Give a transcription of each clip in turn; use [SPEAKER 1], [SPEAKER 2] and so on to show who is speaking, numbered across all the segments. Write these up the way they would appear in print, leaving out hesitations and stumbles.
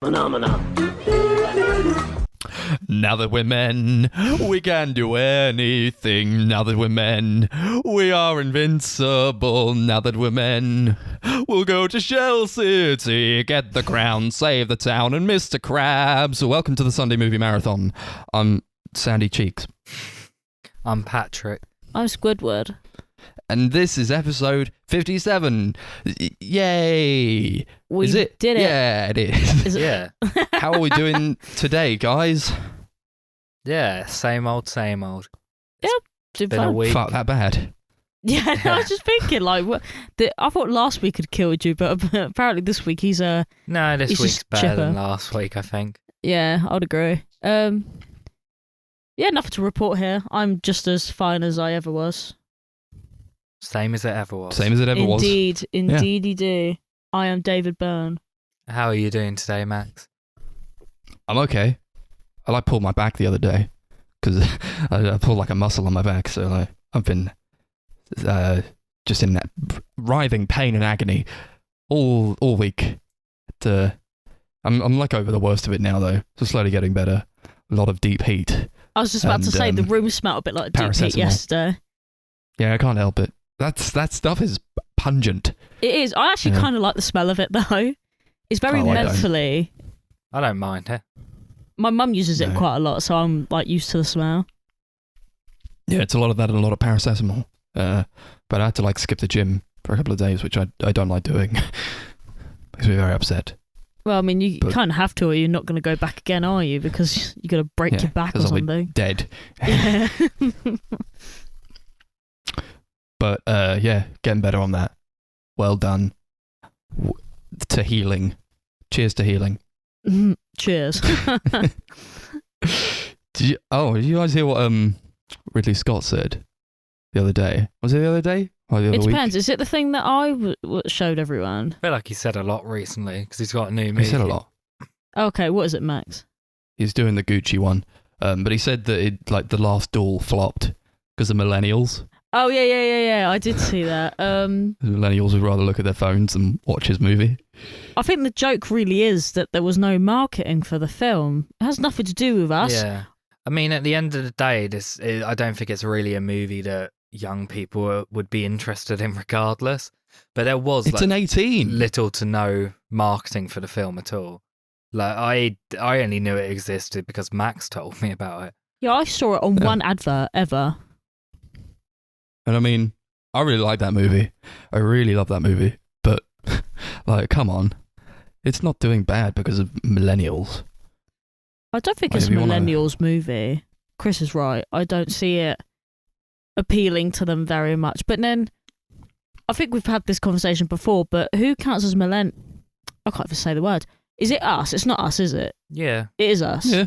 [SPEAKER 1] Phenomena.
[SPEAKER 2] Now that we're men, we can do anything. Now that we're men, we are invincible. Now that we're men, we'll go to Shell City, get the crown, save the town, and Mr. Krabs. Welcome to the Sunday Movie Marathon. I'm Sandy Cheeks.
[SPEAKER 3] I'm Patrick.
[SPEAKER 4] I'm Squidward.
[SPEAKER 2] And this is episode 57. Yay!
[SPEAKER 4] We
[SPEAKER 2] is it?
[SPEAKER 4] did it.
[SPEAKER 2] Yeah, it is.
[SPEAKER 3] Yeah.
[SPEAKER 2] How are we doing today, guys?
[SPEAKER 3] Yeah, same old.
[SPEAKER 4] Yep,
[SPEAKER 3] It's been a week.
[SPEAKER 2] Fuck that bad.
[SPEAKER 4] Yeah, I was just thinking, like, I thought last week had killed you, but apparently this week he's
[SPEAKER 3] No, this
[SPEAKER 4] he's
[SPEAKER 3] week's
[SPEAKER 4] just
[SPEAKER 3] better than
[SPEAKER 4] chipper.
[SPEAKER 3] last week, I think.
[SPEAKER 4] Yeah, I'd agree. Yeah, nothing to report here. I'm just as fine as I ever was.
[SPEAKER 3] Same as it ever was.
[SPEAKER 2] Same as it ever was.
[SPEAKER 4] Indeedy do. I am David Byrne.
[SPEAKER 3] How are you doing today, Max?
[SPEAKER 2] I'm okay. I pulled my back the other day because I pulled like a muscle on my back, so I've been just in that writhing pain and agony all week. I'm like over the worst of it now though, so slowly getting better. A lot of deep heat.
[SPEAKER 4] I was just about to say the room smelled a bit like deep heat yesterday.
[SPEAKER 2] Yeah, I can't help it. That stuff is pungent.
[SPEAKER 4] It is. I actually kind of like the smell of it though. It's very mentally.
[SPEAKER 3] I don't mind it.
[SPEAKER 4] My mum uses it quite a lot, so I'm like used to the smell.
[SPEAKER 2] Yeah, it's a lot of that and a lot of paracetamol. But I had to like skip the gym for a couple of days, which I don't like doing. Makes me very upset.
[SPEAKER 4] Well, I mean, you kind of have to, or you're not going to go back again, are you? Because you're going to break your back or something.
[SPEAKER 2] I'll be dead.
[SPEAKER 4] Yeah.
[SPEAKER 2] But yeah, getting better on that. Well done. To healing. Cheers to healing.
[SPEAKER 4] Cheers.
[SPEAKER 2] Did you guys hear what Ridley Scott said the other day? Was it the other day? Or the other
[SPEAKER 4] It
[SPEAKER 2] week?
[SPEAKER 4] depends. Is it the thing that I showed everyone?
[SPEAKER 3] I feel like he said a lot recently because he's got a new movie.
[SPEAKER 2] He said a lot.
[SPEAKER 4] Okay, what is it, Max?
[SPEAKER 2] He's doing the Gucci one. But he said that it, like the last duel flopped because of millennials.
[SPEAKER 4] Oh, yeah. I did see that.
[SPEAKER 2] Millennials would rather look at their phones than watch his movie.
[SPEAKER 4] I think the joke really is that there was no marketing for the film. It has nothing to do with us.
[SPEAKER 3] Yeah. I mean, at the end of the day, I don't think it's really a movie that young people would be interested in regardless. But there was
[SPEAKER 2] It's an 18.
[SPEAKER 3] little to no marketing for the film at all. Like I only knew it existed because Max told me about it.
[SPEAKER 4] Yeah, I saw it on one advert ever.
[SPEAKER 2] And I mean, I really like that movie. I really love that movie. But, like, come on. It's not doing bad because of millennials.
[SPEAKER 4] I don't think it's a millennials movie. Chris is right. I don't see it appealing to them very much. But then, I think we've had this conversation before, but who counts as I can't even say the word. Is it us? It's not us, is it?
[SPEAKER 3] Yeah.
[SPEAKER 4] It is us.
[SPEAKER 2] Yeah.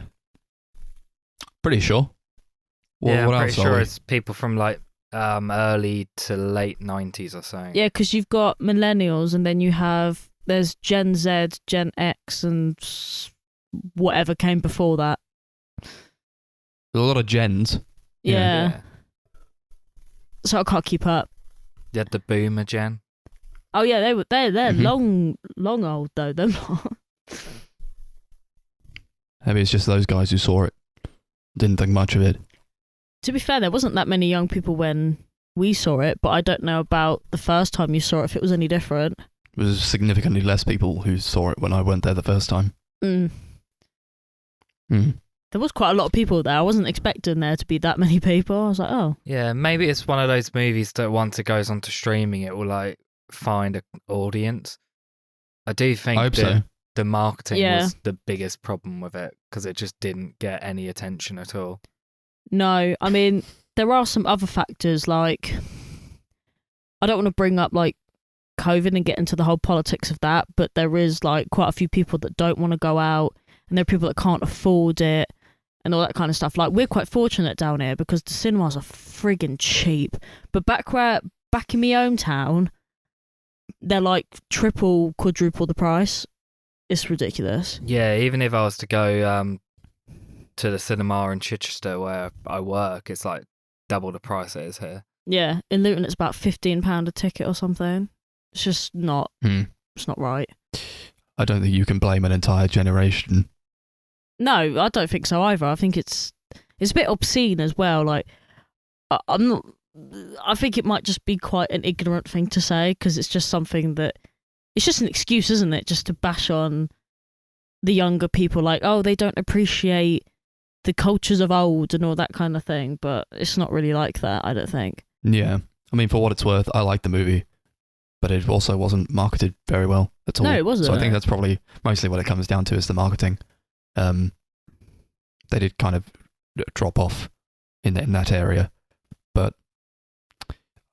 [SPEAKER 2] Pretty sure. What
[SPEAKER 3] I'm
[SPEAKER 2] else
[SPEAKER 3] pretty
[SPEAKER 2] are
[SPEAKER 3] sure
[SPEAKER 2] we?
[SPEAKER 3] it's people from like early to late 90s or something.
[SPEAKER 4] Yeah, because you've got millennials and then there's Gen Z, Gen X and whatever came before that.
[SPEAKER 2] There's a lot of gens.
[SPEAKER 4] Yeah. So I can't keep up.
[SPEAKER 3] You had the boomer gen.
[SPEAKER 4] Oh yeah, they're long old though. They're not.
[SPEAKER 2] Maybe it's just those guys who saw it. Didn't think much of it.
[SPEAKER 4] To be fair, there wasn't that many young people when we saw it, but I don't know about the first time you saw it, if it was any different.
[SPEAKER 2] There was significantly less people who saw it when I went there the first time.
[SPEAKER 4] There was quite a lot of people there. I wasn't expecting there to be that many people. I was like, oh.
[SPEAKER 3] Yeah, maybe it's one of those movies that once it goes onto streaming, it will like find an audience. I do think
[SPEAKER 2] I hope so.
[SPEAKER 3] the marketing was the biggest problem with it because it just didn't get any attention at all.
[SPEAKER 4] No, I mean, there are some other factors, like, I don't want to bring up, like, COVID and get into the whole politics of that, but there is, like, quite a few people that don't want to go out, and there are people that can't afford it, and all that kind of stuff. Like, we're quite fortunate down here because the cinemas are friggin' cheap, but back in my hometown, they're, like, triple, quadruple the price. It's ridiculous.
[SPEAKER 3] Yeah, even if I was to go to the cinema in Chichester where I work, it's like double the price it is here.
[SPEAKER 4] Yeah, in Luton it's about £15 a ticket or something. It's just not. It's not right.
[SPEAKER 2] I don't think you can blame an entire generation.
[SPEAKER 4] No, I don't think so either. I think it's a bit obscene as well. Like, I'm not. I think it might just be quite an ignorant thing to say because it's just something that it's just an excuse, isn't it? Just to bash on the younger people, like, oh, they don't appreciate the cultures of old and all that kind of thing. But it's not really like that, I don't think.
[SPEAKER 2] Yeah, I mean, for what it's worth, I like the movie, but it also wasn't marketed very well at all.
[SPEAKER 4] No, it wasn't.
[SPEAKER 2] So I think that's probably mostly what it comes down to is the marketing. They did kind of drop off in that area, but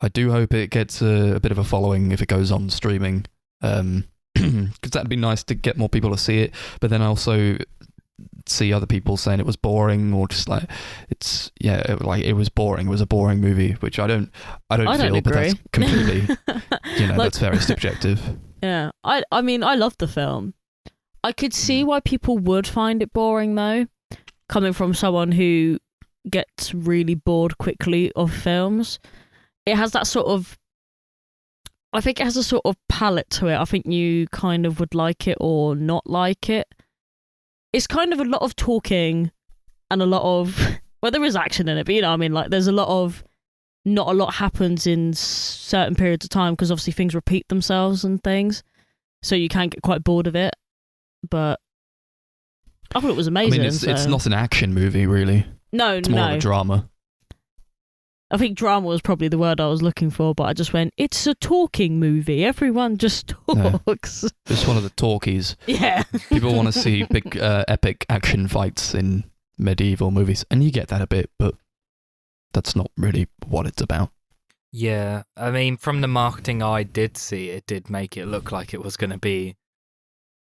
[SPEAKER 2] I do hope it gets a bit of a following if it goes on streaming, because that'd be nice to get more people to see it. But then I also see other people saying it was boring or just like it was boring. It was a boring movie, which I don't feel,
[SPEAKER 4] agree.
[SPEAKER 2] but that's completely that's very subjective.
[SPEAKER 4] Yeah, I mean, I love the film. I could see why people would find it boring though, coming from someone who gets really bored quickly of films. It has that sort of, I think it has a sort of palette to it. I think you kind of would like it or not like it. It's kind of a lot of talking and a lot of, well, there is action in it, but you know what I mean? Like, there's a lot of, not a lot happens in certain periods of time because obviously things repeat themselves and things. So you can get quite bored of it. But I thought it was amazing.
[SPEAKER 2] I mean, it's not an action movie, really.
[SPEAKER 4] No,
[SPEAKER 2] it's more of a drama.
[SPEAKER 4] I think drama was probably the word I was looking for, but I just went, it's a talking movie. Everyone just talks.
[SPEAKER 2] Yeah. It's one of the talkies.
[SPEAKER 4] Yeah.
[SPEAKER 2] People want to see big, epic action fights in medieval movies, and you get that a bit, but that's not really what it's about.
[SPEAKER 3] Yeah, I mean, from the marketing I did see, it did make it look like it was going to be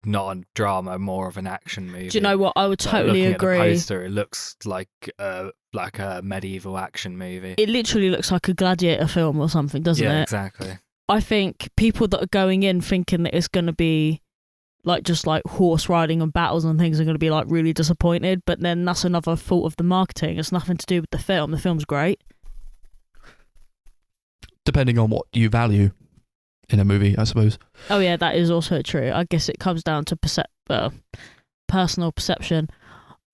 [SPEAKER 3] not a drama, more of an action movie.
[SPEAKER 4] Do you know what? I would totally agree.
[SPEAKER 3] At the poster, it looks like a medieval action movie.
[SPEAKER 4] It literally looks like a gladiator film or something, doesn't it?
[SPEAKER 3] Yeah, exactly.
[SPEAKER 4] I think people that are going in thinking that it's going to be like just like horse riding and battles and things are going to be like really disappointed, but then that's another fault of the marketing. It's nothing to do with the film. The film's great.
[SPEAKER 2] Depending on what you value in a movie, I suppose.
[SPEAKER 4] Oh yeah, that is also true. I guess it comes down to personal perception.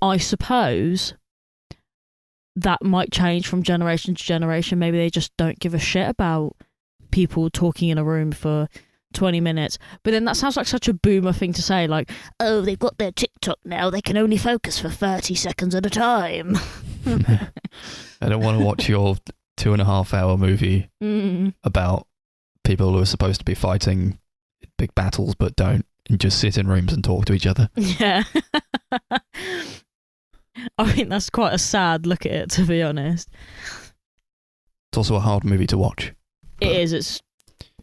[SPEAKER 4] I suppose that might change from generation to generation. Maybe they just don't give a shit about people talking in a room for 20 minutes. But then that sounds like such a boomer thing to say, like, oh, they've got their TikTok now, they can only focus for 30 seconds at a time.
[SPEAKER 2] I don't want to watch your 2.5-hour movie about people who are supposed to be fighting big battles but don't, and just sit in rooms and talk to each other.
[SPEAKER 4] Yeah. I think that's quite a sad look at it, to be honest.
[SPEAKER 2] It's also a hard movie to watch.
[SPEAKER 4] It is.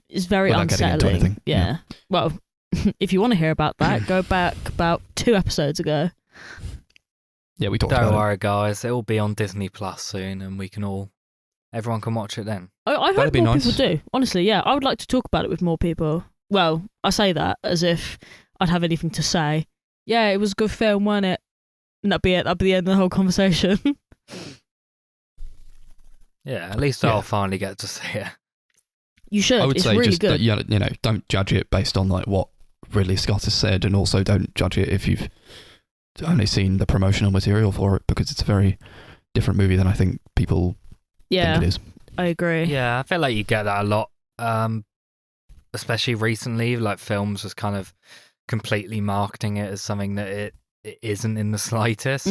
[SPEAKER 4] It's very unsettling. Yeah. Well, if you want to hear about that, go back about 2 episodes ago.
[SPEAKER 2] Yeah, we talked about it.
[SPEAKER 3] Don't worry, guys. It will be on Disney Plus soon, and everyone can watch it then.
[SPEAKER 4] I've heard more people do. Honestly, yeah. I would like to talk about it with more people. Well, I say that as if I'd have anything to say. Yeah, it was a good film, wasn't it? And that'd be it. That'd be the end of the whole conversation.
[SPEAKER 3] Yeah, at least I'll finally get to see it.
[SPEAKER 4] You should.
[SPEAKER 2] I would
[SPEAKER 4] it's
[SPEAKER 2] say
[SPEAKER 4] really
[SPEAKER 2] just
[SPEAKER 4] good.
[SPEAKER 2] don't judge it based on like what Ridley Scott has said, and also don't judge it if you've only seen the promotional material for it, because it's a very different movie than I think people think it is.
[SPEAKER 4] I agree.
[SPEAKER 3] Yeah, I feel like you get that a lot, especially recently. Like films was kind of completely marketing it as something that it isn't in the slightest.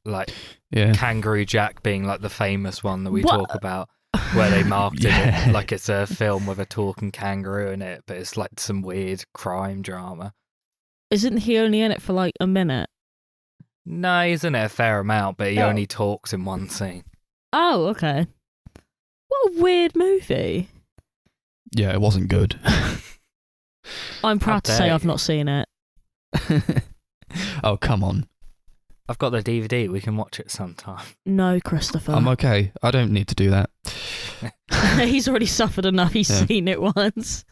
[SPEAKER 3] Like Kangaroo Jack being like the famous one that we talk about, where they marketed it like it's a film with a talking kangaroo in it, but it's like some weird crime drama.
[SPEAKER 4] Isn't he only in it for like a minute?
[SPEAKER 3] No, he's in it a fair amount, but he only talks in one scene.
[SPEAKER 4] Oh, okay. What a weird movie.
[SPEAKER 2] Yeah, it wasn't good.
[SPEAKER 4] I'm proud to say I've not seen it.
[SPEAKER 2] Oh, come on.
[SPEAKER 3] I've got the DVD. We can watch it sometime.
[SPEAKER 4] No, Christopher.
[SPEAKER 2] I'm okay. I don't need to do that.
[SPEAKER 4] He's already suffered enough. He's seen it once.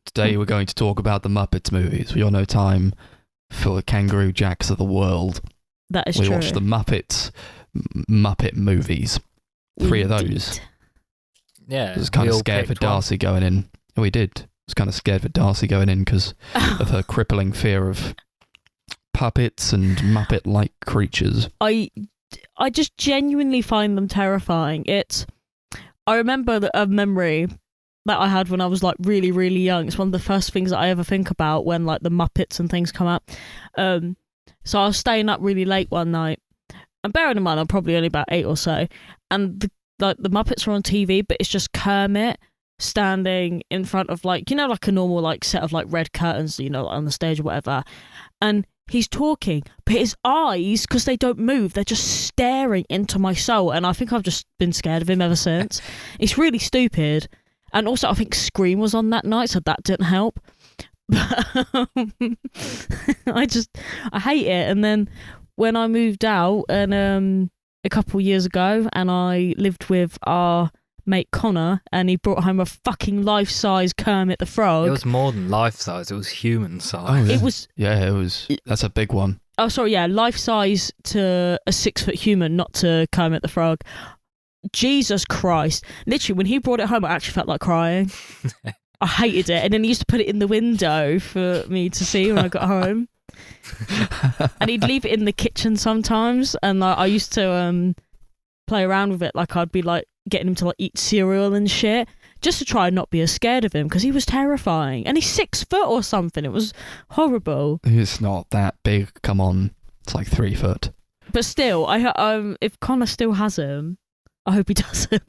[SPEAKER 2] Today we're going to talk about the Muppets movies. We all know time for the Kangaroo Jacks of the world.
[SPEAKER 4] That is true.
[SPEAKER 2] We watched the Muppet movies. 3 of those.
[SPEAKER 3] Yeah.
[SPEAKER 2] I was kind of scared for Darcy going in. We did. was kind of scared for Darcy going in because of her crippling fear of puppets and Muppet-like creatures.
[SPEAKER 4] I just genuinely find them terrifying. I remember a memory that I had when I was like really, really young. It's one of the first things that I ever think about when like the Muppets and things come up. So I was staying up really late one night, and bearing in mind I'm probably only about 8 or so, and the Muppets are on TV, but it's just Kermit standing in front of like, you know, like a normal like set of like red curtains, you know, on the stage or whatever, and he's talking, but his eyes, because they don't move, they're just staring into my soul, and I think I've just been scared of him ever since. It's really stupid. And also I think Scream was on that night, so that didn't help. I hate it. And then when I moved out and a couple of years ago, and I lived with our mate Connor, and he brought home a fucking life-size Kermit the Frog.
[SPEAKER 3] It was more than life-size, it was human-size.
[SPEAKER 2] Oh, yeah.
[SPEAKER 4] It was...
[SPEAKER 2] Yeah, it was... That's a big one.
[SPEAKER 4] Oh, sorry, yeah, life-size to a 6-foot human, not to Kermit the Frog. Jesus Christ. Literally, when he brought it home, I actually felt like crying. I hated it. And then he used to put it in the window for me to see when I got home. And he'd leave it in the kitchen sometimes. And I used to play around with it. Like, I'd be like getting him to like eat cereal and shit, just to try and not be as scared of him, because he was terrifying. And he's 6 foot or something. It was horrible.
[SPEAKER 2] It's not that big. Come on. It's like 3 foot.
[SPEAKER 4] But still, if Connor still has him, I hope he doesn't.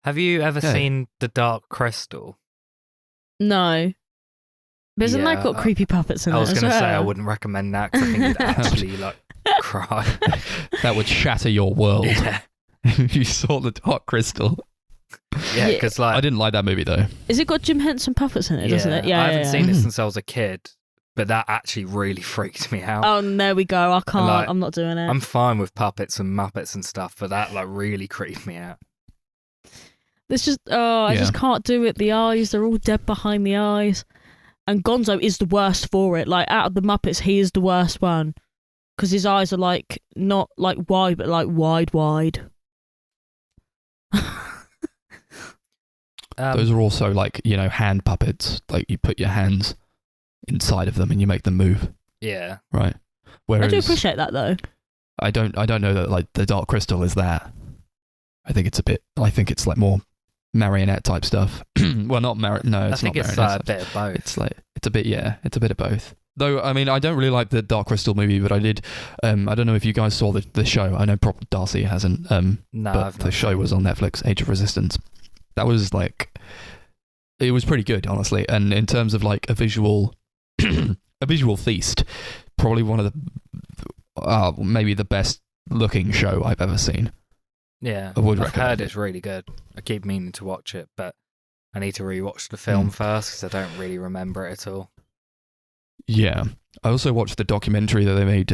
[SPEAKER 3] Have you ever seen The Dark Crystal?
[SPEAKER 4] No. But isn't that got creepy puppets in it?
[SPEAKER 3] I was
[SPEAKER 4] going
[SPEAKER 3] to say I wouldn't recommend that, because I think you'd actually like cry.
[SPEAKER 2] That would shatter your world.
[SPEAKER 3] Yeah.
[SPEAKER 2] If you saw The Dark Crystal.
[SPEAKER 3] Yeah, because like...
[SPEAKER 2] I didn't like that movie though.
[SPEAKER 4] Is it got Jim Henson puppets in it, doesn't it? Yeah,
[SPEAKER 3] I haven't seen it since I was a kid, but that actually really freaked me out.
[SPEAKER 4] Oh, and there we go. I can't. Like, I'm not doing it.
[SPEAKER 3] I'm fine with puppets and Muppets and stuff, but that like really creeped me out.
[SPEAKER 4] It's just, I just can't do it. The eyes, they're all dead behind the eyes. And Gonzo is the worst for it. Like, out of the Muppets, he is the worst one. Because his eyes are like, not like wide, but like wide.
[SPEAKER 2] Those are also like, you know, hand puppets. Like, you put your hands inside of them and you make them move.
[SPEAKER 3] Yeah.
[SPEAKER 2] Right. Whereas,
[SPEAKER 4] I do appreciate that though.
[SPEAKER 2] I don't know that like the Dark Crystal is that. I think it's like more marionette type stuff. Well, not no, it's not marionette. I think
[SPEAKER 3] it's like a bit of both.
[SPEAKER 2] It's a bit of both. Though, I mean, I don't really like the Dark Crystal movie, but I did. I don't know if you guys saw the show. I know Darcy hasn't.
[SPEAKER 3] No,
[SPEAKER 2] but the show was on Netflix, Age of Resistance. That was like, it was pretty good, honestly. And in terms of like a visual feast, probably one of the maybe the best looking show I've ever seen.
[SPEAKER 3] Yeah,
[SPEAKER 2] I've
[SPEAKER 3] heard it's really good. I keep meaning to watch it, but I need to rewatch the film first because I don't really remember it at all.
[SPEAKER 2] Yeah, I also watched the documentary that they made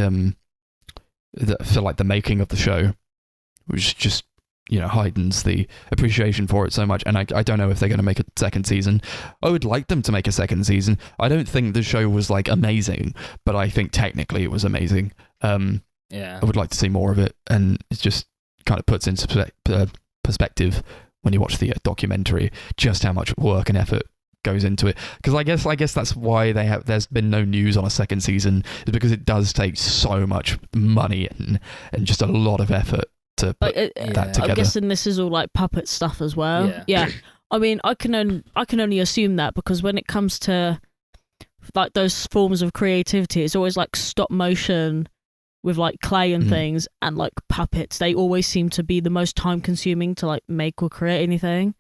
[SPEAKER 2] for like the making of the show, which just, you know, heightens the appreciation for it so much. And I don't know if they're going to make a second season. I would like them to make a second season. I don't think the show was like amazing, but I think technically it was amazing.
[SPEAKER 3] Yeah,
[SPEAKER 2] I would like to see more of it, and it just kind of puts into perspective when you watch the documentary just how much work and effort goes into it. Because I guess that's why there's been no news on a second season, is because it does take so much money and just a lot of effort to put that together.
[SPEAKER 4] I'm guessing this is all like puppet stuff as well. Yeah. I mean, I can only assume that, because when it comes to like those forms of creativity, it's always like stop motion with like clay and things, and like puppets. They always seem to be the most time consuming to like make or create anything.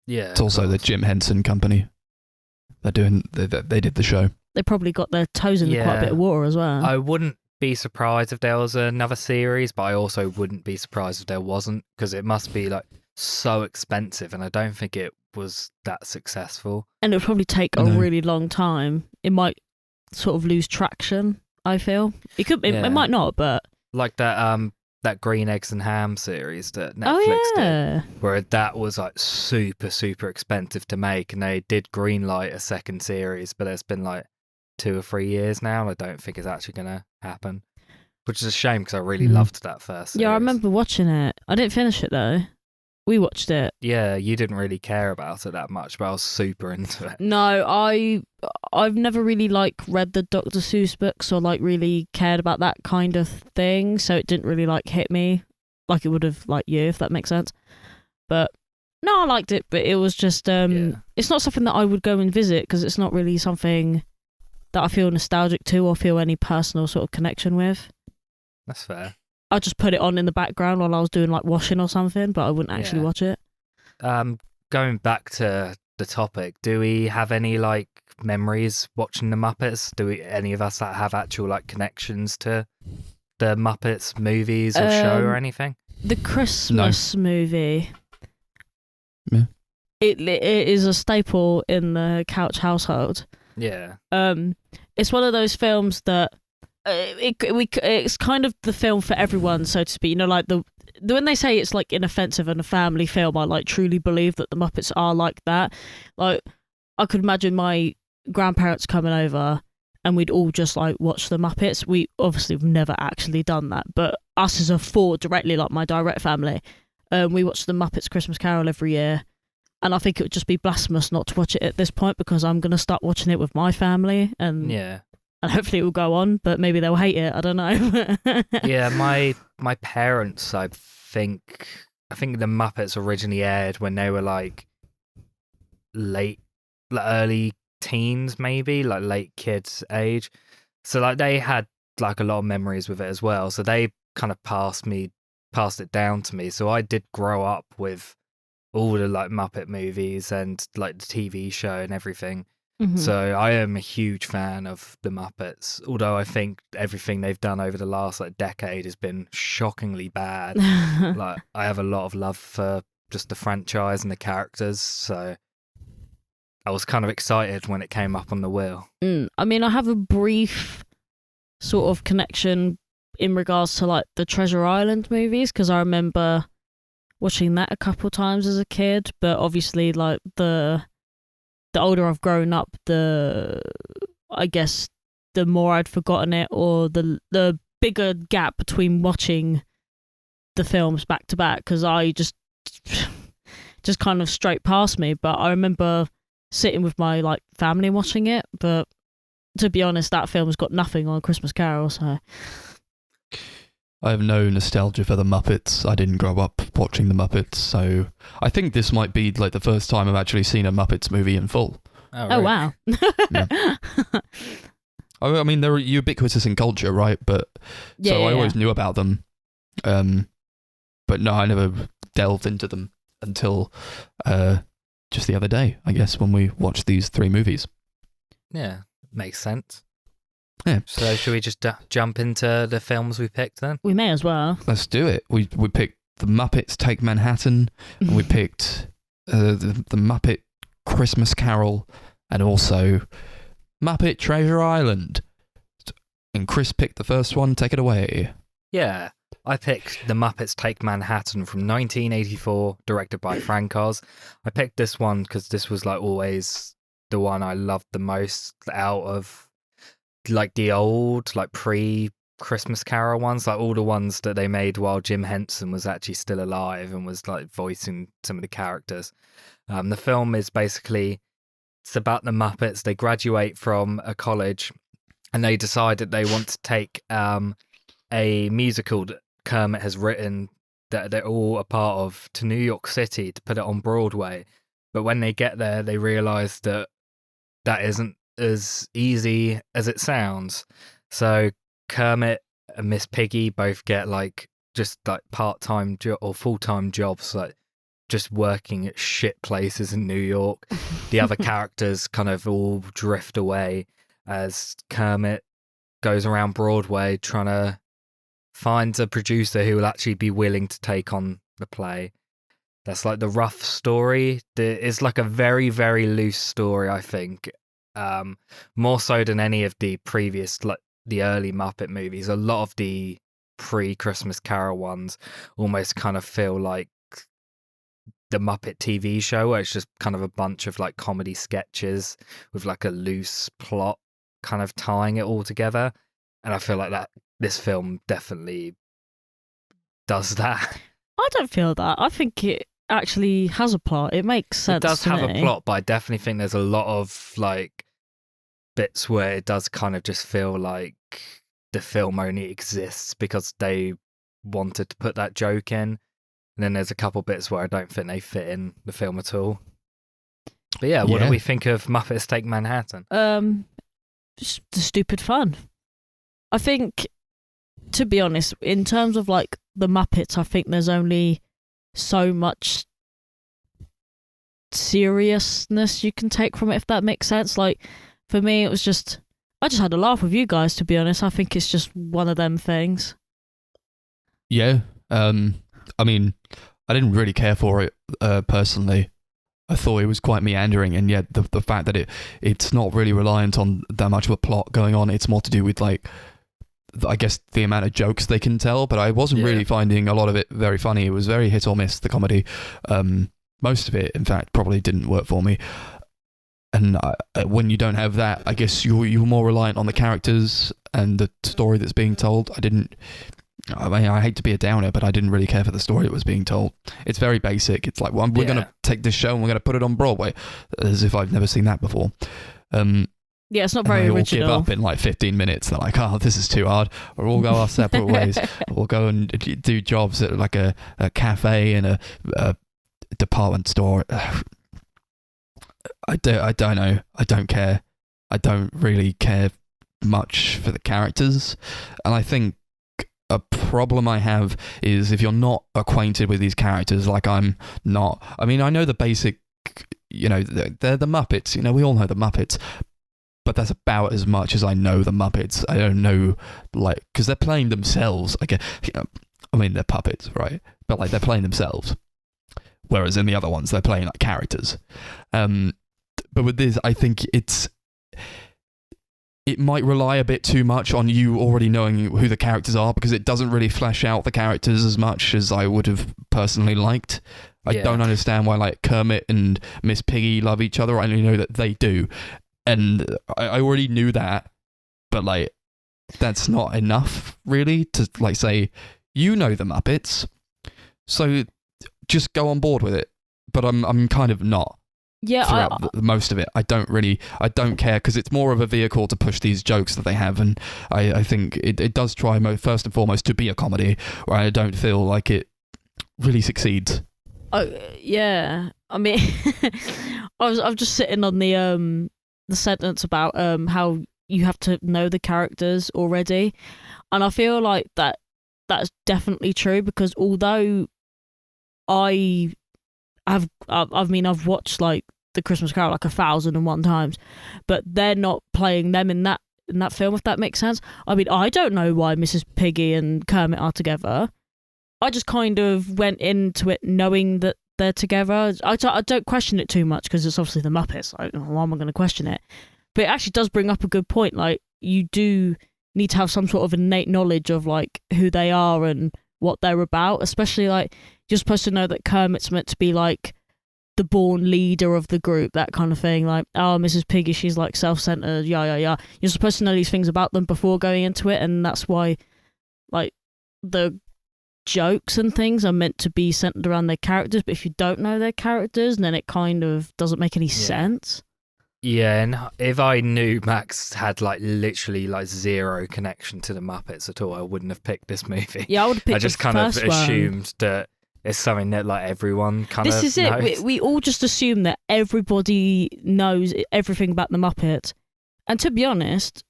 [SPEAKER 3] Yeah,
[SPEAKER 2] it's also the Jim Henson Company. They did the show.
[SPEAKER 4] They probably got their toes in quite a bit of water as well.
[SPEAKER 3] I wouldn't be surprised if there was another series, but I also wouldn't be surprised if there wasn't, because it must be like so expensive, and I don't think it was that successful. And
[SPEAKER 4] it would probably take a really long time. It might sort of lose traction, I feel. It could. It might not, but
[SPEAKER 3] like that Green Eggs and Ham series that Netflix did, where that was like super, super expensive to make, and they did greenlight a second series, but it's been like 2 or 3 years now, and I don't think it's actually going to happen, which is a shame because I really loved that first series.
[SPEAKER 4] Yeah, I remember watching it. I didn't finish it though. We watched it.
[SPEAKER 3] Yeah, you didn't really care about it that much, but I was super into it.
[SPEAKER 4] No, I've never really like read the Dr. Seuss books or like really cared about that kind of thing, so it didn't really like hit me like it would have like you, if that makes sense. But no, I liked it, but it was just it's not something that I would go and visit because it's not really something that I feel nostalgic to or feel any personal sort of connection with.
[SPEAKER 3] That's fair.
[SPEAKER 4] I just put it on in the background while I was doing like washing or something, but I wouldn't actually watch it.
[SPEAKER 3] Going back to the topic, do we have any like memories watching the Muppets? Any of us that have actual like connections to the Muppets movies or show or anything?
[SPEAKER 4] The Christmas movie.
[SPEAKER 2] Yeah.
[SPEAKER 4] It is a staple in the Couch household.
[SPEAKER 3] Yeah.
[SPEAKER 4] It's one of those films that it's kind of the film for everyone, so to speak. You know, like when they say it's like inoffensive and a family film, I like truly believe that the Muppets are like that. Like, I could imagine my grandparents coming over and we'd all just like watch the Muppets. We obviously have never actually done that, but us as a four directly, like my direct family, we watch the Muppets Christmas Carol every year. And I think it would just be blasphemous not to watch it at this point because I'm going to start watching it with my family and hopefully it will go on, but maybe they'll hate it. I don't know.
[SPEAKER 3] Yeah, my parents, I think the Muppets originally aired when they were like early teens, maybe like late kids age. So like they had like a lot of memories with it as well. So they kind of passed it down to me. So I did grow up with all the like Muppet movies and like the TV show and everything.
[SPEAKER 4] Mm-hmm.
[SPEAKER 3] So I am a huge fan of the Muppets, although I think everything they've done over the last like decade has been shockingly bad. Like I have a lot of love for just the franchise and the characters, so I was kind of excited when it came up on the wheel.
[SPEAKER 4] I mean, I have a brief sort of connection in regards to like the Treasure Island movies because I remember watching that a couple times as a kid, but obviously like the older I've grown up, I guess the more I'd forgotten it, or the bigger gap between watching the films back to back because I just kind of straight past me. But I remember sitting with my like family watching it, but to be honest, that film's got nothing on Christmas Carol, so
[SPEAKER 2] I have no nostalgia for the Muppets. I didn't grow up watching the Muppets, so I think this might be like the first time I've actually seen a Muppets movie in full.
[SPEAKER 3] Oh, right.
[SPEAKER 4] Wow.
[SPEAKER 2] Yeah. I mean, they're ubiquitous in culture, right? But I always knew about them. But no, I never delved into them until just the other day, I guess, when we watched these 3 movies.
[SPEAKER 3] Yeah, makes sense.
[SPEAKER 2] Yeah.
[SPEAKER 3] So should we just jump into the films we picked then?
[SPEAKER 4] We may as well.
[SPEAKER 2] Let's do it. We picked the Muppets Take Manhattan, and we picked the Muppet Christmas Carol, and also Muppet Treasure Island. And Chris picked the first one. Take it away.
[SPEAKER 3] Yeah, I picked The Muppets Take Manhattan from 1984, directed by Frank Oz. I picked this one because this was like always the one I loved the most out of like the old, like pre-Christmas Carol ones, like all the ones that they made while Jim Henson was actually still alive and was like voicing some of the characters. The film is basically, it's about the Muppets. They graduate from a college and they decide that they want to take a musical that Kermit has written that they're all a part of to New York City to put it on Broadway. But when they get there, they realize that isn't as easy as it sounds. So Kermit and Miss Piggy both get like just like part-time or full-time jobs, like just working at shit places in New York. The other characters kind of all drift away as Kermit goes around Broadway trying to find a producer who will actually be willing to take on the play. That's like the rough story. It's like a very, very loose story, I think. More so than any of the previous, like the early Muppet movies. A lot of the pre-Christmas Carol ones almost kind of feel like the Muppet TV show, where it's just kind of a bunch of like comedy sketches with like a loose plot kind of tying it all together. And I feel like that this film definitely does that.
[SPEAKER 4] I don't feel that. I think actually has a plot. It makes sense.
[SPEAKER 3] It does
[SPEAKER 4] to
[SPEAKER 3] have
[SPEAKER 4] me.
[SPEAKER 3] a plot, but I definitely think there's a lot of like bits where it does kind of just feel like the film only exists because they wanted to put that joke in. And then there's a couple bits where I don't think they fit in the film at all. But yeah, what do we think of Muppets Take Manhattan?
[SPEAKER 4] Just the stupid fun. I think, to be honest, in terms of like the Muppets, I think there's only so much seriousness you can take from it, if that makes sense. Like, for me, it was just, I just had a laugh with you guys, to be honest. I think it's just one of them things.
[SPEAKER 2] Yeah. I mean, I didn't really care for it personally. I thought it was quite meandering, and yet the fact that it's not really reliant on that much of a plot going on. It's more to do with, like, I guess, the amount of jokes they can tell, but I wasn't really finding a lot of it very funny. It was very hit or miss, the comedy. Most of it, in fact, probably didn't work for me. And when you don't have that, I guess you're more reliant on the characters and the story that's being told. I mean, I hate to be a downer, but I didn't really care for the story that was being told. It's very basic. It's like, well, we're going to take this show and we're going to put it on Broadway, as if I've never seen that before.
[SPEAKER 4] Yeah, it's not very
[SPEAKER 2] original.
[SPEAKER 4] original.
[SPEAKER 2] They all give up in like 15 minutes. They're like, oh, this is too hard. We'll all go our separate ways. We'll go and do jobs at like a cafe and a department store. I don't know. I don't care. I don't really care much for the characters. And I think a problem I have is if you're not acquainted with these characters, like I'm not. I mean, I know the basic, they're the Muppets. We all know the Muppets. But that's about as much as I know the Muppets. I don't know, like, because they're playing themselves. I mean, they're puppets, right? But, like, they're playing themselves. Whereas in the other ones, they're playing, like, characters. But with this, I think it might rely a bit too much on you already knowing who the characters are, because it doesn't really flesh out the characters as much as I would have personally liked. I don't understand why, like, Kermit and Miss Piggy love each other. I only know that they do. And I already knew that, but, like, that's not enough, really, to, like, say, you know the Muppets, so just go on board with it. But I'm kind of not.
[SPEAKER 4] Yeah,
[SPEAKER 2] throughout most of it. I don't care, because it's more of a vehicle to push these jokes that they have, and I think it does try first and foremost to be a comedy, where I don't feel like it really succeeds.
[SPEAKER 4] Yeah. I mean, I'm just sitting on the sentence about how you have to know the characters already, and I feel like that's definitely true, because although I've watched like the Christmas Carol like 1,001 times, but they're not playing them in that film, if that makes sense. I mean, I don't know why Mrs. Piggy and Kermit are together. I just kind of went into it knowing that they're together. I don't question it too much, because it's obviously the Muppets. Why am I going to question it? But it actually does bring up a good point. Like, you do need to have some sort of innate knowledge of like who they are and what they're about, especially like you're supposed to know that Kermit's meant to be like the born leader of the group, that kind of thing. Like, oh, Mrs. Piggy, she's like self-centered, yeah. You're supposed to know these things about them before going into it, and that's why like the jokes and things are meant to be centered around their characters. But if you don't know their characters, then it kind of doesn't make any sense.
[SPEAKER 3] Yeah, and if I knew Max had like literally like zero connection to the Muppets at all, I wouldn't have picked this movie.
[SPEAKER 4] Yeah, I would have picked
[SPEAKER 3] I just kind of assumed that it's something that like everyone kind of knows.
[SPEAKER 4] This is it. We all just assume that everybody knows everything about the Muppets. And to be honest,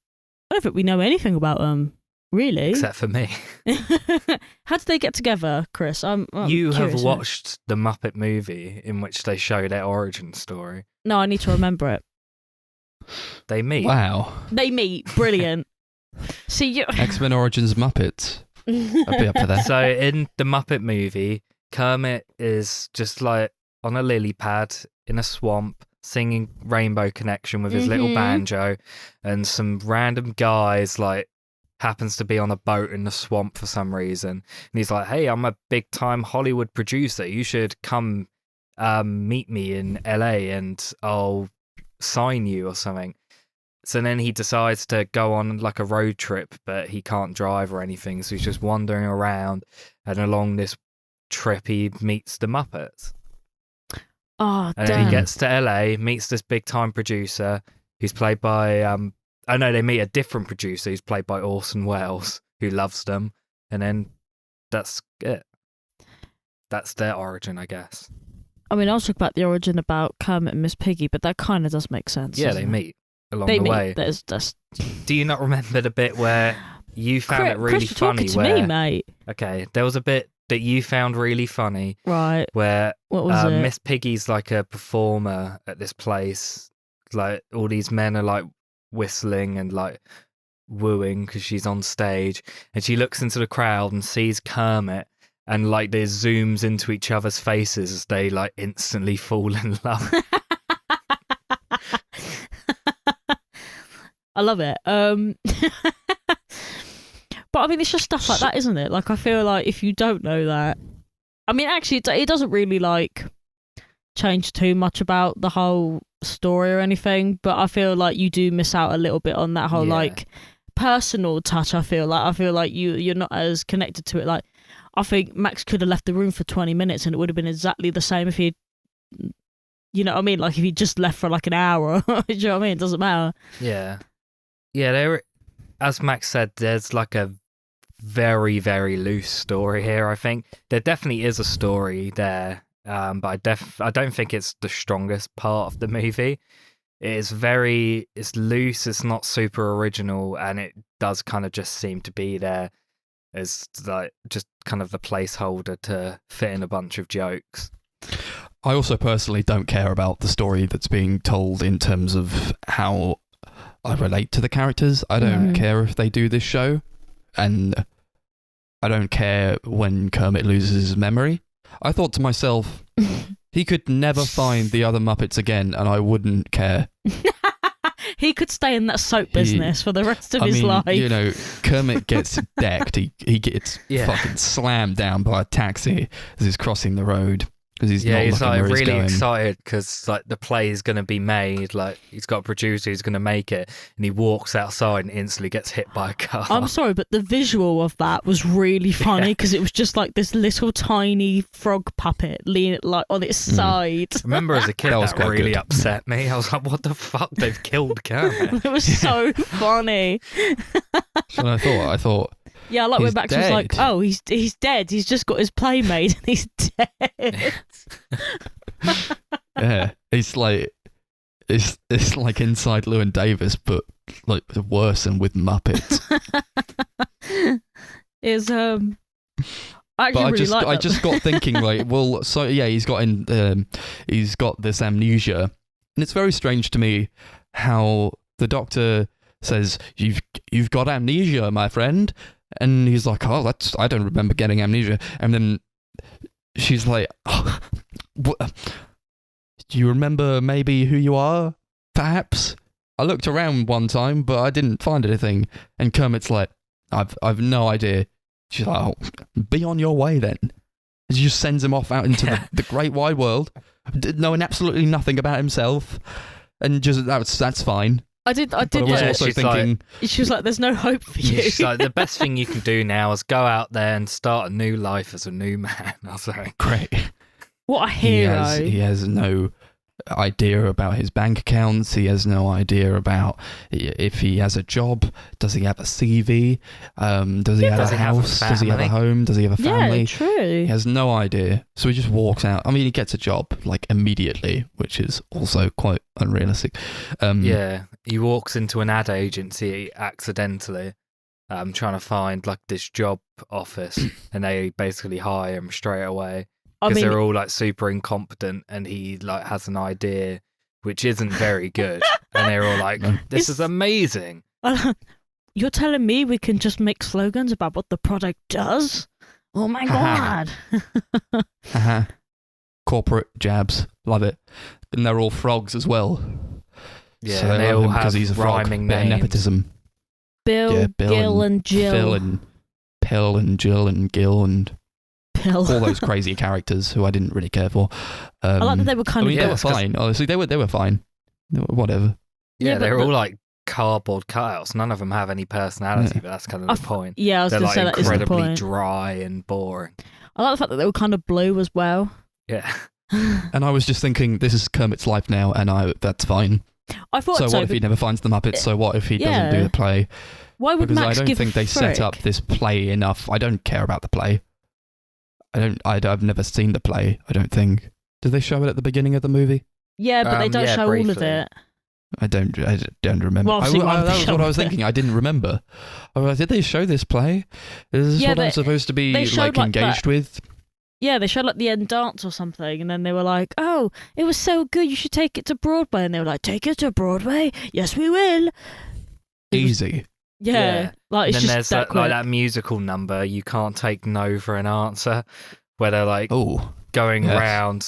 [SPEAKER 4] I don't think we know anything about them, really.
[SPEAKER 3] Except for me.
[SPEAKER 4] How did they get together, Chris? I'm
[SPEAKER 3] you
[SPEAKER 4] curious
[SPEAKER 3] have watched the Muppet movie in which they show their origin story.
[SPEAKER 4] No, I need to remember it.
[SPEAKER 3] They meet.
[SPEAKER 2] Wow.
[SPEAKER 4] They meet. Brilliant. See you.
[SPEAKER 2] X-Men Origins Muppets. I'd be up for that.
[SPEAKER 3] So in the Muppet movie, Kermit is just like on a lily pad in a swamp singing Rainbow Connection with his little banjo, and some random guys like happens to be on a boat in the swamp for some reason, and he's like, hey, I'm a big time Hollywood producer, you should come meet me in LA and I'll sign you or something. So then he decides to go on like a road trip, but he can't drive or anything, so he's just wandering around, and along this trip he meets the Muppets.
[SPEAKER 4] Oh,
[SPEAKER 3] And
[SPEAKER 4] damn.
[SPEAKER 3] then he gets to LA, meets this big time producer who's played by they meet a different producer who's played by Orson Welles, who loves them, and then that's it. That's their origin, I guess.
[SPEAKER 4] I mean, I was talking about the origin about Kermit and Miss Piggy, but that kind of does make sense.
[SPEAKER 3] Yeah, they
[SPEAKER 4] doesn't it?
[SPEAKER 3] meet along the way.
[SPEAKER 4] There's
[SPEAKER 3] Do you not remember the bit where you found it really
[SPEAKER 4] Chris,
[SPEAKER 3] funny?
[SPEAKER 4] you're talking to me, mate.
[SPEAKER 3] Okay, there was a bit that you found really funny,
[SPEAKER 4] Right.
[SPEAKER 3] where
[SPEAKER 4] What was it?
[SPEAKER 3] Miss Piggy's like a performer at this place. Like all these men are like whistling and like wooing because she's on stage, and she looks into the crowd and sees Kermit, and like they zooms into each other's faces as they like instantly fall in love.
[SPEAKER 4] I love it. But I mean, it's just stuff like that, isn't it? Like, I feel like if you don't know that, I mean, actually, it doesn't really like change too much about the whole story or anything. But I feel like you do miss out a little bit on that whole like personal touch. I feel like you're not as connected to it. Like, I think Max could have left the room for 20 minutes and it would have been exactly the same if he, you know what I mean? Like, if he just left for like an hour. Do you know what I mean? It doesn't matter.
[SPEAKER 3] Yeah. There, as Max said, there's like a very, very loose story here, I think. There definitely is a story there, but I don't think it's the strongest part of the movie. It's loose, it's not super original, and it does kind of just seem to be there as like just kind of the placeholder to fit in a bunch of jokes.
[SPEAKER 2] I also personally don't care about the story that's being told in terms of how I relate to the characters. I don't care if they do this show, and I don't care when Kermit loses his memory. I thought to myself, he could never find the other Muppets again, and I wouldn't care.
[SPEAKER 4] He could stay in that soap business for the rest of his life.
[SPEAKER 2] You know, Kermit gets decked. He gets fucking slammed down by a taxi as he's crossing the road. Because he's not
[SPEAKER 3] he's like
[SPEAKER 2] where he's
[SPEAKER 3] really
[SPEAKER 2] going.
[SPEAKER 3] excited because like the play is going to be made. Like he's got a producer who's going to make it, and he walks outside and instantly gets hit by a car.
[SPEAKER 4] I'm sorry, but the visual of that was really funny because it was just like this little tiny frog puppet leaning like on its side.
[SPEAKER 3] I remember as a kid that really upset me. I was like, "What the fuck? They've killed Kermit."
[SPEAKER 4] It was so funny.
[SPEAKER 2] So I thought.
[SPEAKER 4] Yeah, I like when Max was like, "Oh, he's dead. He's just got his play made and he's dead."
[SPEAKER 2] Yeah, it's like Inside Llewyn Davis, but like worse and with Muppets.
[SPEAKER 4] Is I
[SPEAKER 2] just got thinking like, well, so yeah, he's got this amnesia, and it's very strange to me how the doctor says you've got amnesia, my friend. And he's like, oh, I don't remember getting amnesia. And then she's like, oh, do you remember maybe who you are? Perhaps? I looked around one time, but I didn't find anything. And Kermit's like, I've no idea. She's like, oh, be on your way then. And she just sends him off out into the great wide world, knowing absolutely nothing about himself. And just, that's fine.
[SPEAKER 4] I did.
[SPEAKER 2] But I was also thinking.
[SPEAKER 4] She was like, "There's no hope for you."
[SPEAKER 3] She's like, the best thing you can do now is go out there and start a new life as a new man. I was like,
[SPEAKER 2] great.
[SPEAKER 4] What a hero!
[SPEAKER 2] He has no idea about his bank accounts. He has no idea about if he has a job. Does he have a CV? Does he have a house? Does he have a home? Does he have a family?
[SPEAKER 4] Yeah, true.
[SPEAKER 2] He has no idea. So he just walks out. I mean, he gets a job like immediately, which is also quite unrealistic.
[SPEAKER 3] He walks into an ad agency accidentally, trying to find like this job office, and they basically hire him straight away. Because they're all like super incompetent, and he like has an idea which isn't very good, and they're all like, "This is amazing."
[SPEAKER 4] You're telling me we can just make slogans about what the product does? Oh my god!
[SPEAKER 2] Corporate jabs, love it, and they're all frogs as well.
[SPEAKER 3] Yeah,
[SPEAKER 2] so
[SPEAKER 3] they all have
[SPEAKER 2] he's a
[SPEAKER 3] rhyming
[SPEAKER 2] frog.
[SPEAKER 3] names.
[SPEAKER 2] Nepotism.
[SPEAKER 4] Bill, Gil, and Jill.
[SPEAKER 2] Phil and Pill and Jill and Gil and. All those crazy characters who I didn't really care for.
[SPEAKER 4] I like that they were kind of.
[SPEAKER 2] They were fine. Honestly, they were fine. Whatever.
[SPEAKER 3] Yeah, they're all like cardboard cutouts. None of them have any personality, but that's kind of the point.
[SPEAKER 4] Yeah, I was going to say that is the point.
[SPEAKER 3] Incredibly dry and boring.
[SPEAKER 4] I like the fact that they were kind of blue as well.
[SPEAKER 3] Yeah.
[SPEAKER 2] And I was just thinking, this is Kermit's life now, and that's fine.
[SPEAKER 4] I thought
[SPEAKER 2] so. What if he never finds the Muppets? So what if he doesn't do the play?
[SPEAKER 4] Why would
[SPEAKER 2] because
[SPEAKER 4] Max
[SPEAKER 2] I don't think they set up this play enough. I don't care about the play. I've never seen the play. I don't think. Did they show it at the beginning of the movie?
[SPEAKER 4] Yeah, but they don't show
[SPEAKER 3] briefly.
[SPEAKER 4] all of it.
[SPEAKER 2] I don't remember.
[SPEAKER 4] Well,
[SPEAKER 2] that was what I was thinking. I didn't remember. I was like, did they show this play? Is this what I'm supposed to be engaged with?
[SPEAKER 4] Yeah, they showed the end dance or something, and then they were like, "Oh, it was so good, you should take it to Broadway." And they were like, "Take it to Broadway? Yes, we will."
[SPEAKER 2] Easy.
[SPEAKER 4] Yeah. Like, it's
[SPEAKER 3] and then
[SPEAKER 4] just
[SPEAKER 3] there's
[SPEAKER 4] that
[SPEAKER 3] that musical number, You Can't Take No for an Answer, where they're going around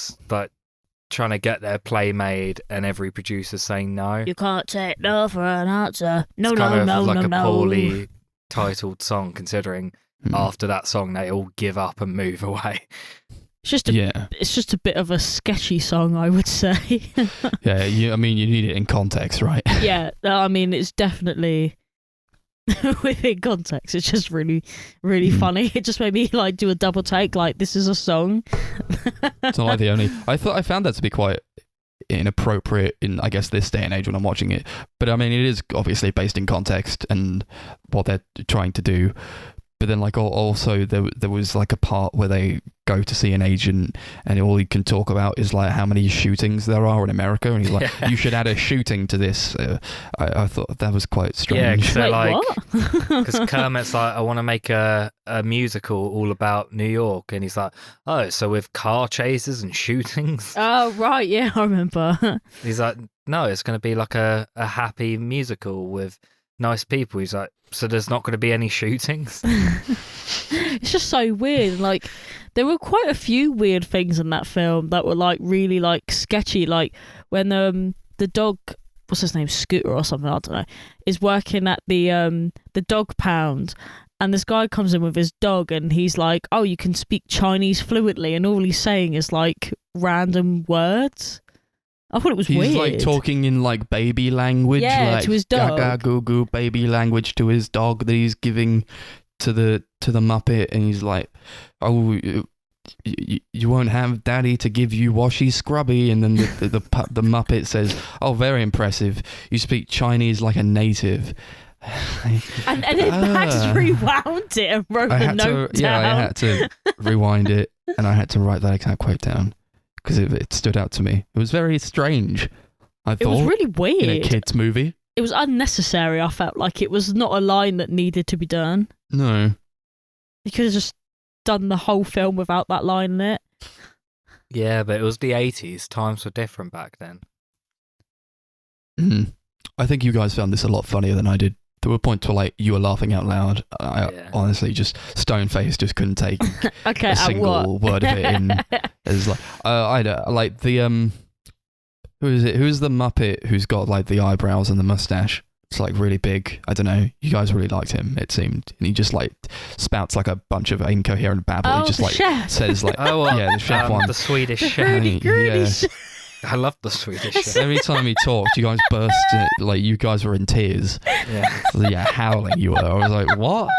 [SPEAKER 3] trying to get their play made, and every producer's saying no.
[SPEAKER 4] You can't take no for an answer. No,
[SPEAKER 3] it's
[SPEAKER 4] no,
[SPEAKER 3] kind
[SPEAKER 4] no,
[SPEAKER 3] of like
[SPEAKER 4] no,
[SPEAKER 3] a
[SPEAKER 4] no.
[SPEAKER 3] poorly titled song, considering after that song they all give up and move away.
[SPEAKER 4] It's just a bit of a sketchy song, I would say.
[SPEAKER 2] Yeah, you need it in context, right?
[SPEAKER 4] Yeah, I mean, it's definitely within context. It's just really, really funny. It just made me do a double take. This is a song.
[SPEAKER 2] It's not the only. I found that to be quite inappropriate in, I guess, this day and age when I'm watching it. But I mean, it is obviously based in context and what they're trying to do. But then, also there was a part where they go to see an agent, and all he can talk about is how many shootings there are in America, and he's like, "You should add a shooting to this." I thought that was quite strange.
[SPEAKER 3] Yeah, because Kermit's like, "I want to make a musical all about New York," and he's like, "Oh, so with car chases and shootings?"
[SPEAKER 4] Oh right, yeah, I remember.
[SPEAKER 3] He's like, "No, it's going to be like a happy musical with nice people." He's like, "So there's not going to be any shootings?"
[SPEAKER 4] It's just so weird. There were quite a few weird things in that film that were really sketchy. When the dog, what's his name, Scooter or something, I don't know, is working at the dog pound, and this guy comes in with his dog, and he's like, "Oh, you can speak Chinese fluently," and all he's saying is random words. I thought it was weird.
[SPEAKER 2] He's talking in baby language,
[SPEAKER 4] to his dog.
[SPEAKER 2] Gaga goo goo baby language to his dog that he's giving to the Muppet, and he's like, "Oh, you won't have Daddy to give you washy scrubby," and then the Muppet says, "Oh, very impressive. You speak Chinese like a native."
[SPEAKER 4] and then Max rewound it and wrote the note down.
[SPEAKER 2] Yeah, I had to rewind it, and I had to write that exact quote down. Because it stood out to me. It was very strange, I thought.
[SPEAKER 4] It was really weird.
[SPEAKER 2] In a kid's movie.
[SPEAKER 4] It was unnecessary, I felt like. It was not a line that needed to be done.
[SPEAKER 2] No.
[SPEAKER 4] You could have just done the whole film without that line in it.
[SPEAKER 3] Yeah, but it was the 80s. Times were different back then.
[SPEAKER 2] I think you guys found this a lot funnier than I did. There were points where you were laughing out loud. I honestly just stone-faced, just couldn't take a single word of it in. It's who is it? Who's the Muppet who's got the eyebrows and the mustache? It's really big. I don't know. You guys really liked him, it seemed, and he just spouts a bunch of incoherent babble. He just
[SPEAKER 4] chef.
[SPEAKER 2] Says the chef one,
[SPEAKER 3] the Swedish chef.
[SPEAKER 2] Yeah.
[SPEAKER 3] I love the Swedish chef.
[SPEAKER 2] Every time he talked, you guys burst you guys were in tears.
[SPEAKER 3] Yeah,
[SPEAKER 2] howling you were. I was like, what?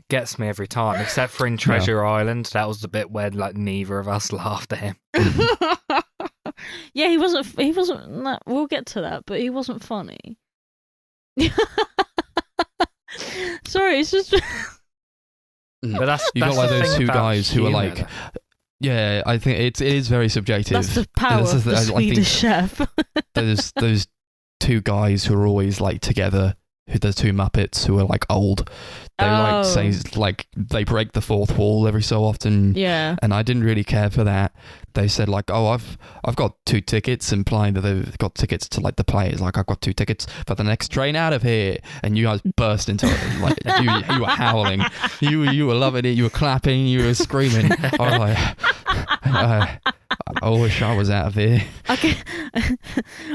[SPEAKER 3] Gets me every time, except for in Treasure Island. That was the bit where neither of us laughed at him.
[SPEAKER 4] Yeah, he wasn't. We'll get to that, but he wasn't funny. Sorry, it's just.
[SPEAKER 3] But that's
[SPEAKER 2] got those two guys who are yeah, I think it is very subjective.
[SPEAKER 4] That's the power of the Swedish chef.
[SPEAKER 2] There's those two guys who are always together. There's two Muppets who are old. They say they break the fourth wall every so often.
[SPEAKER 4] Yeah.
[SPEAKER 2] And I didn't really care for that. They said "Oh, I've got 2 tickets," implying that they've got tickets to the play. It's I've got 2 tickets for the next train out of here. And you guys burst into it. You were howling. You were loving it. You were clapping. You were screaming. I was like, I wish I was out of here.
[SPEAKER 4] Okay.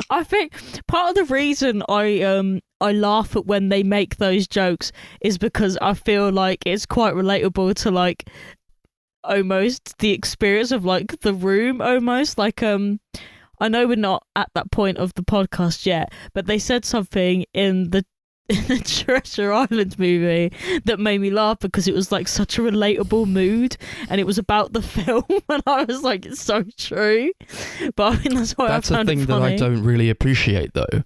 [SPEAKER 4] I think part of the reason I laugh at when they make those jokes is because I feel like it's quite relatable to almost the experience of the room almost. I know we're not at that point of the podcast yet, but they said something in in the Treasure Island movie that made me laugh because it was like such a relatable mood and it was about the film and I was like, it's so true. But I think that's why I found it funny.
[SPEAKER 2] That's a thing that I don't really appreciate though.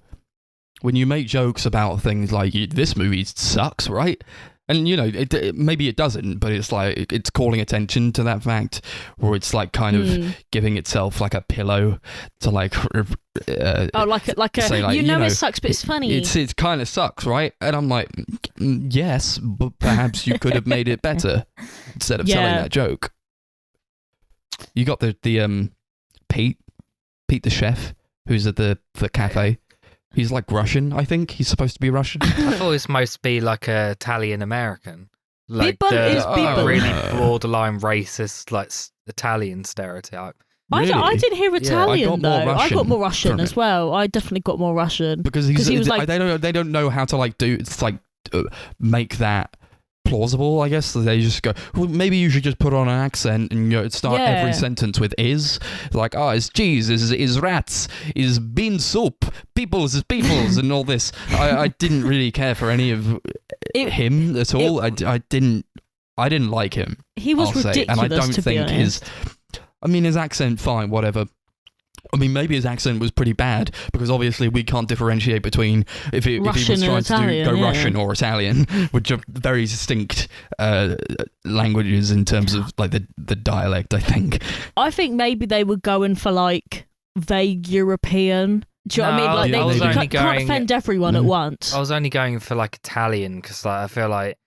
[SPEAKER 2] When you make jokes about things like, this movie sucks, right? And, you know, maybe it doesn't, but it's like, it's calling attention to that fact, or it's like kind of giving itself like a pillow to like...
[SPEAKER 4] like it sucks, but it's funny.
[SPEAKER 2] It kind of sucks, right? And I'm like, yes, but perhaps you could have made it better instead of telling that joke. You got the Pete the chef, who's at the cafe. He's like Russian, I think. He's supposed to be Russian.
[SPEAKER 3] I thought it was supposed to be like a Italian-American. Like really borderline racist, like Italian stereotype.
[SPEAKER 2] Really?
[SPEAKER 4] I didn't hear Italian though. I got more Russian as well. I definitely got more Russian.
[SPEAKER 2] Because he was like... They don't know how to like do... It's like make that... plausible, I guess. They just go, well, maybe you should just put on an accent and start every sentence with is. Like, it's cheese, is rats, is bean soup, peoples is peoples, and all this. I didn't really care for any of him at all. I didn't like him.
[SPEAKER 4] He was ridiculous,
[SPEAKER 2] and I don't think
[SPEAKER 4] his
[SPEAKER 2] accent, fine, whatever. I mean, maybe his accent was pretty bad because obviously we can't differentiate between if he was trying to go Russian or Italian, which are very distinct languages in terms of like the dialect. I think
[SPEAKER 4] maybe they were going for like vague European. Do you know what I mean? Like they can't offend everyone at once.
[SPEAKER 3] I was only going for like Italian because like I feel like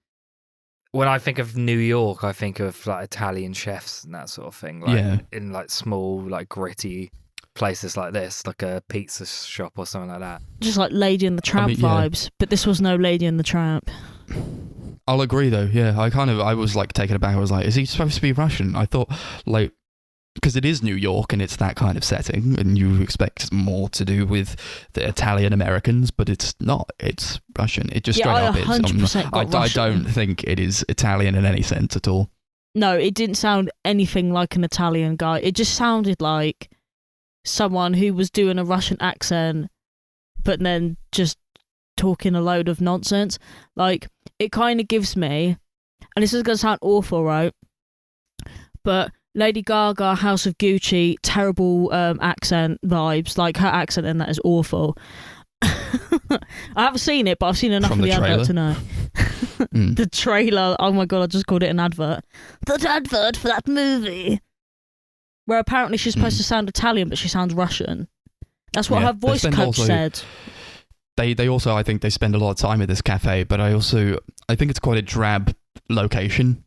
[SPEAKER 3] when I think of New York, I think of like Italian chefs and that sort of thing. Like in like small, like gritty places like this, like a pizza shop or something like that.
[SPEAKER 4] Just like Lady and the Tramp vibes, but this was no Lady and the Tramp.
[SPEAKER 2] I'll agree though, yeah. I was like taken aback. I was like, is he supposed to be Russian? I thought like, because it is New York and it's that kind of setting and you expect more to do with the Italian Americans, but it's not. It's Russian. It just straight up is.
[SPEAKER 4] 100%
[SPEAKER 2] I don't think it is Italian in any sense at all.
[SPEAKER 4] No, it didn't sound anything like an Italian guy. It just sounded like someone who was doing a Russian accent but then just talking a load of nonsense. Like, it kind of gives me, and this is going to sound awful, right? But Lady Gaga, House of Gucci, terrible accent vibes. Like, her accent in that is awful. I haven't seen it, but I've seen enough of the advert to know. The trailer, oh my god, I just called it an advert. That advert for that movie. Where apparently she's supposed to sound Italian, but she sounds Russian. That's what her voice coach said.
[SPEAKER 2] They also, I think, they spend a lot of time at this cafe, but I think it's quite a drab location.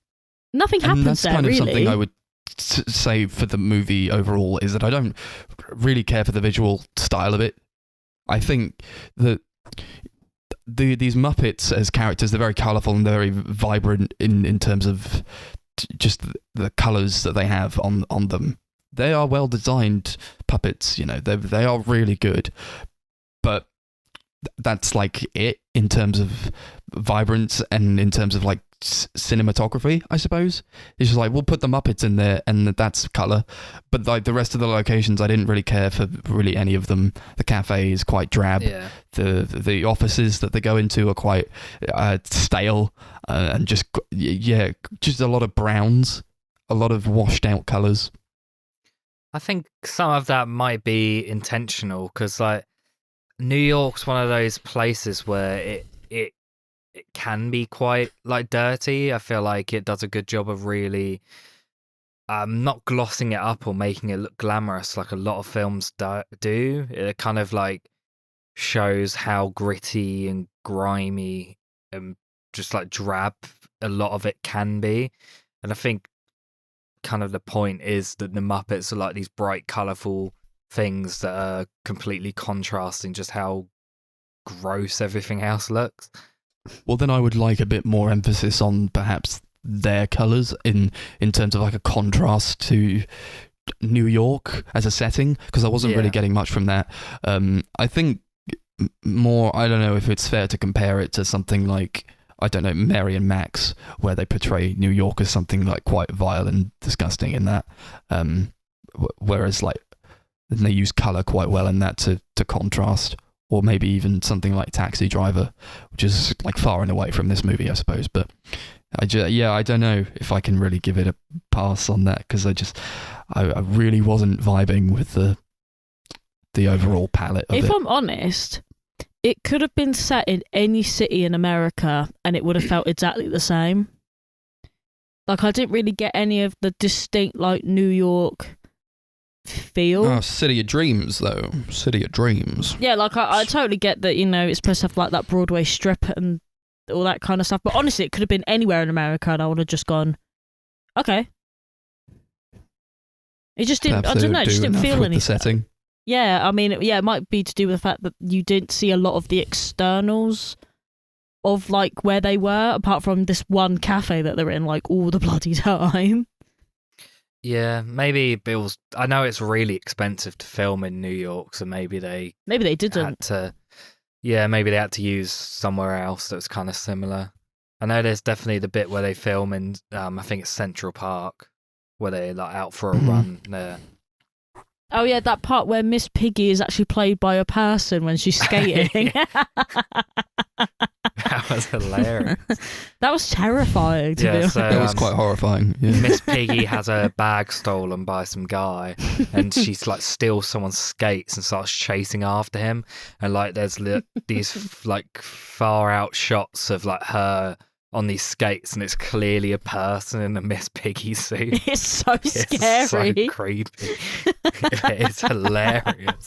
[SPEAKER 4] Nothing happens
[SPEAKER 2] that's
[SPEAKER 4] there,
[SPEAKER 2] kind of
[SPEAKER 4] really.
[SPEAKER 2] Something I would say for the movie overall is that I don't really care for the visual style of it. I think that these Muppets as characters, they're very colourful and they're very vibrant in terms of just the colours that they have on them. They are well designed puppets, you know, they are really good, but that's like it in terms of vibrance and in terms of like cinematography, I suppose. It's just like, we'll put the Muppets in there and that's colour, but like the rest of the locations I didn't really care for really any of them. The cafe is quite drab. The offices that they go into are quite stale and just a lot of browns, a lot of washed out colours.
[SPEAKER 3] I think some of that might be intentional because like New York's one of those places where it can be quite like dirty. I feel like it does a good job of really not glossing it up or making it look glamorous like a lot of films do. It kind of like shows how gritty and grimy and just like drab a lot of it can be. And I think kind of the point is that the Muppets are like these bright, colourful things that are completely contrasting just how gross everything else looks.
[SPEAKER 2] Well, then I would like a bit more emphasis on perhaps their colours in terms of like a contrast to New York as a setting, because I wasn't really getting much from that. I think more, I don't know if it's fair to compare it to something like, I don't know, Mary and Max, where they portray New York as something like quite vile and disgusting in that. Whereas like they use colour quite well in that to contrast. or maybe even something like Taxi Driver, which is like far and away from this movie, I suppose. But I don't know if I can really give it a pass on that, because I really wasn't vibing with the overall palette of it.
[SPEAKER 4] If I'm honest, it could have been set in any city in America and it would have felt exactly the same. Like, I didn't really get any of the distinct, like, New York feel.
[SPEAKER 2] Oh, City of Dreams, though. City of Dreams.
[SPEAKER 4] Yeah, like, I totally get that, it's supposed to have, like, that Broadway strip and all that kind of stuff. But honestly, it could have been anywhere in America and I would have just gone, okay. It just didn't, I don't know, it just didn't feel anything.
[SPEAKER 2] The setting.
[SPEAKER 4] Yeah, I mean, it might be to do with the fact that you didn't see a lot of the externals of, like, where they were, apart from this one cafe that they're in, like, all the bloody time.
[SPEAKER 3] Yeah, maybe Bill's. I know it's really expensive to film in New York, so maybe they
[SPEAKER 4] didn't.
[SPEAKER 3] Maybe they had to use somewhere else that was kind of similar. I know there's definitely the bit where they film in, I think it's Central Park, where they're like out for a run there.
[SPEAKER 4] Oh yeah, that part where Miss Piggy is actually played by a person when she's skating.
[SPEAKER 3] That was hilarious.
[SPEAKER 4] That was terrifying, to be honest.
[SPEAKER 2] So, that was quite horrifying. Yeah.
[SPEAKER 3] Miss Piggy has her bag stolen by some guy, and she's like steals someone's skates and starts chasing after him. And like there's these like far out shots of like her on these skates, and it's clearly a person in a Miss Piggy suit.
[SPEAKER 4] It's so scary.
[SPEAKER 3] It's so creepy. It's hilarious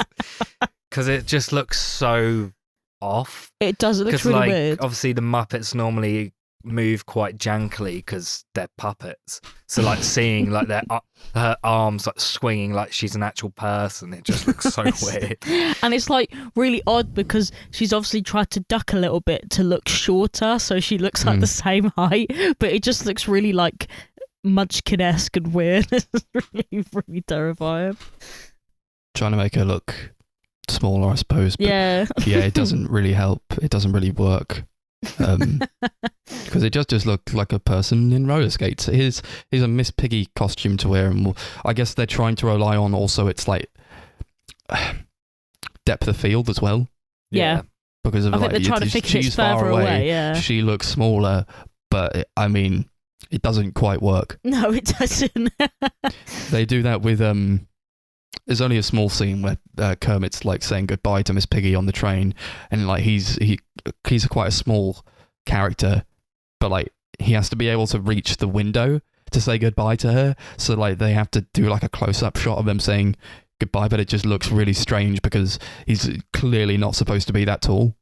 [SPEAKER 3] because it just looks so off.
[SPEAKER 4] It does. It looks really weird.
[SPEAKER 3] Obviously, the Muppets normally move quite jankily because they're puppets. So, like seeing like her arms like swinging like she's an actual person, it just looks so weird.
[SPEAKER 4] And it's like really odd because she's obviously tried to duck a little bit to look shorter, so she looks like the same height, but it just looks really like Munchkin-esque and weird. It's really, really terrifying.
[SPEAKER 2] Trying to make her look smaller, I suppose. But
[SPEAKER 4] yeah,
[SPEAKER 2] it doesn't really help. It doesn't really work. Because it just looked like a person in roller skates. Here's a Miss Piggy costume to wear, and I guess they're trying to rely on also its like depth of field as well.
[SPEAKER 4] Yeah,
[SPEAKER 2] because of
[SPEAKER 4] I think they're trying to fix it further away. Yeah,
[SPEAKER 2] she looks smaller, but I mean, it doesn't quite work.
[SPEAKER 4] No, it doesn't.
[SPEAKER 2] They do that with There's only a small scene where Kermit's like saying goodbye to Miss Piggy on the train, and like he's quite a small character, but like he has to be able to reach the window to say goodbye to her. So like they have to do like a close-up shot of them saying goodbye, but it just looks really strange because he's clearly not supposed to be that tall.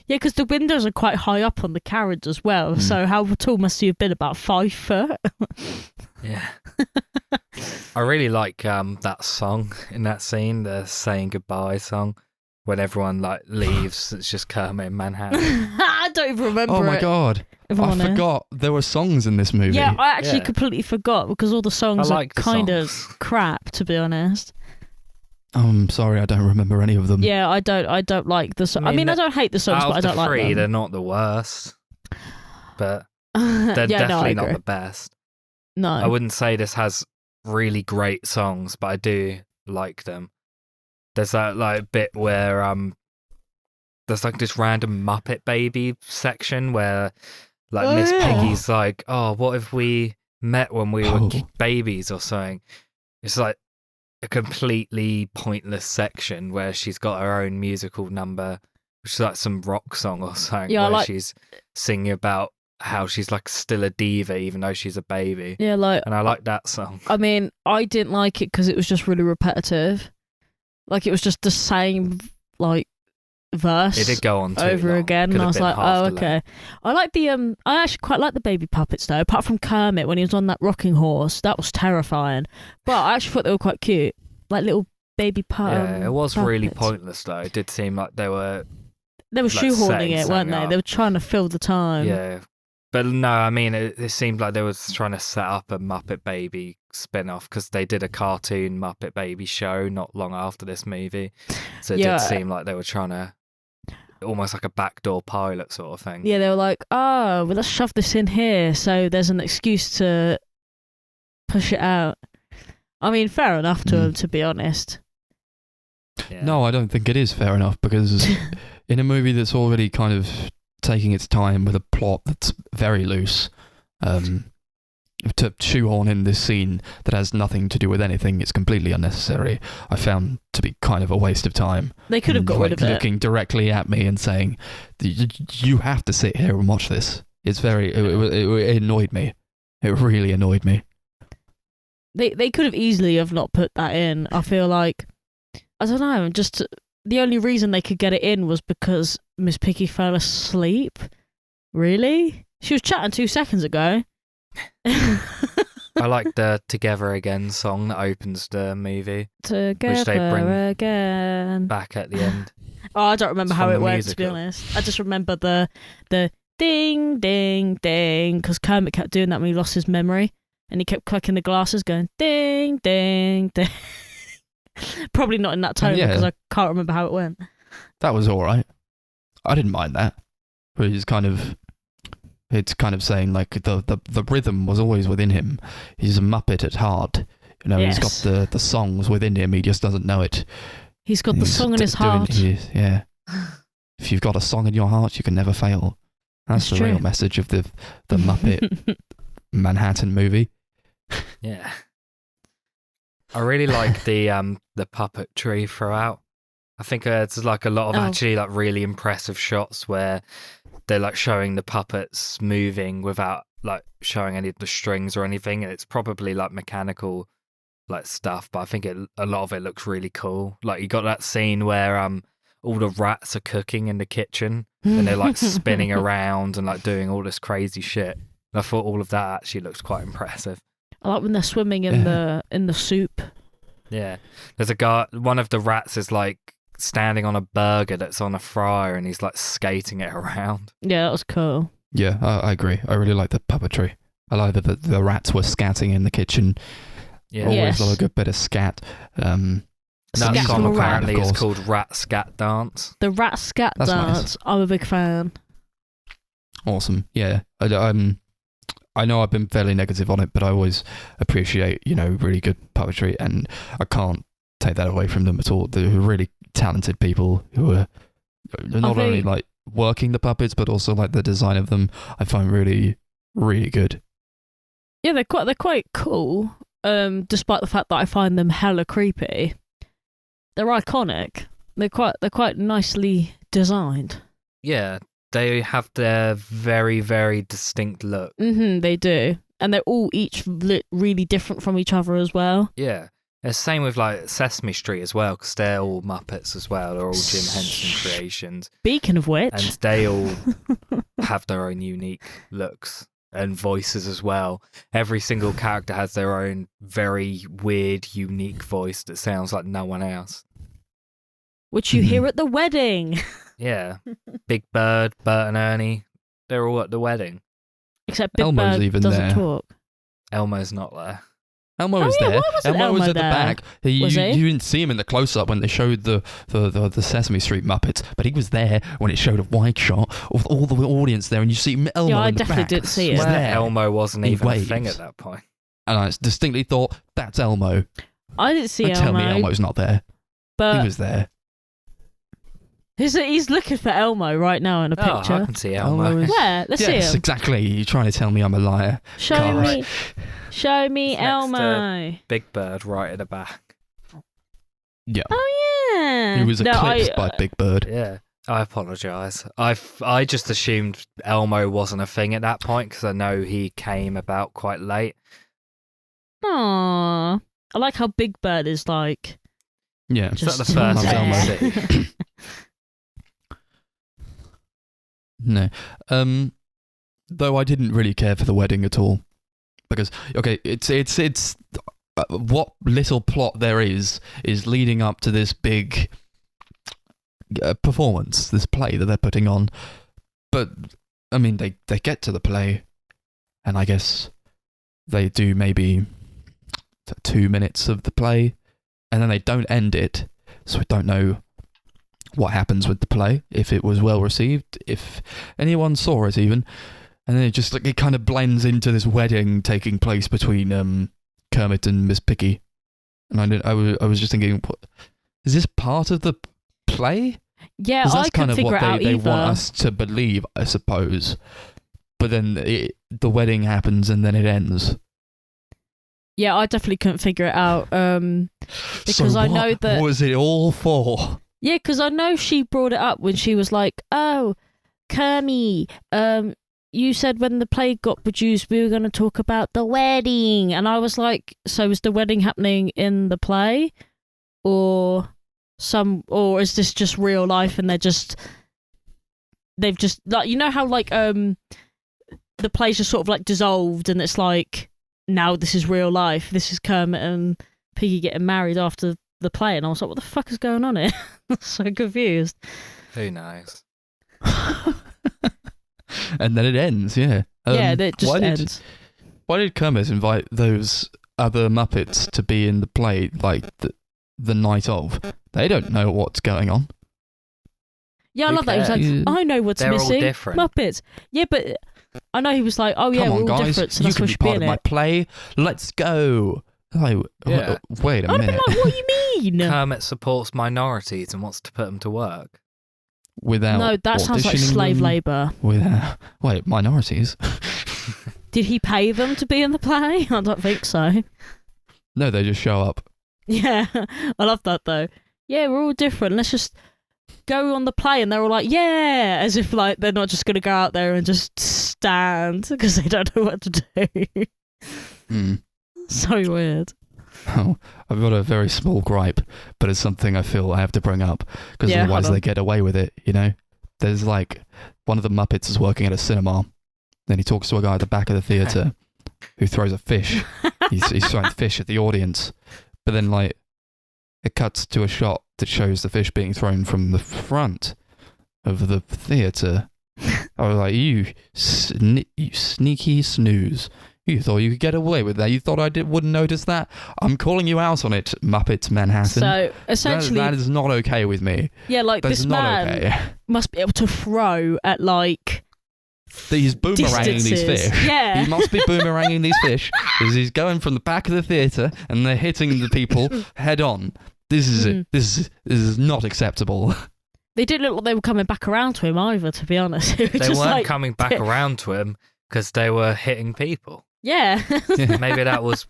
[SPEAKER 4] Yeah, because the windows are quite high up on the carriage as well. So how tall must he have been? About 5 foot?
[SPEAKER 3] Yeah. I really like that song in that scene, the saying goodbye song, when everyone like leaves. It's just Kermit in Manhattan.
[SPEAKER 4] I don't even remember.
[SPEAKER 2] Oh my god, I forgot there were songs in this movie.
[SPEAKER 4] Yeah, I actually completely forgot because all the songs are kind of crap, to be honest.
[SPEAKER 2] I'm sorry, I don't remember any of them.
[SPEAKER 4] Yeah, I don't like the song. I mean, I don't hate the songs, but I don't like them.
[SPEAKER 3] They're not the worst, but they're definitely not the best.
[SPEAKER 4] No,
[SPEAKER 3] I wouldn't say this has really great songs, but I do like them. There's that like bit where there's like this random Muppet Baby section where like Miss Piggy's like, oh, what if we met when we were babies or something? It's like a completely pointless section where she's got her own musical number, which is like some rock song or something, where she's singing about how she's like still a diva even though she's a baby.
[SPEAKER 4] Yeah, like,
[SPEAKER 3] and I like that song.
[SPEAKER 4] I mean, I didn't like it because it was just really repetitive. Like it was just the same like verse.
[SPEAKER 3] It did go on too
[SPEAKER 4] over
[SPEAKER 3] long.
[SPEAKER 4] Again, and I was like, oh, okay. I like the I actually quite like the baby puppets though. Apart from Kermit when he was on that rocking horse, that was terrifying. But I actually thought they were quite cute, like little baby puppets.
[SPEAKER 3] Yeah, it was really pointless though. It did seem like they were like
[SPEAKER 4] shoehorning it, weren't they? They were trying to fill the time.
[SPEAKER 3] Yeah. But no, I mean, it seemed like they was trying to set up a Muppet Baby spin-off because they did a cartoon Muppet Baby show not long after this movie. So it did seem like they were trying to, almost like a backdoor pilot sort of thing.
[SPEAKER 4] Yeah, they were like, oh, well, let's shove this in here so there's an excuse to push it out. I mean, fair enough to them, to be honest.
[SPEAKER 3] Yeah.
[SPEAKER 2] No, I don't think it is fair enough because in a movie that's already kind of taking its time with a plot that's very loose, to shoehorn in this scene that has nothing to do with anything, it's completely unnecessary. I found to be kind of a waste of time.
[SPEAKER 4] They could have got rid of it.
[SPEAKER 2] Looking directly at me and saying, "You have to sit here and watch this." It's it annoyed me. It really annoyed me.
[SPEAKER 4] They could have easily have not put that in. I feel like, I don't know, just the only reason they could get it in was because Miss Piggy fell asleep. Really? She was chatting 2 seconds ago.
[SPEAKER 3] I like the Together Again song that opens the movie.
[SPEAKER 4] Together
[SPEAKER 3] which they bring
[SPEAKER 4] again.
[SPEAKER 3] back at the end.
[SPEAKER 4] Oh, I don't remember
[SPEAKER 3] It's
[SPEAKER 4] how
[SPEAKER 3] from
[SPEAKER 4] it
[SPEAKER 3] the
[SPEAKER 4] went,
[SPEAKER 3] musical.
[SPEAKER 4] to be honest. I just remember the ding, ding, ding, because Kermit kept doing that when he lost his memory, and he kept clicking the glasses going ding, ding, ding. Probably not in that tone because I can't remember how it went.
[SPEAKER 2] That was all right. I didn't mind that. But it's kind of saying like the rhythm was always within him. He's a Muppet at heart. You know,
[SPEAKER 4] Yes.
[SPEAKER 2] He's got the songs within him. He just doesn't know it.
[SPEAKER 4] He's got the song in his heart.
[SPEAKER 2] Yeah. If you've got a song in your heart, you can never fail. That's
[SPEAKER 4] It's
[SPEAKER 2] the real
[SPEAKER 4] true.
[SPEAKER 2] message of the Muppet Manhattan movie.
[SPEAKER 3] Yeah. I really like the puppetry throughout. I think it's like a lot of actually like really impressive shots where they're like showing the puppets moving without like showing any of the strings or anything, and it's probably like mechanical like stuff, but I think a lot of it looks really cool. Like you got that scene where all the rats are cooking in the kitchen and they're like spinning around and like doing all this crazy shit. And I thought all of that actually looks quite impressive.
[SPEAKER 4] I like when they're swimming in the soup.
[SPEAKER 3] Yeah. There's a guy, one of the rats is like standing on a burger that's on a fryer and he's like skating it around.
[SPEAKER 4] Yeah, that was cool.
[SPEAKER 2] Yeah, I agree. I really like the puppetry. I like that the rats were scatting in the kitchen.
[SPEAKER 3] Yeah.
[SPEAKER 2] Always
[SPEAKER 4] Yes.
[SPEAKER 2] love a good bit of scat.
[SPEAKER 3] That
[SPEAKER 4] Scat
[SPEAKER 3] song
[SPEAKER 4] from a rat.
[SPEAKER 3] apparently
[SPEAKER 2] of
[SPEAKER 3] is
[SPEAKER 2] course.
[SPEAKER 3] called Rat Scat Dance.
[SPEAKER 4] The rat scat
[SPEAKER 2] That's nice.
[SPEAKER 4] dance. I'm a big fan.
[SPEAKER 2] Awesome. Yeah. I know I've been fairly negative on it, but I always appreciate, really good puppetry, and I can't take that away from them at all. They're really talented people who are not only like working the puppets, but also like the design of them. I find really, really good.
[SPEAKER 4] Yeah, they're quite cool. Despite the fact that I find them hella creepy. They're iconic. They're quite nicely designed.
[SPEAKER 3] Yeah, they have their very, very distinct look.
[SPEAKER 4] They do. And they're all each really different from each other as well.
[SPEAKER 3] Yeah. It's same with like Sesame Street as well, because they're all Muppets as well. They're all Jim Henson creations.
[SPEAKER 4] Speaking of which.
[SPEAKER 3] And they all have their own unique looks and voices as well. Every single character has their own very weird, unique voice that sounds like no one else.
[SPEAKER 4] Which you hear at the wedding.
[SPEAKER 3] Yeah. Big Bird, Bert and Ernie, they're all at the wedding.
[SPEAKER 4] Except Big
[SPEAKER 2] Elmo's
[SPEAKER 4] Bird
[SPEAKER 2] even
[SPEAKER 4] doesn't
[SPEAKER 2] there.
[SPEAKER 4] talk.
[SPEAKER 3] Elmo's not there.
[SPEAKER 2] Elmo was there.
[SPEAKER 4] Why wasn't
[SPEAKER 2] Elmo was
[SPEAKER 4] Elmo
[SPEAKER 2] at the
[SPEAKER 4] there?
[SPEAKER 2] back. You
[SPEAKER 4] Was he?
[SPEAKER 2] didn't see him in the close-up when they showed the Sesame Street Muppets, but he was there when it showed a wide shot of all the audience there, and you see Elmo
[SPEAKER 4] Yeah, I
[SPEAKER 2] in the
[SPEAKER 4] definitely
[SPEAKER 2] back.
[SPEAKER 4] did see
[SPEAKER 2] He's
[SPEAKER 4] it.
[SPEAKER 3] Where
[SPEAKER 2] there.
[SPEAKER 3] Elmo wasn't
[SPEAKER 2] He
[SPEAKER 3] even a
[SPEAKER 2] waves.
[SPEAKER 3] thing at that point.
[SPEAKER 2] And I distinctly thought, that's Elmo.
[SPEAKER 4] I didn't see
[SPEAKER 2] Don't tell me
[SPEAKER 4] Elmo.
[SPEAKER 2] Elmo's not there.
[SPEAKER 4] But
[SPEAKER 2] He was there.
[SPEAKER 4] he's looking for Elmo right now in a
[SPEAKER 3] Oh, I
[SPEAKER 4] picture.
[SPEAKER 3] can see
[SPEAKER 2] Elmo
[SPEAKER 3] Elmo.
[SPEAKER 2] is-
[SPEAKER 4] Where? Let's see
[SPEAKER 2] Yes,
[SPEAKER 4] him.
[SPEAKER 2] exactly. You're trying to tell me I'm a liar.
[SPEAKER 4] Show
[SPEAKER 2] Gosh.
[SPEAKER 4] me. Show me
[SPEAKER 3] It's next to-
[SPEAKER 4] Elmo.
[SPEAKER 3] Big Bird right at the back.
[SPEAKER 2] Yeah.
[SPEAKER 4] Oh yeah.
[SPEAKER 2] He was
[SPEAKER 4] No,
[SPEAKER 2] eclipsed by Big Bird.
[SPEAKER 3] Yeah. I apologise. I just assumed Elmo wasn't a thing at that point because I know he came about quite late.
[SPEAKER 4] Aww. I like how Big Bird is like.
[SPEAKER 2] Yeah.
[SPEAKER 3] Is that the
[SPEAKER 4] Just
[SPEAKER 3] first
[SPEAKER 2] there.
[SPEAKER 3] Elmo city?
[SPEAKER 2] No. Though I didn't really care for the wedding at all. Because, okay, it's what little plot there is leading up to this big performance, this play that they're putting on. But, I mean, they get to the play, and I guess they do maybe 2 minutes of the play, and then they don't end it, so I don't know what happens with the play, if it was well received, if anyone saw it even. And then it kind of blends into this wedding taking place between Kermit and Miss Piggy. And I was just thinking, is this part of the play?
[SPEAKER 4] Yeah,
[SPEAKER 2] 'Cause that's
[SPEAKER 4] I
[SPEAKER 2] kind
[SPEAKER 4] couldn't
[SPEAKER 2] of
[SPEAKER 4] figure
[SPEAKER 2] what
[SPEAKER 4] it out
[SPEAKER 2] they
[SPEAKER 4] either.
[SPEAKER 2] want us to believe, I suppose. But then the wedding happens and then it ends.
[SPEAKER 4] Yeah, I definitely couldn't figure it out. Because
[SPEAKER 2] So
[SPEAKER 4] I know
[SPEAKER 2] what
[SPEAKER 4] that.
[SPEAKER 2] was it all for?
[SPEAKER 4] Yeah, because I know she brought it up when she was like, "Oh, Kermie, you said when the play got produced, we were going to talk about the wedding," and I was like, "So is the wedding happening in the play, or is this just real life and they've just like, you know how like the play's just sort of like dissolved and it's like now this is real life. This is Kermit and Piggy getting married after the play," and I was like, "What the fuck is going on here?" So confused.
[SPEAKER 3] Who knows?
[SPEAKER 2] And then it ends, yeah.
[SPEAKER 4] Yeah, it just ends.
[SPEAKER 2] Why did Kermit invite those other Muppets to be in the play, like, the night of? They don't know what's going on.
[SPEAKER 4] Yeah, I
[SPEAKER 3] Who
[SPEAKER 4] love that. He was like,
[SPEAKER 2] cares?
[SPEAKER 4] "I know what's
[SPEAKER 3] They're all
[SPEAKER 4] missing.
[SPEAKER 3] different.
[SPEAKER 4] Muppets." Yeah, but I know he was like, "Oh yeah,
[SPEAKER 2] Come
[SPEAKER 4] we're
[SPEAKER 2] on,
[SPEAKER 4] all
[SPEAKER 2] guys.
[SPEAKER 4] different, so
[SPEAKER 2] You
[SPEAKER 4] that's
[SPEAKER 2] can
[SPEAKER 4] what
[SPEAKER 2] be
[SPEAKER 4] should be
[SPEAKER 2] part
[SPEAKER 4] in
[SPEAKER 2] of my
[SPEAKER 4] it."
[SPEAKER 2] play. Let's go. Like,
[SPEAKER 3] Yeah.
[SPEAKER 2] wait a
[SPEAKER 4] I'd have
[SPEAKER 2] minute.
[SPEAKER 4] been like, "What you mean?"
[SPEAKER 3] Kermit supports minorities and wants to put them to work.
[SPEAKER 2] Without
[SPEAKER 4] No, that sounds like
[SPEAKER 2] auditioning
[SPEAKER 4] slave
[SPEAKER 2] them,
[SPEAKER 4] labour.
[SPEAKER 2] Wait, minorities?
[SPEAKER 4] Did he pay them to be in the play? I don't think so.
[SPEAKER 2] No, they just show up.
[SPEAKER 4] Yeah, I love that though. Yeah, we're all different. Let's just go on the play, and they're all like, "Yeah," as if like they're not just gonna go out there and just stand because they don't know what to do.
[SPEAKER 2] Hmm.
[SPEAKER 4] So weird.
[SPEAKER 2] Oh, I've got a very small gripe, but it's something I feel I have to bring up because
[SPEAKER 4] Yeah,
[SPEAKER 2] otherwise
[SPEAKER 4] hold on.
[SPEAKER 2] they get away with it, you know? There's like, one of the Muppets is working at a cinema, then he talks to a guy at the back of the theatre who throws a fish. He's throwing fish at the audience, but then like, it cuts to a shot that shows the fish being thrown from the front of the theatre. I was like, you sneaky snooze. You thought you could get away with that. You thought I wouldn't notice that? I'm calling you out on it, Muppets Manhattan.
[SPEAKER 4] So essentially,
[SPEAKER 2] that is not okay with me.
[SPEAKER 4] yeah, like
[SPEAKER 2] That's
[SPEAKER 4] this
[SPEAKER 2] not
[SPEAKER 4] man
[SPEAKER 2] okay.
[SPEAKER 4] must be able to throw at like
[SPEAKER 2] He's boomeranging these
[SPEAKER 4] distances.
[SPEAKER 2] fish.
[SPEAKER 4] Yeah.
[SPEAKER 2] He must be boomeranging these fish because he's going from the back of the theatre and they're hitting the people head on. This is it. This is not acceptable.
[SPEAKER 4] They didn't look like they were coming back around to him either, to be honest. They
[SPEAKER 3] They weren't coming back around to him because they were hitting people.
[SPEAKER 4] Yeah.
[SPEAKER 3] Maybe that was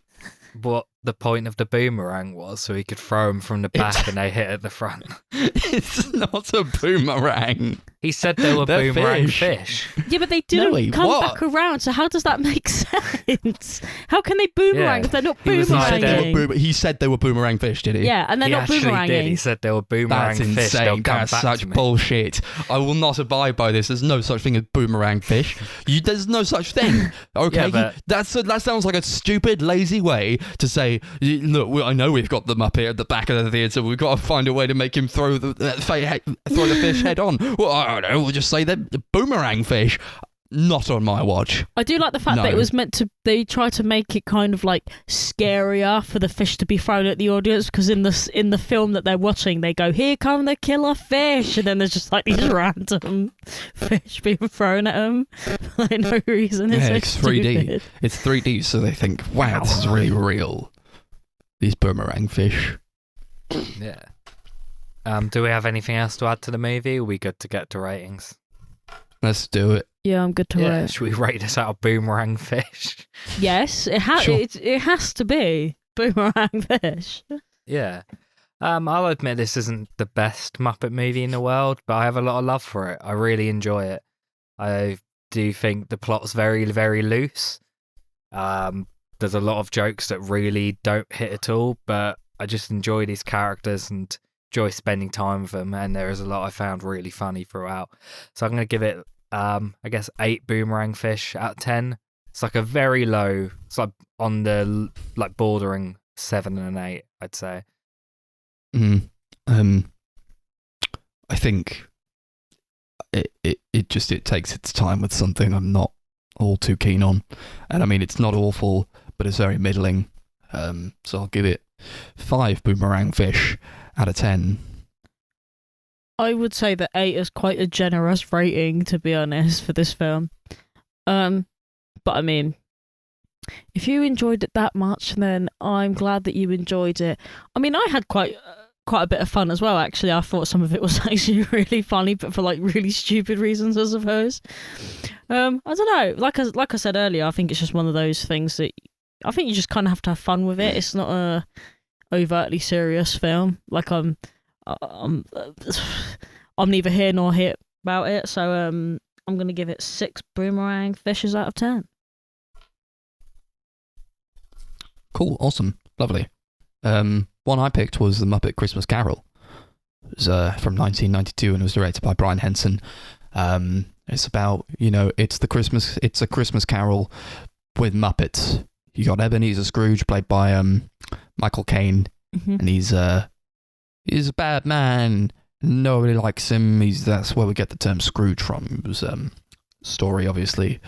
[SPEAKER 3] what the point of the boomerang was, so he could throw them from the back and they hit at the front.
[SPEAKER 2] It's not a boomerang.
[SPEAKER 3] He said they were
[SPEAKER 2] They're
[SPEAKER 3] boomerang
[SPEAKER 2] fish.
[SPEAKER 3] fish.
[SPEAKER 4] Yeah, but they didn't
[SPEAKER 2] wait,
[SPEAKER 4] come
[SPEAKER 2] what?
[SPEAKER 4] back around, so how does that make sense? How can they boomerang
[SPEAKER 3] Yeah.
[SPEAKER 4] if they're not
[SPEAKER 3] He was like,
[SPEAKER 4] boomeranging?
[SPEAKER 2] He said they were boomerang fish, did he?
[SPEAKER 4] Yeah, and they're
[SPEAKER 3] He
[SPEAKER 4] not
[SPEAKER 3] actually
[SPEAKER 4] boomeranging.
[SPEAKER 3] did. He said they were boomerang
[SPEAKER 2] That's
[SPEAKER 3] fish. They'll
[SPEAKER 2] insane.
[SPEAKER 3] come
[SPEAKER 2] That's
[SPEAKER 3] back
[SPEAKER 2] such
[SPEAKER 3] to me.
[SPEAKER 2] bullshit. I will not abide by this. There's no such thing as boomerang fish. There's no such thing. Okay,
[SPEAKER 3] Yeah, but-
[SPEAKER 2] that sounds like a stupid, lazy way to say. Look, I know we've got the Muppet at the back of the theatre. We've got to find a way to make him throw the fish head on. Well, I don't know. We'll just say they're boomerang fish. Not on my watch.
[SPEAKER 4] I do like the fact that it
[SPEAKER 2] No.
[SPEAKER 4] was meant to. They try to make it kind of like scarier for the fish to be thrown at the audience, because in the film that they're watching, they go, "Here come the killer fish," and then there's just like these random fish being thrown at them for like no reason. It's
[SPEAKER 2] Yeah,
[SPEAKER 4] so
[SPEAKER 2] it's 3D.
[SPEAKER 4] stupid.
[SPEAKER 2] It's 3D, so they think, wow, this is really real. These boomerang fish.
[SPEAKER 3] Yeah. Do we have anything else to add to the movie? Or are we good to get to ratings?
[SPEAKER 2] Let's do it.
[SPEAKER 4] Yeah, I'm good to
[SPEAKER 3] Yeah.
[SPEAKER 4] rate.
[SPEAKER 3] Should we rate this out of boomerang fish?
[SPEAKER 4] Yes, it
[SPEAKER 2] Sure.
[SPEAKER 4] it has to be boomerang fish.
[SPEAKER 3] Yeah. I'll admit this isn't the best Muppet movie in the world, but I have a lot of love for it. I really enjoy it. I do think the plot's very, very loose. There's a lot of jokes that really don't hit at all, but I just enjoy these characters and enjoy spending time with them, and there is a lot I found really funny throughout. So I'm going to give it, I guess, 8 boomerang fish out of 10. It's like a very low, it's like on the like bordering 7 and an 8, I'd say.
[SPEAKER 2] I think it takes its time with something I'm not all too keen on, and I mean it's not awful, but it's very middling. So I'll give it 5 boomerang fish out of 10.
[SPEAKER 4] I would say that 8 is quite a generous rating, to be honest, for this film. But I mean, if you enjoyed it that much, then I'm glad that you enjoyed it. I mean, I had quite quite a bit of fun as well. Actually, I thought some of it was actually really funny, but for like really stupid reasons, I suppose. I don't know. Like I said earlier, I think it's just one of those things that I think you just kind of have to have fun with it. It's not a overtly serious film. Like I'm neither here nor here about it. So I'm gonna give it 6 boomerang fishes out of 10.
[SPEAKER 2] Cool, awesome, lovely. One I picked was The Muppet Christmas Carol. It was from 1992 and it was directed by Brian Henson. It's about, it's a Christmas Carol with Muppets. You got Ebenezer Scrooge, played by Michael Caine, and he's a bad man. Nobody likes him. That's where we get the term Scrooge from. It was a story, obviously,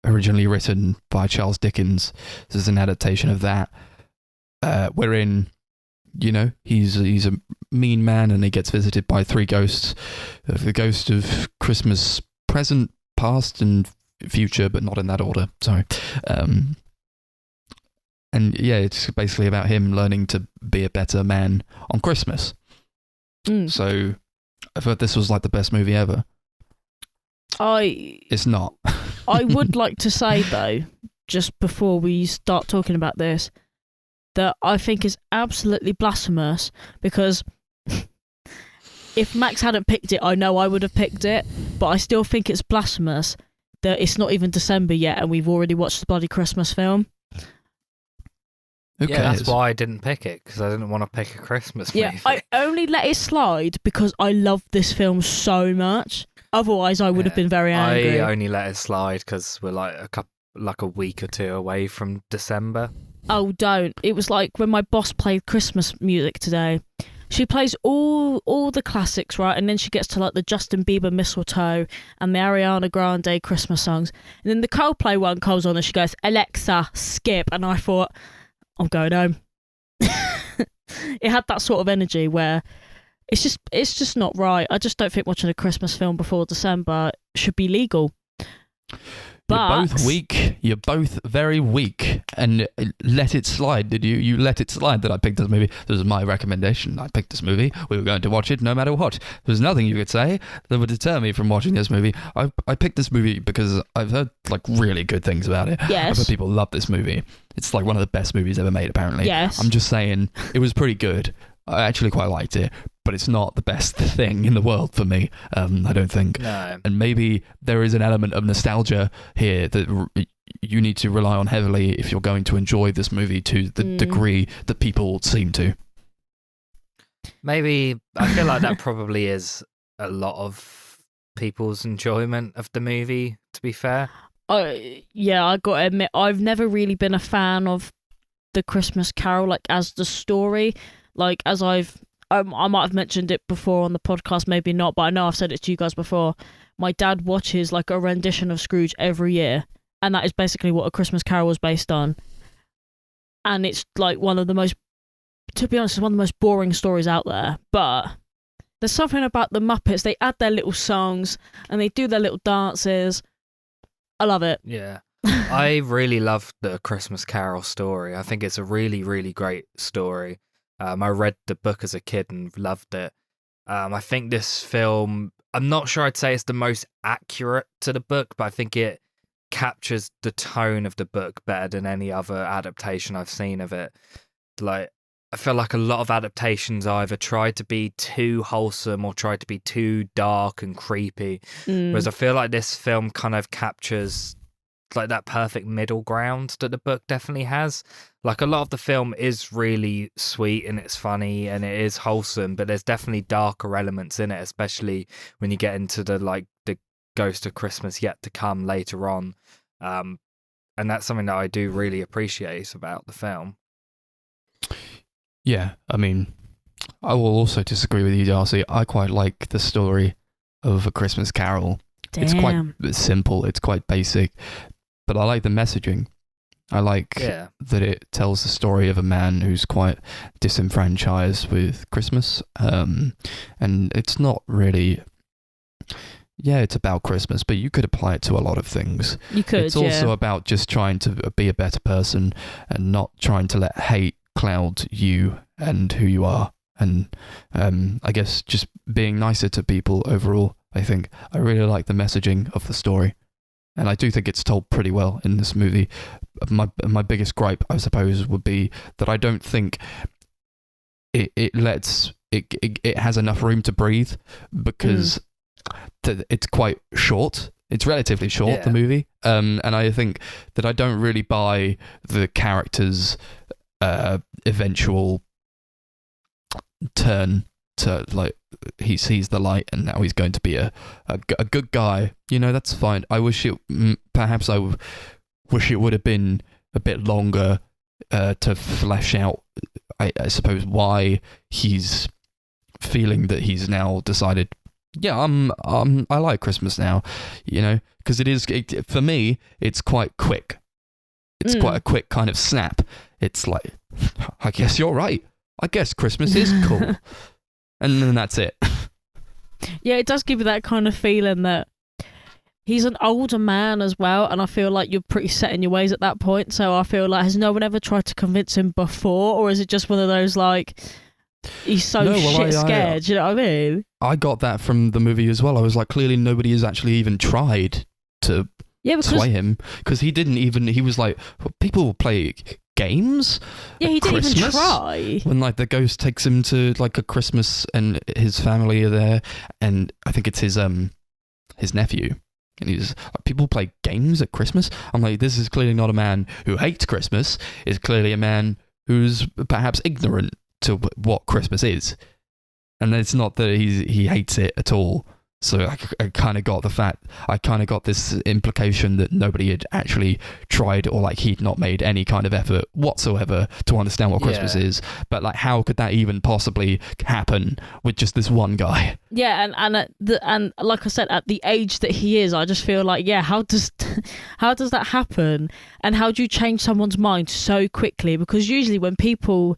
[SPEAKER 2] originally written by Charles Dickens. This is an adaptation of that. Wherein, he's a mean man and he gets visited by 3 ghosts. The ghost of Christmas present, past, and future, but not in that order. Sorry. And yeah, it's basically about him learning to be a better man on Christmas. So I thought this was like the best movie ever. It's not.
[SPEAKER 4] I would like to say though, just before we start talking about this, that I think is absolutely blasphemous, because if Max hadn't picked it, I know I would have picked it, but I still think it's blasphemous that it's not even December yet and we've already watched the bloody Christmas film.
[SPEAKER 3] Yeah, that's why I didn't pick it, because I didn't want to pick a Christmas movie.
[SPEAKER 4] Yeah, I only let it slide because I love this film so much. Otherwise, I would have been very angry.
[SPEAKER 3] I only let it slide because we're like a week or 2 away from December.
[SPEAKER 4] Oh, don't. It was like when my boss played Christmas music today. She plays all the classics, right? And then she gets to like the Justin Bieber Mistletoe and the Ariana Grande Christmas songs. And then the Coldplay one comes on and she goes, Alexa, skip. And I thought, I'm going home. It had that sort of energy where it's just not right. I just don't think watching a Christmas film before December should be legal. But
[SPEAKER 2] you're both weak. You're both very weak. And let it slide, did you? You let it slide that I picked this movie. This was my recommendation. I picked this movie. We were going to watch it no matter what. There's nothing you could say that would deter me from watching this movie. I picked this movie because I've heard like really good things about it.
[SPEAKER 4] Yes.
[SPEAKER 2] I've heard people love this movie. It's like one of the best movies ever made, apparently.
[SPEAKER 4] Yes.
[SPEAKER 2] I'm just saying, it was pretty good. I actually quite liked it, but it's not the best thing in the world for me, I don't think.
[SPEAKER 3] No.
[SPEAKER 2] And maybe there is an element of nostalgia here that you need to rely on heavily if you're going to enjoy this movie to the degree that people seem to.
[SPEAKER 3] Maybe, I feel like that probably is a lot of people's enjoyment of the movie, to be fair.
[SPEAKER 4] Yeah, I got to admit, I've never really been a fan of the Christmas Carol, like as the story. Like, as I might have mentioned it before on the podcast, maybe not, but I know I've said it to you guys before. My dad watches like a rendition of Scrooge every year, and that is basically what A Christmas Carol was based on. And it's like one of the most, to be honest, it's one of the most boring stories out there. But there's something about the Muppets. They add their little songs and they do their little dances. I love it.
[SPEAKER 3] Yeah. I really love the Christmas Carol story. I think it's a really, really great story. I read the book as a kid and loved it. I think this film, I'm not sure I'd say it's the most accurate to the book, but I think it captures the tone of the book better than any other adaptation I've seen of it. Like, I feel like a lot of adaptations either try to be too wholesome or try to be too dark and creepy. Whereas I feel like this film kind of captures like that perfect middle ground that the book definitely has. Like, a lot of the film is really sweet and it's funny and it is wholesome, but there's definitely darker elements in it, especially when you get into the Ghost of Christmas Yet to Come later on. And that's something that I do really appreciate about the film.
[SPEAKER 2] Yeah, I mean, I will also disagree with you, Darcy. I quite like the story of A Christmas Carol.
[SPEAKER 4] Damn.
[SPEAKER 2] It's quite simple, it's quite basic, but I like the messaging. I like that it tells the story of a man who's quite disenfranchised with Christmas. And it's not really... Yeah, it's about Christmas, but you could apply it to a lot of things.
[SPEAKER 4] You could,
[SPEAKER 2] It's also about just trying to be a better person and not trying to let hate cloud you and who you are. And I guess just being nicer to people overall. I think I really like the messaging of the story, and I do think it's told pretty well in this movie. My biggest gripe, I suppose, would be that I don't think it has enough room to breathe, because it's quite short. It's relatively short, the movie, and I think that I don't really buy the character's eventual turn to, like, he sees the light and now he's going to be a good guy. You know, that's fine. I wish it would have been a bit longer to flesh out, I suppose, why he's feeling that he's now decided, I like Christmas now, you know, because for me, it's quite quick. It's quite a quick kind of snap. It's like, I guess you're right. I guess Christmas is cool. And then that's it.
[SPEAKER 4] Yeah, it does give you that kind of feeling that he's an older man as well, and I feel like you're pretty set in your ways at that point. So I feel like, has no one ever tried to convince him before, or is it just one of those, like, he's so scared? Do you know what I mean?
[SPEAKER 2] I got that from the movie as well. I was like, clearly nobody has actually even tried to sway him, because he was like, people will play games.
[SPEAKER 4] Yeah, he didn't
[SPEAKER 2] Christmas,
[SPEAKER 4] even try.
[SPEAKER 2] when like the ghost takes him to like a Christmas and his family are there, and I think it's his nephew, and he's like, people play games at Christmas. I'm like, this is clearly not a man who hates Christmas. It's clearly a man who's perhaps ignorant to what Christmas is, and it's not that he hates it at all. So I kind of got this implication that nobody had actually tried, or like he'd not made any kind of effort whatsoever to understand what Christmas is. But like, how could that even possibly happen with just this one guy?
[SPEAKER 4] Yeah, and like I said, at the age that he is, I just feel like, how does that happen? And how do you change someone's mind so quickly? Because usually when people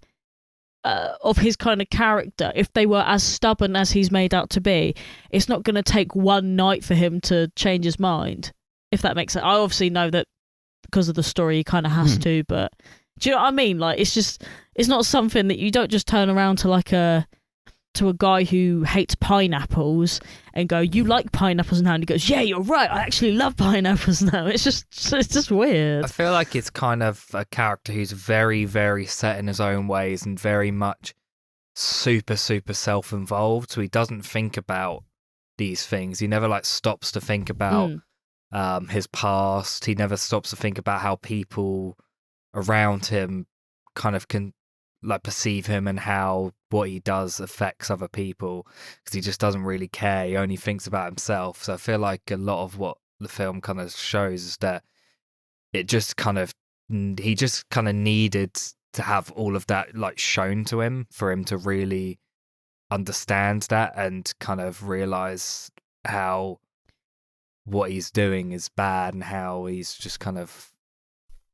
[SPEAKER 4] of his kind of character, if they were as stubborn as he's made out to be, it's not going to take one night for him to change his mind, if that makes sense. I obviously know that because of the story he kind of has to, but do you know what I mean? Like, it's not something that you don't just turn around to a guy who hates pineapples and go, you like pineapples now? And he goes, yeah, you're right, I actually love pineapples now. It's just weird.
[SPEAKER 3] I feel like it's kind of a character who's very, very set in his own ways and very much super, super self-involved. So he doesn't think about these things. He never like stops to think about his past. He never stops to think about how people around him kind of can like perceive him and how what he does affects other people, because he just doesn't really care. He only thinks about himself. So I feel like a lot of what the film kind of shows is that he just kind of needed to have all of that like shown to him for him to really understand that and kind of realize how what he's doing is bad and how he's just kind of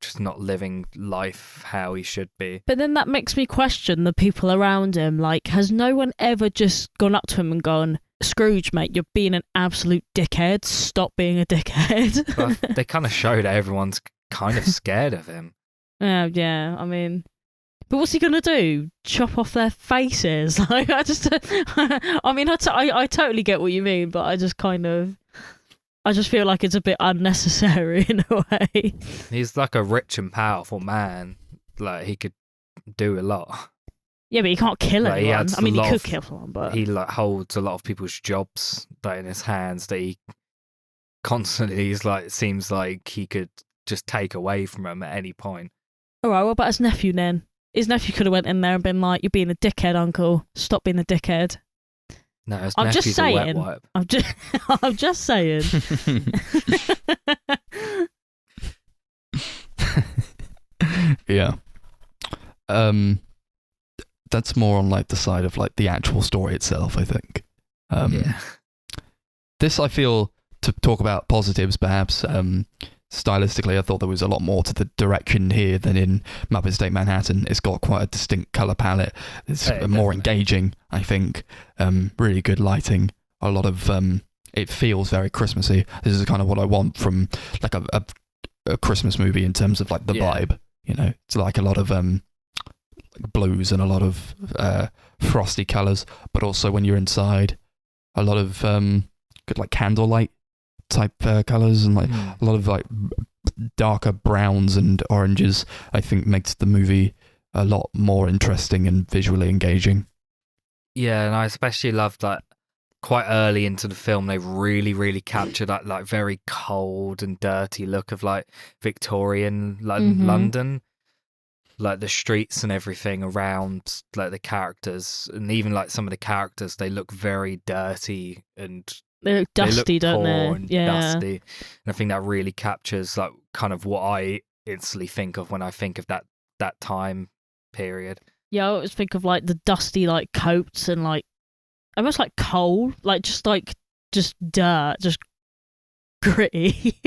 [SPEAKER 3] just not living life how he should be.
[SPEAKER 4] But then that makes me question the people around him. Like, has no one ever just gone up to him and gone, Scrooge, mate, you're being an absolute dickhead. Stop being a dickhead.
[SPEAKER 3] Well, they kind of show that everyone's kind of scared of him.
[SPEAKER 4] Yeah, I mean, but what's he gonna do? Chop off their faces? Like, I totally get what you mean, but I just feel like it's a bit unnecessary in a way.
[SPEAKER 3] He's like a rich and powerful man. Like, he could do a lot.
[SPEAKER 4] Yeah, but he can't kill anyone. I mean, he could kill someone, but
[SPEAKER 3] he like holds a lot of people's jobs like in his hands that he constantly is like. It seems like he could just take away from him at any point.
[SPEAKER 4] All right, what about his nephew then? His nephew could have went in there and been like, "You're being a dickhead, uncle. Stop being a dickhead."
[SPEAKER 3] No, his
[SPEAKER 4] I'm
[SPEAKER 3] nephew's
[SPEAKER 4] just saying.
[SPEAKER 3] a wet wipe.
[SPEAKER 4] I'm just saying.
[SPEAKER 2] Yeah. That's more on like the side of like the actual story itself, I think.
[SPEAKER 3] Yeah.
[SPEAKER 2] This, I feel, to talk about positives, perhaps, stylistically, I thought there was a lot more to the direction here than in Muppets Take Manhattan. It's got quite a distinct colour palette. It's more engaging, I think. Really good lighting. A lot of it feels very Christmassy. This is kind of what I want from like a Christmas movie in terms of like the vibe. You know, it's like a lot of blues and a lot of frosty colours, but also when you're inside, a lot of good like candlelight type colours and like a lot of like darker browns and oranges. I think makes the movie a lot more interesting and visually engaging.
[SPEAKER 3] Yeah, and I especially loved that quite early into the film they really, really captured that like very cold and dirty look of like Victorian London. Like the streets and everything around like the characters, and even like some of the characters, they look very dirty and
[SPEAKER 4] they look dusty, don't they?
[SPEAKER 3] And dusty. And I think that really captures like kind of what I instantly think of when I think of that time period.
[SPEAKER 4] Yeah, I always think of like the dusty like coats and like almost like coal, like just dirt, just gritty.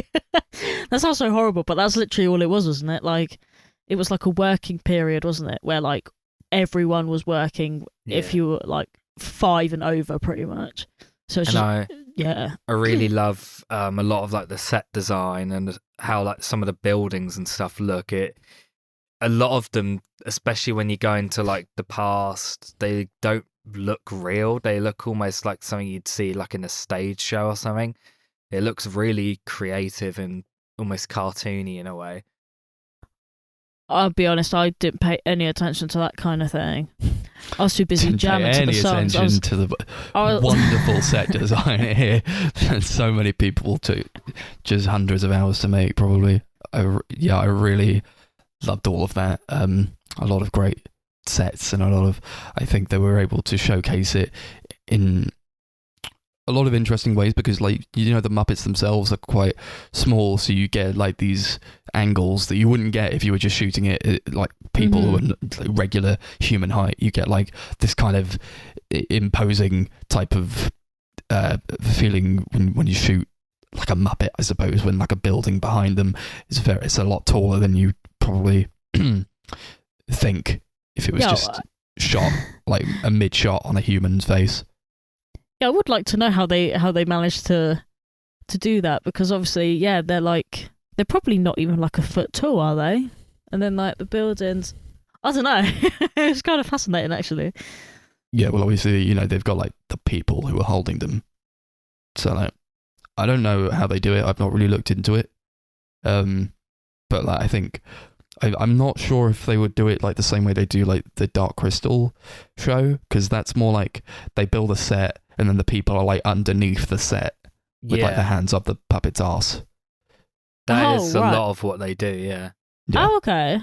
[SPEAKER 4] That sounds so horrible, but that's literally all it was, wasn't it? Like it was like a working period, wasn't it? Where like everyone was working if you were like 5 and over, pretty much. So it's
[SPEAKER 3] I really love a lot of like the set design and how like some of the buildings and stuff look. A lot of them, especially when you go into like the past, they don't look real. They look almost like something you'd see like in a stage show or something. It looks really creative and almost cartoony in a way.
[SPEAKER 4] I'll be honest, I didn't pay any attention to that kind of thing. I was too busy jamming to the songs.
[SPEAKER 2] Attention to the wonderful set design here. So many people took just hundreds of hours to make, probably. I really loved all of that. A lot of great sets and I think they were able to showcase it in a lot of interesting ways because, like, the Muppets themselves are quite small, so you get like these angles that you wouldn't get if you were just shooting it at, like, people who are like, regular human height. You get like this kind of imposing type of feeling when you shoot like a Muppet, I suppose, when like a building behind them it's a lot taller than you probably think if it was just shot like a mid shot on a human's face.
[SPEAKER 4] Yeah, I would like to know how they managed to do that, because obviously, they're probably not even like a foot tall, are they? And then like the buildings, I don't know. It's kind of fascinating, actually.
[SPEAKER 2] Yeah, well, obviously, they've got like the people who are holding them. So like, I don't know how they do it. I've not really looked into it. But like, I think I'm not sure if they would do it like the same way they do like the Dark Crystal show, because that's more like they build a set and then the people are like underneath the set with like the hands up the puppet's ass.
[SPEAKER 3] That is a lot of what they do, yeah.
[SPEAKER 4] Oh, okay.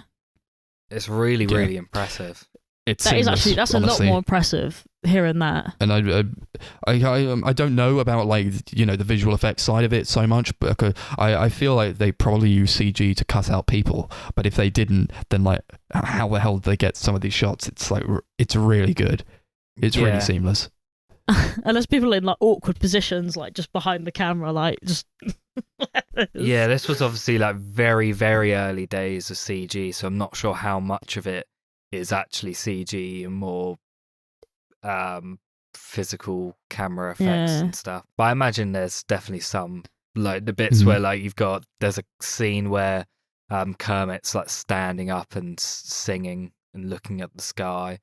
[SPEAKER 3] It's really, really impressive.
[SPEAKER 2] That's
[SPEAKER 4] honestly a lot more impressive hearing that.
[SPEAKER 2] And I don't know about like the visual effects side of it so much, but I feel like they probably use CG to cut out people. But if they didn't, then like how the hell did they get some of these shots? It's like it's really good. It's really seamless.
[SPEAKER 4] Unless people in like awkward positions, like just behind the camera, like just.
[SPEAKER 3] Yeah, this was obviously like very, very early days of CG, so I'm not sure how much of it is actually CG and more physical camera effects and stuff. But I imagine there's definitely some, like the bits where like there's a scene where Kermit's like standing up and singing and looking at the sky,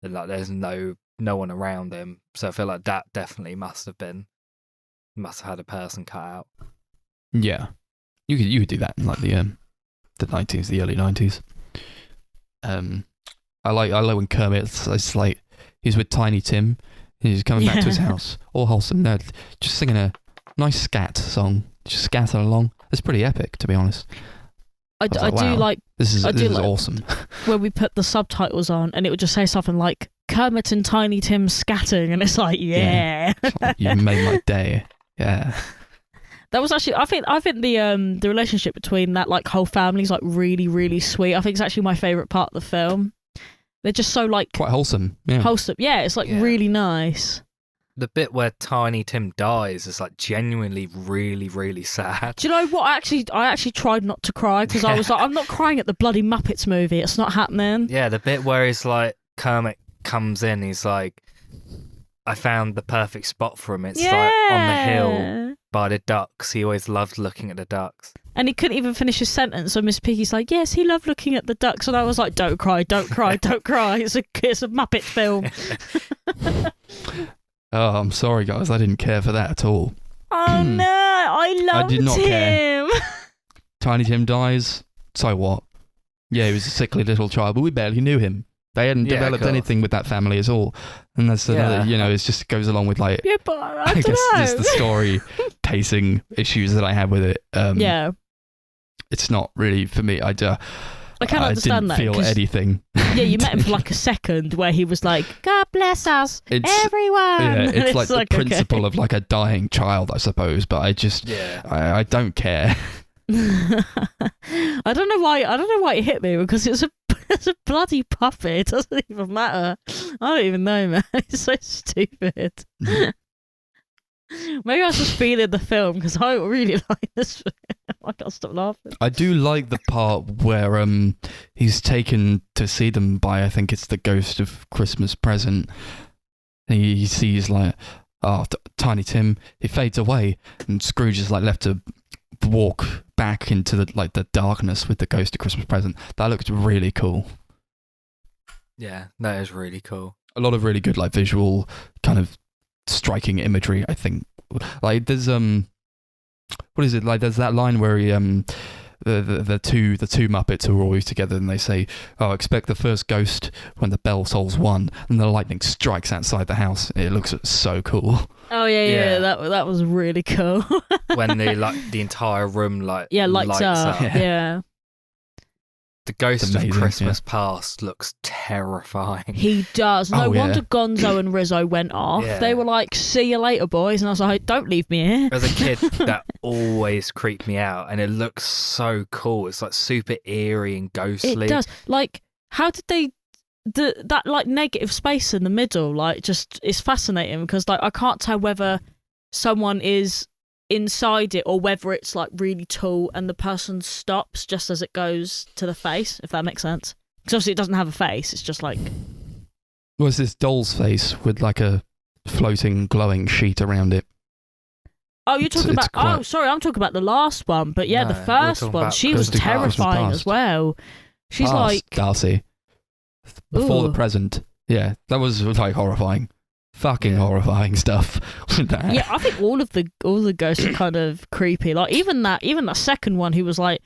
[SPEAKER 3] and like there's no one around him. So I feel like that definitely must have had a person cut out.
[SPEAKER 2] Yeah, you could do that in like the 90s, the early 90s. I like when Kermit's like he's with Tiny Tim. He's coming back to his house, all wholesome. Just singing a nice scat song, just scatting along. It's pretty epic, to be honest.
[SPEAKER 4] I do like
[SPEAKER 2] this is awesome.
[SPEAKER 4] When we put the subtitles on, and it would just say something like Kermit and Tiny Tim scatting, and it's like, It's like,
[SPEAKER 2] you made my day. Yeah.
[SPEAKER 4] That was actually, I think the relationship between that like whole family is like really, really sweet. I think it's actually my favourite part of the film. They're just so like
[SPEAKER 2] quite wholesome. Yeah.
[SPEAKER 4] Wholesome. Yeah, it's like really nice.
[SPEAKER 3] The bit where Tiny Tim dies is like genuinely really, really sad.
[SPEAKER 4] Do you know what? I actually tried not to cry because I was like, I'm not crying at the bloody Muppets movie. It's not happening.
[SPEAKER 3] Yeah, the bit where he's like Kermit comes in, he's like, I found the perfect spot for him. It's like on the hill by the ducks. He always loved looking at the ducks.
[SPEAKER 4] And he couldn't even finish his sentence. So Miss Piggy's like, yes, he loved looking at the ducks. And I was like, don't cry, don't cry, don't cry. It's a Muppet film.
[SPEAKER 2] Oh, I'm sorry, guys. I didn't care for that at all.
[SPEAKER 4] Oh, no. I loved
[SPEAKER 2] did not
[SPEAKER 4] him.
[SPEAKER 2] care. Tiny Tim dies. So what? Yeah, he was a sickly little child, but we barely knew him. They hadn't developed anything with that family at all. And that's another, it just goes along with like,
[SPEAKER 4] Yeah, but I
[SPEAKER 2] guess
[SPEAKER 4] don't know.
[SPEAKER 2] just the story pacing issues that I have with it.
[SPEAKER 4] Yeah.
[SPEAKER 2] It's not really for me. I can't
[SPEAKER 4] understand that.
[SPEAKER 2] Feel anything.
[SPEAKER 4] Yeah, you met him for like a second where he was like, God bless us, everyone.
[SPEAKER 2] Yeah, it's like the principle of like a dying child, I suppose. But I just, I don't care.
[SPEAKER 4] I don't know why it hit me, because it's a bloody puppet. It doesn't even matter. I don't even know, man. It's so stupid. Maybe I was just feeling the film, because I really like this film. I can't stop laughing.
[SPEAKER 2] I do like the part where he's taken to see them by, I think it's the ghost of Christmas Present. And he sees like, Tiny Tim. He fades away, and Scrooge is like left to walk back into the darkness with the ghost of Christmas Present. That looked really cool.
[SPEAKER 3] Yeah, that is really cool.
[SPEAKER 2] A lot of really good like visual kind of striking imagery, I think. Like there's what is it, like there's that line where he the two Muppets are always together, and they say, expect the first ghost when the bell tolls one, and the lightning strikes outside the house. It looks so cool.
[SPEAKER 4] Oh yeah. That was really cool.
[SPEAKER 3] When the entire room lights
[SPEAKER 4] up. Yeah.
[SPEAKER 3] The ghost of Christmas Past looks terrifying.
[SPEAKER 4] He does. No wonder Gonzo and Rizzo went off.
[SPEAKER 3] Yeah.
[SPEAKER 4] They were like, see you later, boys. And I was like, don't leave me here.
[SPEAKER 3] As a kid, that always creeped me out. And it looks so cool. It's like super eerie and ghostly.
[SPEAKER 4] It does. Like, how did they... that like negative space in the middle, like, just... It's fascinating, because like I can't tell whether someone is inside it or whether it's like really tall and the person stops just as it goes to the face, if that makes sense. Because obviously it doesn't have a face, it's just like...
[SPEAKER 2] Well, it's this doll's face with like a floating glowing sheet around it.
[SPEAKER 4] Oh, you're talking about... Oh, sorry, I'm talking about the last one. But yeah, the first one, she was terrifying as well. She's like...
[SPEAKER 2] Darcy. Before the present. Yeah, that was like horrifying. Fucking horrifying stuff with that.
[SPEAKER 4] Yeah, I think all the ghosts are kind of creepy. Like even that second one, who was like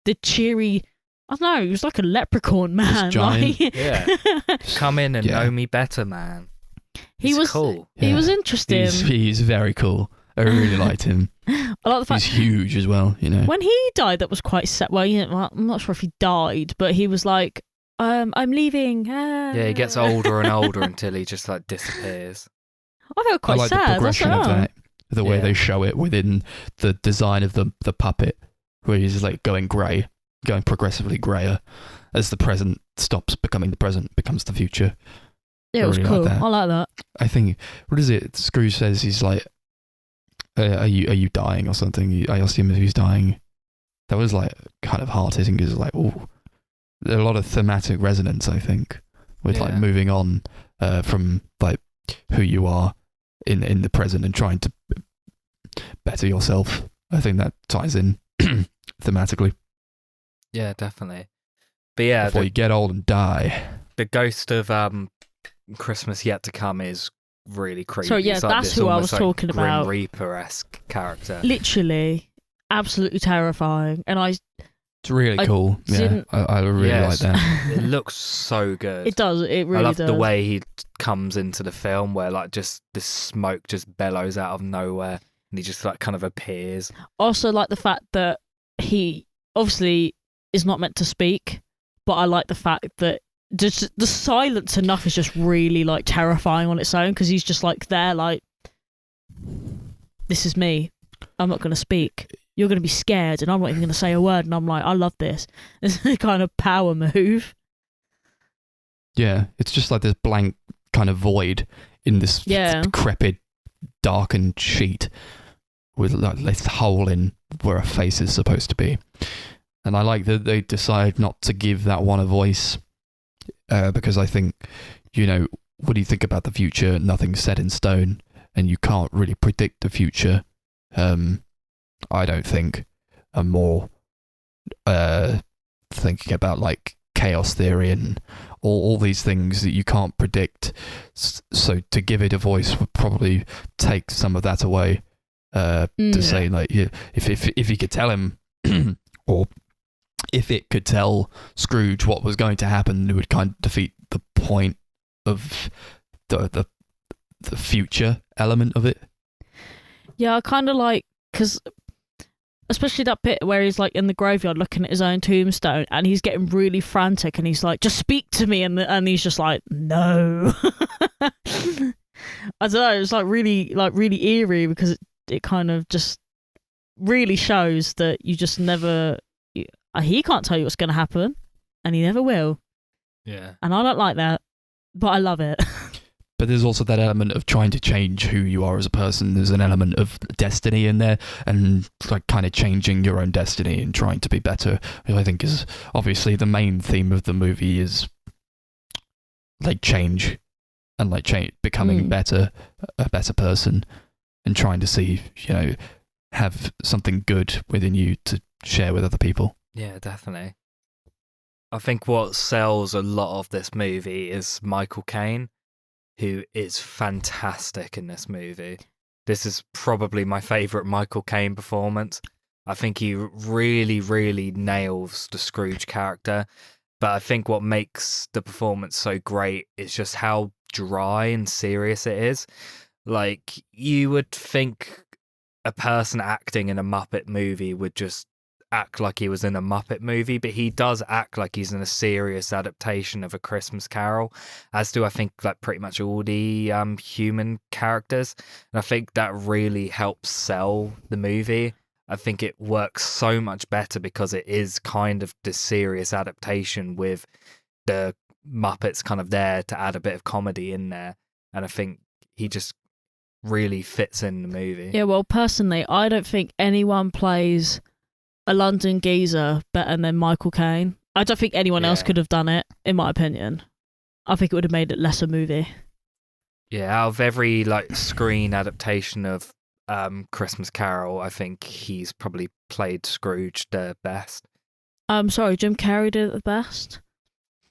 [SPEAKER 4] the cheery... I don't know, he was like a leprechaun man.
[SPEAKER 2] Giant.
[SPEAKER 4] Like...
[SPEAKER 3] Yeah. Come in and know me better, man.
[SPEAKER 4] He was cool. He was interesting.
[SPEAKER 2] He's very cool. I really liked him.
[SPEAKER 4] I like the fact
[SPEAKER 2] he's huge as well, you know.
[SPEAKER 4] When he died, that was quite sad. Well, I'm not sure if he died, but he was like, I'm leaving.
[SPEAKER 3] Yeah, he gets older and older until he just like disappears.
[SPEAKER 4] I felt quite sad.
[SPEAKER 2] The progression of that, the way they show it within the design of the puppet, where he's like going grey, going progressively greyer as the present stops becoming the present, becomes the future.
[SPEAKER 4] Yeah, it was cool. I like that.
[SPEAKER 2] I think, what is it? Scrooge says he's like, are you dying or something? I asked him if he's dying. That was like kind of hard hitting, because like, there are a lot of thematic resonance, I think, with like moving on from like who you are in the present and trying to better yourself. I think that ties in thematically.
[SPEAKER 3] Yeah, definitely. But yeah,
[SPEAKER 2] before you get old and die.
[SPEAKER 3] The ghost of Christmas Yet to Come is really creepy.
[SPEAKER 4] So yeah, that's who I was talking about.
[SPEAKER 3] Grim Reaper-esque character.
[SPEAKER 4] Literally, absolutely terrifying, and
[SPEAKER 2] it's really cool. Yeah, I really like that.
[SPEAKER 3] It looks so good.
[SPEAKER 4] It does. It really does.
[SPEAKER 3] I love the way he comes into the film, where like just the smoke just bellows out of nowhere, and he just like kind of appears.
[SPEAKER 4] Also, like the fact that he obviously is not meant to speak, but I like the fact that just the silence enough is just really like terrifying on its own, because he's just like there, like, this is me. I'm not going to speak. You're going to be scared, and I'm not even going to say a word. And I'm like, I love this. It's a kind of power move.
[SPEAKER 2] Yeah, it's just like this blank kind of void in this decrepit, darkened sheet with like this hole in where a face is supposed to be. And I like that they decide not to give that one a voice, because I think, what do you think about the future? Nothing's set in stone, and you can't really predict the future. I don't think. and more thinking about like chaos theory and all these things that you can't predict. So to give it a voice would probably take some of that away. To say like, if you could tell him, or if it could tell Scrooge what was going to happen, it would kind of defeat the point of the future element of it.
[SPEAKER 4] Yeah, I kind of like, because especially that bit where he's like in the graveyard looking at his own tombstone and he's getting really frantic and he's like, just speak to me, and he's just like, no. I don't know, it's like really eerie, because it kind of just really shows that you just never, he can't tell you what's going to happen, and he never will.
[SPEAKER 3] Yeah.
[SPEAKER 4] And I don't like that, but I love it.
[SPEAKER 2] But there's also that element of trying to change who you are as a person. There's an element of destiny in there, and like kind of changing your own destiny and trying to be better, which I think is obviously the main theme of the movie, is like change and like becoming better, a better person, and trying to see, have something good within you to share with other people.
[SPEAKER 3] Yeah, definitely. I think what sells a lot of this movie is Michael Caine, who is fantastic in this movie. This is probably my favourite Michael Caine performance. I think he really, really nails the Scrooge character. But I think what makes the performance so great is just how dry and serious it is. Like, you would think a person acting in a Muppet movie would just act like he was in a Muppet movie, but he does act like he's in a serious adaptation of A Christmas Carol, as do I think like pretty much all the human characters. And I think that really helps sell the movie. I think it works so much better because it is kind of the serious adaptation with the Muppets kind of there to add a bit of comedy in there. And I think he just really fits in the movie.
[SPEAKER 4] Yeah, well, personally, I don't think anyone plays a London geezer better than Michael Caine. I don't think anyone else could have done it, in my opinion. I think it would have made it less a movie.
[SPEAKER 3] Yeah, out of every like screen adaptation of Christmas Carol, I think he's probably played Scrooge the best.
[SPEAKER 4] Sorry, Jim Carrey did it the best?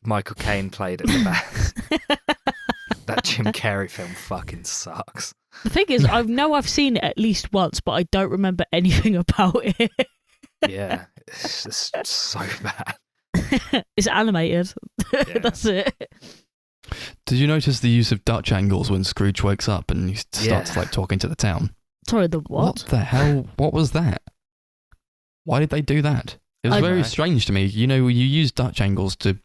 [SPEAKER 3] Michael Caine played it the best. That Jim Carrey film fucking sucks.
[SPEAKER 4] The thing is, I know I've seen it at least once, but I don't remember anything about it.
[SPEAKER 3] Yeah, it's just so bad.
[SPEAKER 4] It's animated.
[SPEAKER 3] Yeah.
[SPEAKER 4] That's it.
[SPEAKER 2] Did you notice the use of Dutch angles when Scrooge wakes up and he starts like talking to the town?
[SPEAKER 4] Sorry, the what?
[SPEAKER 2] What the hell? What was that? Why did they do that? It was very strange to me. You use Dutch angles to,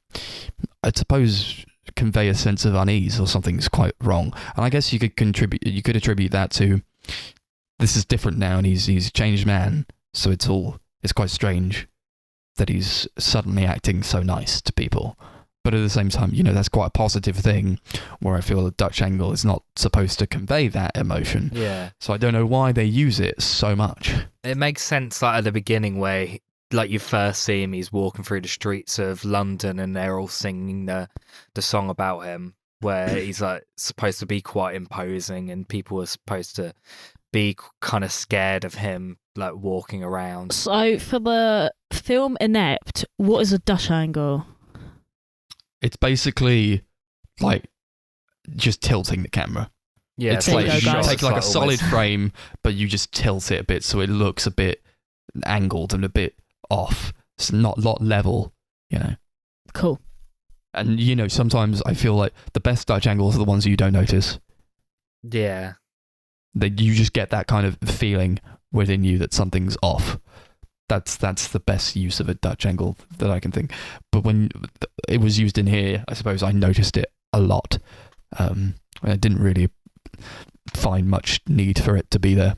[SPEAKER 2] I suppose, convey a sense of unease or something's quite wrong. And I guess you could attribute that to, this is different now and he's a changed man. So it's quite strange that he's suddenly acting so nice to people. But at the same time, that's quite a positive thing, where I feel the Dutch angle is not supposed to convey that emotion.
[SPEAKER 3] Yeah.
[SPEAKER 2] So I don't know why they use it so much.
[SPEAKER 3] It makes sense, like at the beginning where, like, you first see him, he's walking through the streets of London and they're all singing the song about him, where he's like supposed to be quite imposing and people are supposed to be kind of scared of him, like walking around.
[SPEAKER 4] So for the film Inept, what is a Dutch angle?
[SPEAKER 2] It's basically like just tilting the camera.
[SPEAKER 3] Yeah,
[SPEAKER 2] it's like you take like a
[SPEAKER 3] almost
[SPEAKER 2] solid frame, but you just tilt it a bit so it looks a bit angled and a bit off. It's not level,
[SPEAKER 4] Cool.
[SPEAKER 2] And sometimes I feel like the best Dutch angles are the ones you don't notice.
[SPEAKER 3] Yeah.
[SPEAKER 2] That you just get that kind of feeling within you that something's off. That's the best use of a Dutch angle that I can think. But when it was used in here, I suppose I noticed it a lot. I didn't really find much need for it to be there.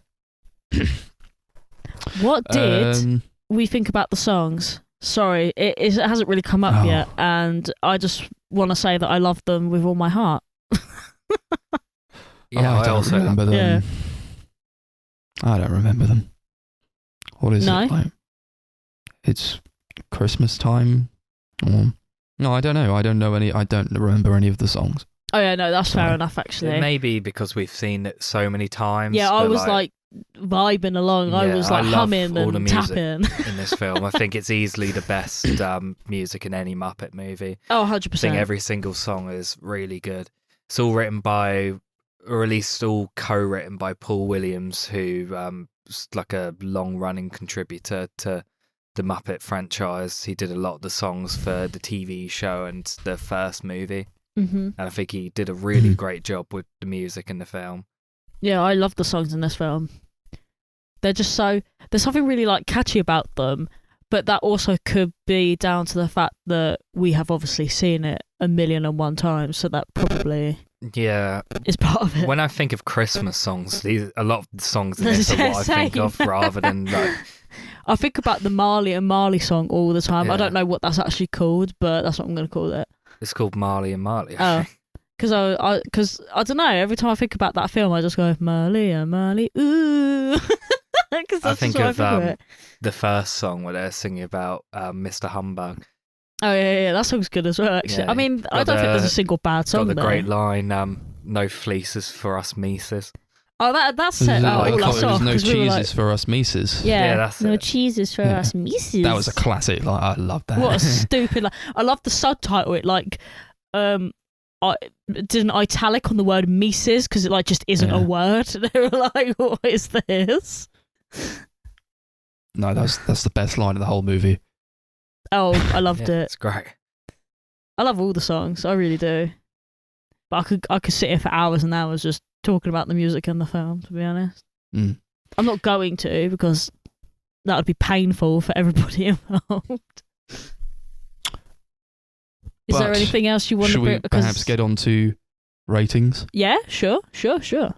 [SPEAKER 4] What did we think about the songs? Sorry, it hasn't really come up yet, and I just want to say that I love them with all my heart.
[SPEAKER 3] Yeah,
[SPEAKER 2] I don't remember them.
[SPEAKER 4] Yeah.
[SPEAKER 2] I don't remember them. What is
[SPEAKER 4] No?
[SPEAKER 2] it like? It's Christmas time. No, I don't know. I don't remember any of the songs.
[SPEAKER 4] Oh yeah, no, that's fair enough, actually.
[SPEAKER 3] It may be because we've seen it so many times.
[SPEAKER 4] Yeah, I
[SPEAKER 3] but,
[SPEAKER 4] was like vibing along. I was like humming
[SPEAKER 3] all the
[SPEAKER 4] and
[SPEAKER 3] music
[SPEAKER 4] tapping.
[SPEAKER 3] in this film. I think it's easily the best music in any Muppet movie.
[SPEAKER 4] Oh,
[SPEAKER 3] I
[SPEAKER 4] 100%.
[SPEAKER 3] think every single song is really good. It's all written by, or at least all co-written by Paul Williams, who is like a long-running contributor to the Muppet franchise. He did a lot of the songs for the TV show and the first movie.
[SPEAKER 4] Mm-hmm.
[SPEAKER 3] And I think he did a really great job with the music in the film.
[SPEAKER 4] Yeah, I love the songs in this film. They're just so... There's something really like catchy about them, but that also could be down to the fact that we have obviously seen it 1,000,001 times, so that probably is part of it.
[SPEAKER 3] When I think of Christmas songs, a lot of the songs in this are what I think of rather than like...
[SPEAKER 4] I think about the Marley and Marley song all the time.
[SPEAKER 3] Yeah.
[SPEAKER 4] I don't know what that's actually called, but that's what I'm going to call it.
[SPEAKER 3] It's called Marley and Marley.
[SPEAKER 4] Oh. Because I don't know, every time I think about that film, I just go, Marley and Marley, ooh.
[SPEAKER 3] I think of the first song where they're singing about Mr. Humbug.
[SPEAKER 4] Oh, yeah, that song's good as well, actually.
[SPEAKER 3] Yeah.
[SPEAKER 4] I mean, I don't think there's a single bad song
[SPEAKER 3] got the
[SPEAKER 4] there.
[SPEAKER 3] great line, no fleeces for us Mises.
[SPEAKER 4] Oh, that's set all us off.
[SPEAKER 2] There's no
[SPEAKER 4] we
[SPEAKER 2] cheeses
[SPEAKER 4] like,
[SPEAKER 2] for us Mises.
[SPEAKER 4] Yeah,
[SPEAKER 3] that's
[SPEAKER 4] no
[SPEAKER 3] it.
[SPEAKER 4] cheeses for us Mises.
[SPEAKER 2] That was a classic. Like, I love that.
[SPEAKER 4] What a stupid... I love the subtitle. It like... I did an italic on the word Mises because it like just isn't a word. They were like, what is this?
[SPEAKER 2] No, that's the best line of the whole movie.
[SPEAKER 4] Oh, I loved it.
[SPEAKER 3] It's great.
[SPEAKER 4] I love all the songs. I really do. But I could sit here for hours and hours just talking about the music in the film, to be honest.
[SPEAKER 2] Mm.
[SPEAKER 4] I'm not going to because that would be painful for everybody involved. Is there anything else you want to bring?
[SPEAKER 2] Should we perhaps get on to ratings?
[SPEAKER 4] Yeah, sure.
[SPEAKER 2] Sure.
[SPEAKER 3] Should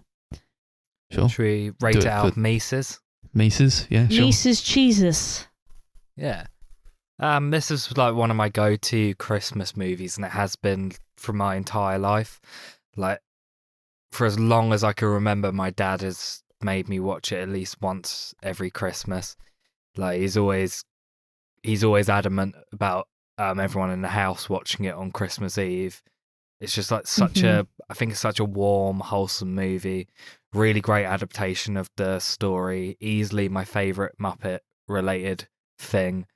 [SPEAKER 3] we rate it out Mises?
[SPEAKER 2] Mises, yeah, sure.
[SPEAKER 4] Mises Cheeses.
[SPEAKER 3] Yeah. This is like one of my go-to Christmas movies, and it has been for my entire life. Like, for as long as I can remember, my dad has made me watch it at least once every Christmas. Like, he's always adamant about everyone in the house watching it on Christmas Eve. It's just like I think it's such a warm, wholesome movie. Really great adaptation of the story. Easily my favourite Muppet related thing.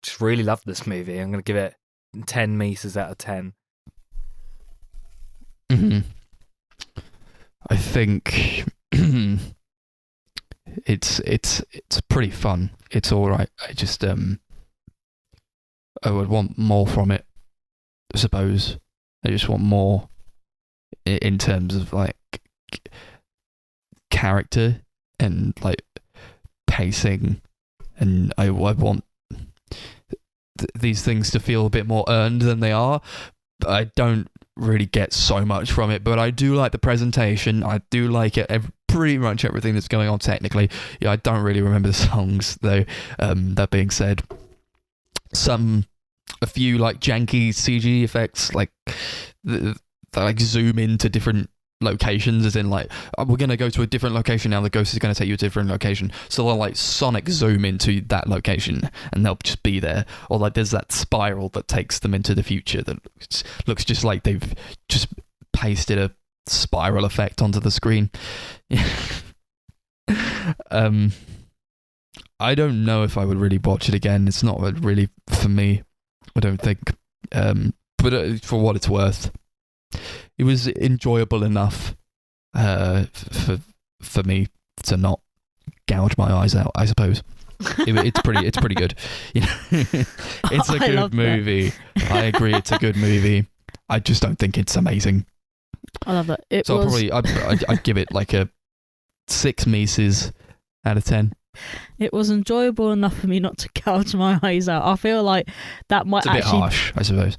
[SPEAKER 3] Just really love this movie. I'm going to give it 10 Mises out of 10.
[SPEAKER 2] Mm-hmm. I think it's pretty fun. It's all right. I just I would want more from it, I suppose. I just want more in terms of like character and like pacing, and I want these things to feel a bit more earned than they are. I don't really get so much from it, but I do like the presentation. I do like it. Pretty much everything that's going on technically. Yeah, I don't really remember the songs though. That being said, a few like janky CG effects, like that like zoom into different locations, as in like, oh, we're gonna go to a different location now. The ghost is gonna take you to a different location, so they'll like sonic zoom into that location, and they'll just be there. Or like there's that spiral that takes them into the future that looks just like they've just pasted a spiral effect onto the screen. I don't know if I would really watch it again. It's not really for me, I don't think. But for what it's worth, it was enjoyable enough for me to not gouge my eyes out, I suppose. It's pretty good. You know, it's a good movie. I agree, it's a good movie. I just don't think it's amazing.
[SPEAKER 4] I love that.
[SPEAKER 2] I'd give it like a 6 Mises out of 10.
[SPEAKER 4] It was enjoyable enough for me not to gouge my eyes out. I feel like that might
[SPEAKER 2] it's a bit harsh, I suppose.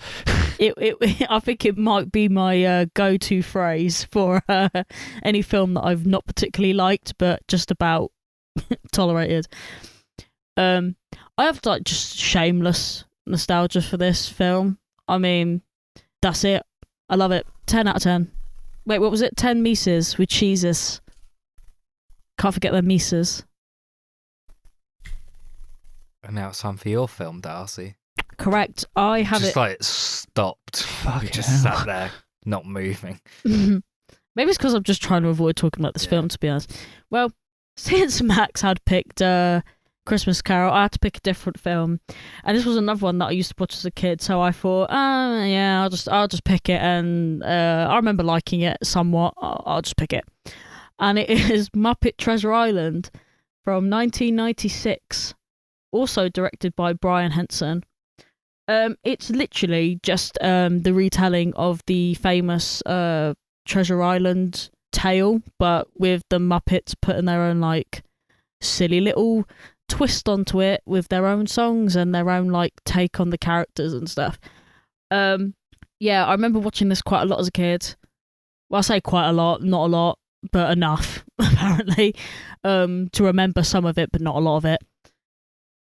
[SPEAKER 4] I think it might be my go-to phrase for any film that I've not particularly liked, but just about tolerated. I have like just shameless nostalgia for this film. I mean, that's it. I love it. 10 out of 10. Wait, what was it? 10 Mises with cheeses. Can't forget their Mises.
[SPEAKER 3] And now it's time for your film, Darcy.
[SPEAKER 4] Correct. I have
[SPEAKER 3] just
[SPEAKER 4] it.
[SPEAKER 3] Like stopped.
[SPEAKER 2] Fuck,
[SPEAKER 3] just sat there, not moving.
[SPEAKER 4] Maybe it's because I'm just trying to avoid talking about this film, to be honest. Well, since Max had picked Christmas Carol, I had to pick a different film, and this was another one that I used to watch as a kid. So I thought, yeah, I'll just pick it, and I remember liking it somewhat. I'll just pick it, and it is Muppet Treasure Island from 1996, also directed by Brian Henson. It's literally just the retelling of the famous Treasure Island tale, but with the Muppets putting their own like silly little twist onto it with their own songs and their own like take on the characters and stuff. Yeah, I remember watching this quite a lot as a kid. Well, I say quite a lot, not a lot, but enough apparently to remember some of it, but not a lot of it.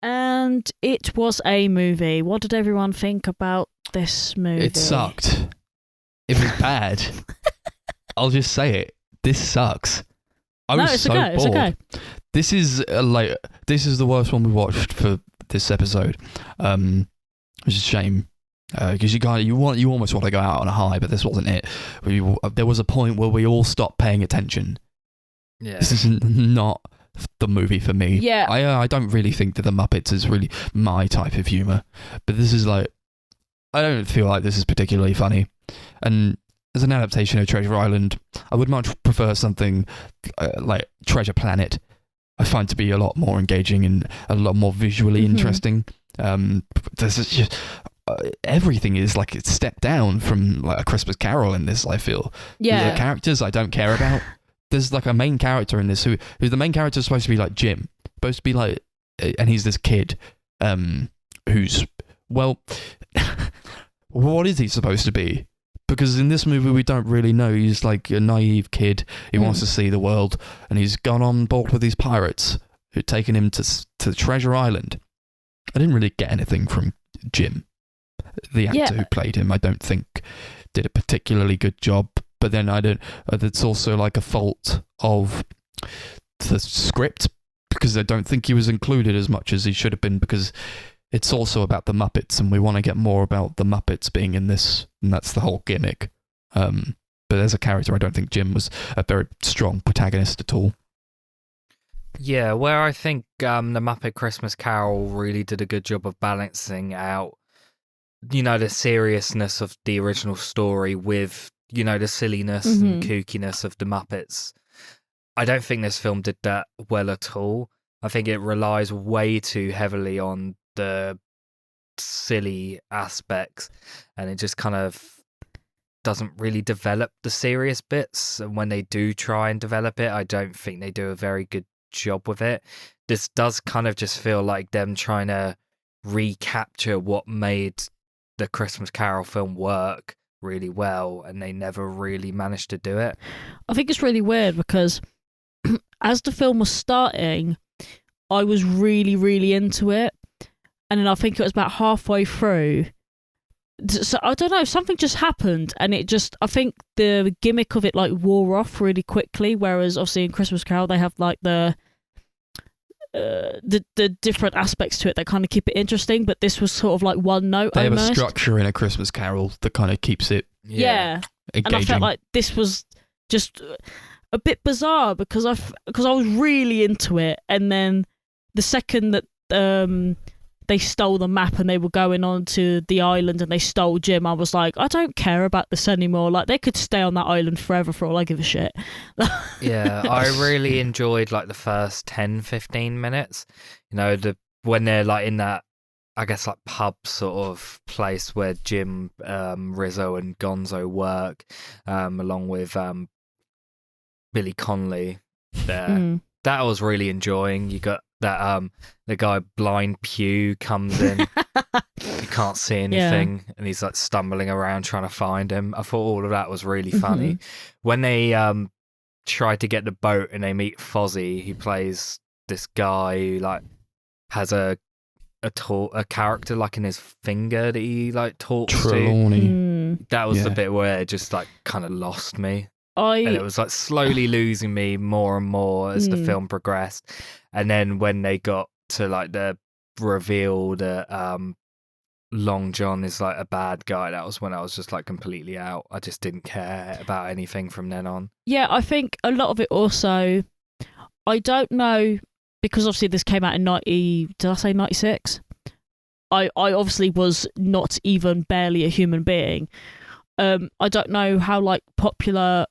[SPEAKER 4] And it was a movie. What did everyone think about this movie?
[SPEAKER 2] It sucked. It was bad. I'll just say it. This sucks. I was so bored. It's okay. This is the worst one we watched for this episode, which is a shame because you almost want to go out on a high, but this wasn't it. There was a point where we all stopped paying attention.
[SPEAKER 3] Yeah,
[SPEAKER 2] this is not the movie for me.
[SPEAKER 4] Yeah,
[SPEAKER 2] I don't really think that the Muppets is really my type of humor, but this is like I don't feel like this is particularly funny, and as an adaptation of Treasure Island, I would much prefer something like Treasure Planet. I find to be a lot more engaging and a lot more visually interesting. This is just everything is like it's stepped down from like A Christmas Carol in this. I feel the characters I don't care about. There's like a main character in this who's the main character is supposed to be like Jim, supposed to be like, and he's this kid who's well, what is he supposed to be? Because in this movie, we don't really know. He's like a naive kid. He wants to see the world, and he's gone on board with these pirates who'd taken him to Treasure Island. I didn't really get anything from Jim. The actor who played him, I don't think, did a particularly good job. But then it's also like a fault of the script, because I don't think he was included as much as he should have been, because it's also about the Muppets, and we want to get more about the Muppets being in this, and that's the whole gimmick. But as a character, I don't think Jim was a very strong protagonist at all.
[SPEAKER 3] Yeah, where I think the Muppet Christmas Carol really did a good job of balancing out, the seriousness of the original story with, the silliness and kookiness of the Muppets. I don't think this film did that well at all. I think it relies way too heavily on the silly aspects, and it just kind of doesn't really develop the serious bits. And when they do try and develop it, I don't think they do a very good job with it. This does kind of just feel like them trying to recapture what made the Christmas Carol film work really well, and they never really managed to do it.
[SPEAKER 4] I think it's really weird because as the film was starting, I was really, really into it. And then I think it was about halfway through. So I don't know, something just happened, and I think the gimmick of it like wore off really quickly. Whereas obviously in Christmas Carol they have like the different aspects to it that kind of keep it interesting. But this was sort of like one note.
[SPEAKER 2] They
[SPEAKER 4] almost
[SPEAKER 2] have a structure in A Christmas Carol that kind of keeps it engaging.
[SPEAKER 4] And I felt like this was just a bit bizarre because I was really into it, and then the second that they stole the map and they were going on to the island and they stole Jim, I was like, I don't care about this anymore. Like, they could stay on that island forever for all I give a shit.
[SPEAKER 3] Yeah, I really enjoyed like the first 10-15 minutes. When they're like in that, I guess, like pub sort of place where Jim, Rizzo and Gonzo work, along with Billy Connolly there. That I was really enjoying. You got that the guy Blind Pew comes in. You can't see anything, and he's like stumbling around trying to find him. I thought all of that was really funny. When they try to get the boat and they meet Fozzie, he plays this guy who like has a character like in his finger that he like talks to. That was the bit where it just like kind of lost me. And it was like slowly losing me more and more as the film progressed. And then when they got to like the reveal that Long John is like a bad guy, that was when I was just like completely out. I just didn't care about anything from then on.
[SPEAKER 4] Yeah, I think a lot of it also, I don't know, because obviously this came out in 90. Did I say 96? I obviously was not even barely a human being. I don't know how like popular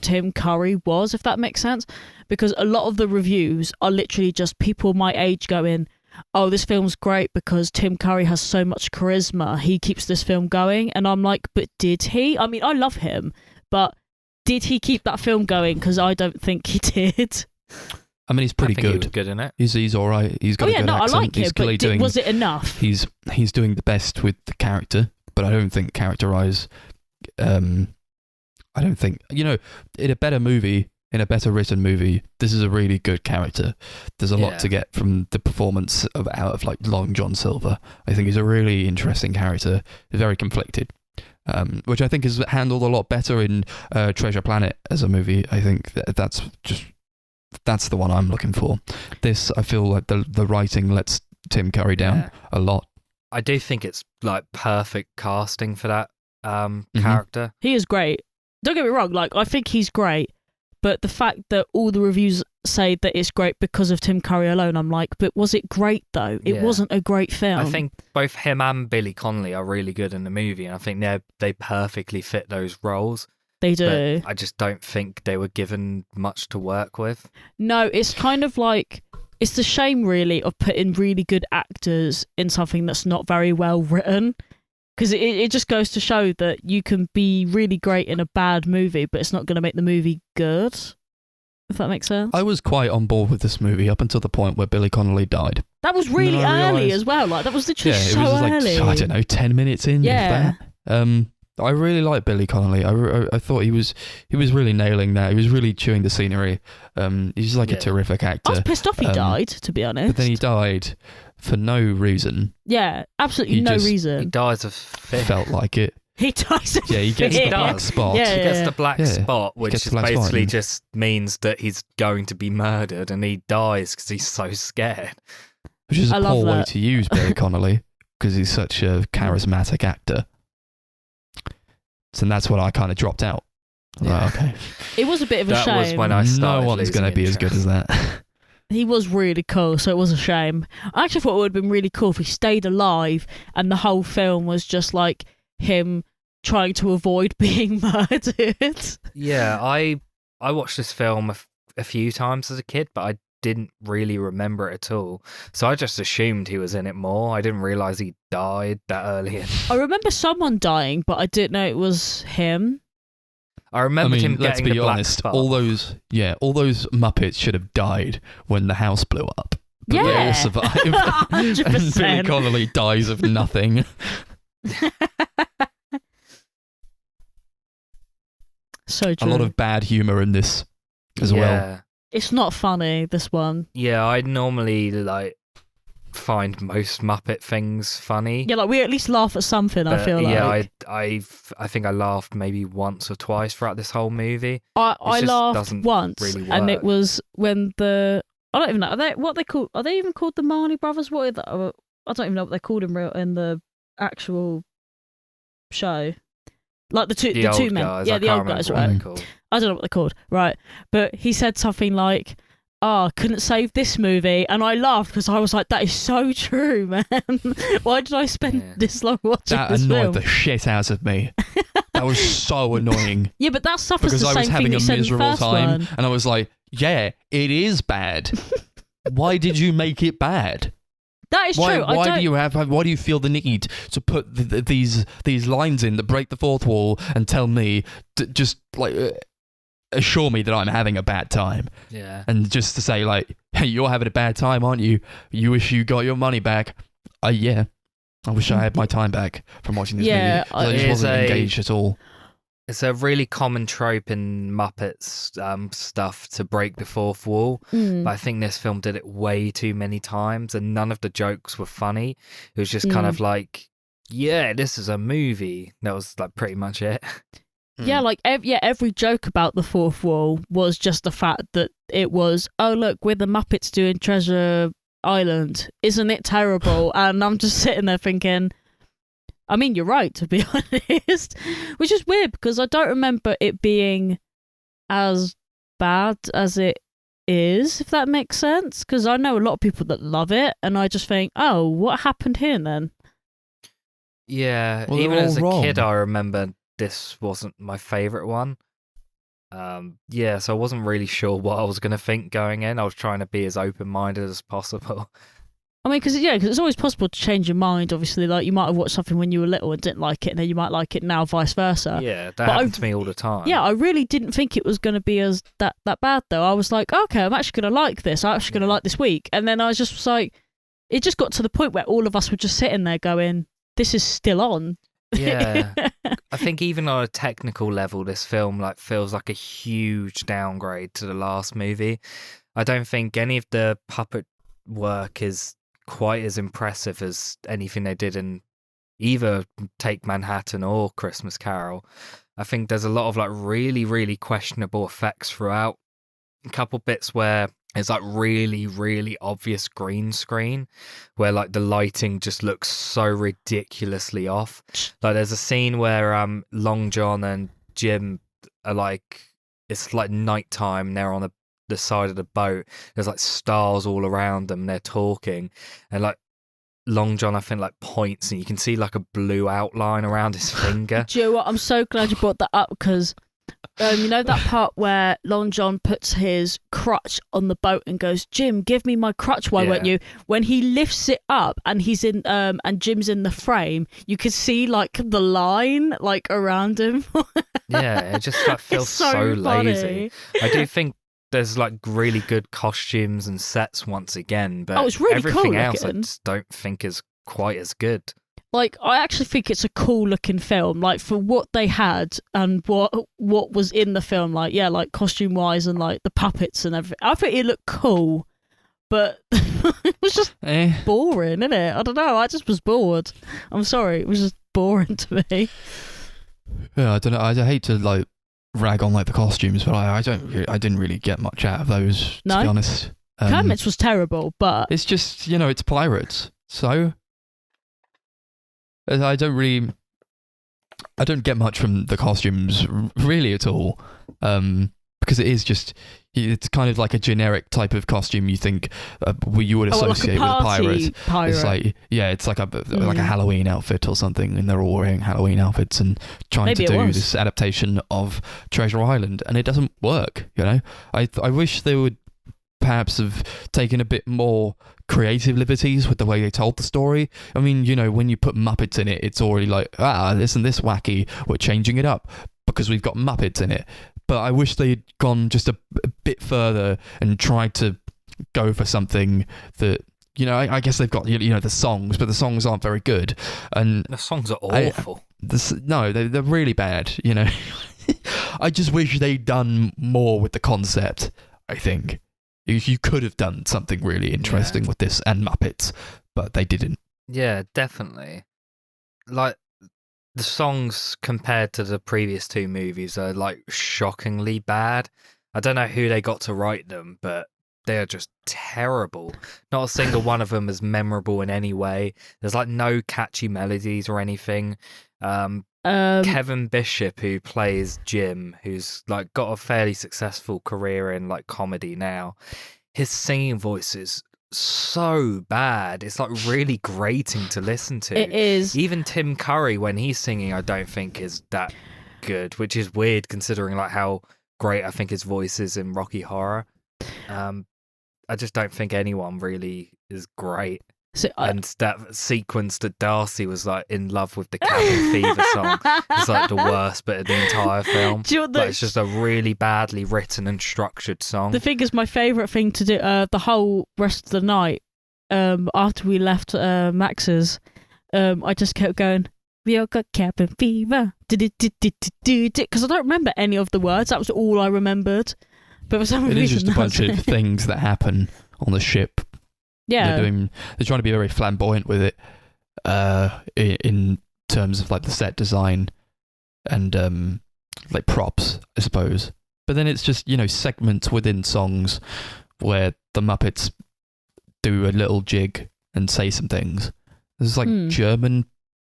[SPEAKER 4] Tim Curry was, if that makes sense, because a lot of the reviews are literally just people my age going, oh, this film's great because Tim Curry has so much charisma, he keeps this film going. And I'm like, but did he? I mean, I love him, but did he keep that film going? Because I don't think he did.
[SPEAKER 2] I mean, he's pretty good.
[SPEAKER 3] He was good in it.
[SPEAKER 2] He's all right. He's got a good accent.
[SPEAKER 4] I like
[SPEAKER 2] he's
[SPEAKER 4] it, but was it enough?
[SPEAKER 2] He's doing the best with the character, but I don't think characterize. I don't think, in a better movie, in a better written movie, this is a really good character. There's a lot to get from the performance out of like Long John Silver. I think he's a really interesting character. He's very conflicted. Which I think is handled a lot better in Treasure Planet as a movie. I think that's the one I'm looking for. This, I feel like the writing lets Tim Curry down a lot.
[SPEAKER 3] I do think it's like perfect casting for that character.
[SPEAKER 4] He is great. Don't get me wrong, like I think he's great, but the fact that all the reviews say that it's great because of Tim Curry alone, I'm like, but was it great though? It wasn't a great film.
[SPEAKER 3] I think both him and Billy Connolly are really good in the movie, and I think they perfectly fit those roles.
[SPEAKER 4] They do.
[SPEAKER 3] But I just don't think they were given much to work with.
[SPEAKER 4] No, it's kind of like, it's the shame really of putting really good actors in something that's not very well written. Because it just goes to show that you can be really great in a bad movie, but it's not going to make the movie good. If that makes sense.
[SPEAKER 2] I was quite on board with this movie up until the point where Billy Connolly died.
[SPEAKER 4] That was really early as well. Like that was literally so early.
[SPEAKER 2] Like, I don't know, 10 minutes in.
[SPEAKER 4] Yeah.
[SPEAKER 2] I really like Billy Connolly. I thought he was really nailing that. He was really chewing the scenery. He's like a terrific actor.
[SPEAKER 4] I was pissed off he died, to be honest.
[SPEAKER 2] But then he died for no reason.
[SPEAKER 4] Yeah, absolutely no reason.
[SPEAKER 3] He dies of fear.
[SPEAKER 2] Felt like it.
[SPEAKER 4] He dies of
[SPEAKER 2] he gets the black spot.
[SPEAKER 3] He gets the black spot, which basically
[SPEAKER 2] spot.
[SPEAKER 3] just means that he's going to be murdered, and he dies because he's so scared.
[SPEAKER 2] Which is a poor way to use Billy Connolly, because he's such a charismatic actor. So that's what I kind of dropped out.
[SPEAKER 3] Yeah.
[SPEAKER 2] Like, okay.
[SPEAKER 4] It was a bit of a shame.
[SPEAKER 3] That was when I started.
[SPEAKER 2] No one's going to be as good as that.
[SPEAKER 4] He was really cool, so it was a shame. I actually thought it would have been really cool if he stayed alive and the whole film was just like him trying to avoid being murdered.
[SPEAKER 3] Yeah, I watched this film a few times as a kid, but I didn't really remember it at all. So I just assumed he was in it more. I didn't realise he died that early.
[SPEAKER 4] I remember someone dying, but I didn't know it was him.
[SPEAKER 3] I remember him getting
[SPEAKER 2] let's be
[SPEAKER 3] the black
[SPEAKER 2] honest,
[SPEAKER 3] spot.
[SPEAKER 2] all those Muppets should have died when the house blew up. But they all survived.
[SPEAKER 4] 100%.
[SPEAKER 2] And Billy Connolly dies of nothing.
[SPEAKER 4] So true.
[SPEAKER 2] A lot of bad humour in this as well.
[SPEAKER 4] It's not funny, this one.
[SPEAKER 3] Yeah, I normally find most Muppet things funny.
[SPEAKER 4] Yeah, like we at least laugh at something, I feel like.
[SPEAKER 3] Yeah, I think I laughed maybe once or twice throughout this whole movie.
[SPEAKER 4] I laughed once,
[SPEAKER 3] really
[SPEAKER 4] and it was when I don't even know, are they even called the Marley Brothers? What are they? I don't even know what they're called in the actual show. Like the two men.
[SPEAKER 3] Guys.
[SPEAKER 4] Yeah, the old guys, right? I don't know what they're called, right? But he said something like, couldn't save this movie. And I laughed because I was like, that is so true, man. Why did I spend this long watching this film?
[SPEAKER 2] That annoyed the shit out of me. That was so annoying.
[SPEAKER 4] Yeah, but that stuff is the same thing.
[SPEAKER 2] Because I was having a miserable time.
[SPEAKER 4] One.
[SPEAKER 2] And I was like, yeah, it is bad. Why did you make it bad?
[SPEAKER 4] That is true.
[SPEAKER 2] Why do you feel the need to put these lines in that break the fourth wall and tell me to just assure me that I'm having a bad time?
[SPEAKER 3] Yeah.
[SPEAKER 2] And just to say like, hey, you're having a bad time, aren't you? You wish you got your money back. Yeah. I wish I had my time back from watching this movie. I just wasn't engaged at all.
[SPEAKER 3] It's a really common trope in Muppets stuff to break the fourth wall, but I think this film did it way too many times, and none of the jokes were funny. It was just kind of like, yeah, this is a movie. That was like pretty much it.
[SPEAKER 4] Yeah, every joke about the fourth wall was just the fact that it was, oh look, we're the Muppets doing Treasure Island. Isn't it terrible? And I'm just sitting there thinking, I mean, you're right, to be honest. Which is weird because I don't remember it being as bad as it is, if that makes sense. Because I know a lot of people that love it, and I just think, oh, what happened here then?
[SPEAKER 3] Yeah,
[SPEAKER 2] Well,
[SPEAKER 3] even
[SPEAKER 2] they're
[SPEAKER 3] as a
[SPEAKER 2] all
[SPEAKER 3] kid,
[SPEAKER 2] wrong.
[SPEAKER 3] I remember this wasn't my favorite one. Yeah, so I wasn't really sure what I was going to think going in. I was trying to be as open-minded as possible.
[SPEAKER 4] I mean, because it's always possible to change your mind, obviously. Like, you might have watched something when you were little and didn't like it, and then you might like it now, vice versa.
[SPEAKER 3] Yeah, that happened to me all the time.
[SPEAKER 4] Yeah, I really didn't think it was going to be as that bad, though. I was like, okay, I'm actually going to like this. I'm actually going to like this week. And then I just was like, it just got to the point where all of us were just sitting there going, this is still on.
[SPEAKER 3] Yeah. I think even on a technical level, this film like feels like a huge downgrade to the last movie. I don't think any of the puppet work is quite as impressive as anything they did in either Take Manhattan or Christmas Carol. I think there's a lot of like really, really questionable effects throughout. A couple bits where it's like really, really obvious green screen where like the lighting just looks so ridiculously off. Like there's a scene where Long John and Jim are like, it's like nighttime and they're on the side of the boat. There's like stars all around them. They're talking and like Long John, I think, like points and you can see like a blue outline around his finger.
[SPEAKER 4] Do you know what? I'm so glad you brought that up because you know that part where Long John puts his crutch on the boat and goes, Jim, give me my crutch, why won't you? When he lifts it up and he's in and Jim's in the frame, you can see like the line like around him.
[SPEAKER 3] Yeah, it just like feels so lazy. I do think there's like really good costumes and sets once again, but
[SPEAKER 4] it's really
[SPEAKER 3] everything
[SPEAKER 4] cool
[SPEAKER 3] else
[SPEAKER 4] looking.
[SPEAKER 3] I just don't think is quite as good.
[SPEAKER 4] Like, I actually think it's a cool looking film, like for what they had and what was in the film, like, yeah, like costume wise and like the puppets and everything. I think it looked cool, but it was just boring, innit? I don't know, I just was bored. I'm sorry, it was just boring to me.
[SPEAKER 2] Yeah, I don't know. I hate to like rag on like the costumes, but I didn't really get much out of those, to be honest.
[SPEAKER 4] Kermit's was terrible, but
[SPEAKER 2] it's just, it's pirates, so I don't get much from the costumes really at all, because it is just, it's kind of like a generic type of costume you think you would associate
[SPEAKER 4] like a
[SPEAKER 2] with a pirate. It's like, it's like a Halloween outfit or something, and they're all wearing Halloween outfits and trying to do this adaptation of Treasure Island, and it doesn't work. I wish they would perhaps have taken a bit more creative liberties with the way they told the story. I mean, when you put Muppets in it, it's already like, isn't this wacky? We're changing it up because we've got Muppets in it. But I wish they'd gone just a bit further and tried to go for something that, I guess they've got, the songs, but the songs aren't very good. And
[SPEAKER 3] the songs are awful.
[SPEAKER 2] They're really bad, I just wish they'd done more with the concept, I think. You could have done something really interesting with this and Muppets, but they didn't.
[SPEAKER 3] Yeah, definitely. Like, the songs compared to the previous two movies are like shockingly bad. I don't know who they got to write them, but they are just terrible. Not a single one of them is memorable in any way. There's like no catchy melodies or anything. Kevin Bishop, who plays Jim, who's like got a fairly successful career in like comedy now, his singing voice is so bad. It's like really grating to listen to.
[SPEAKER 4] It is.
[SPEAKER 3] Even Tim Curry, when he's singing, I don't think is that good, which is weird considering like how great I think his voice is in Rocky Horror. I just don't think anyone really is great. And that sequence that Darcy was like in love with the cabin fever song is like the worst bit of the entire film. It's just a really badly written and structured song.
[SPEAKER 4] The thing is, my favourite thing to do the whole rest of the night after we left Max's, I just kept going, we all got cabin fever, because I don't remember any of the words. That was all I remembered. But for some reason,
[SPEAKER 2] it is just a bunch of things that happen on the ship.
[SPEAKER 4] Yeah,
[SPEAKER 2] they're trying to be very flamboyant with it, in terms of like the set design and like props, I suppose. But then it's just segments within songs where the Muppets do a little jig and say some things. There's like German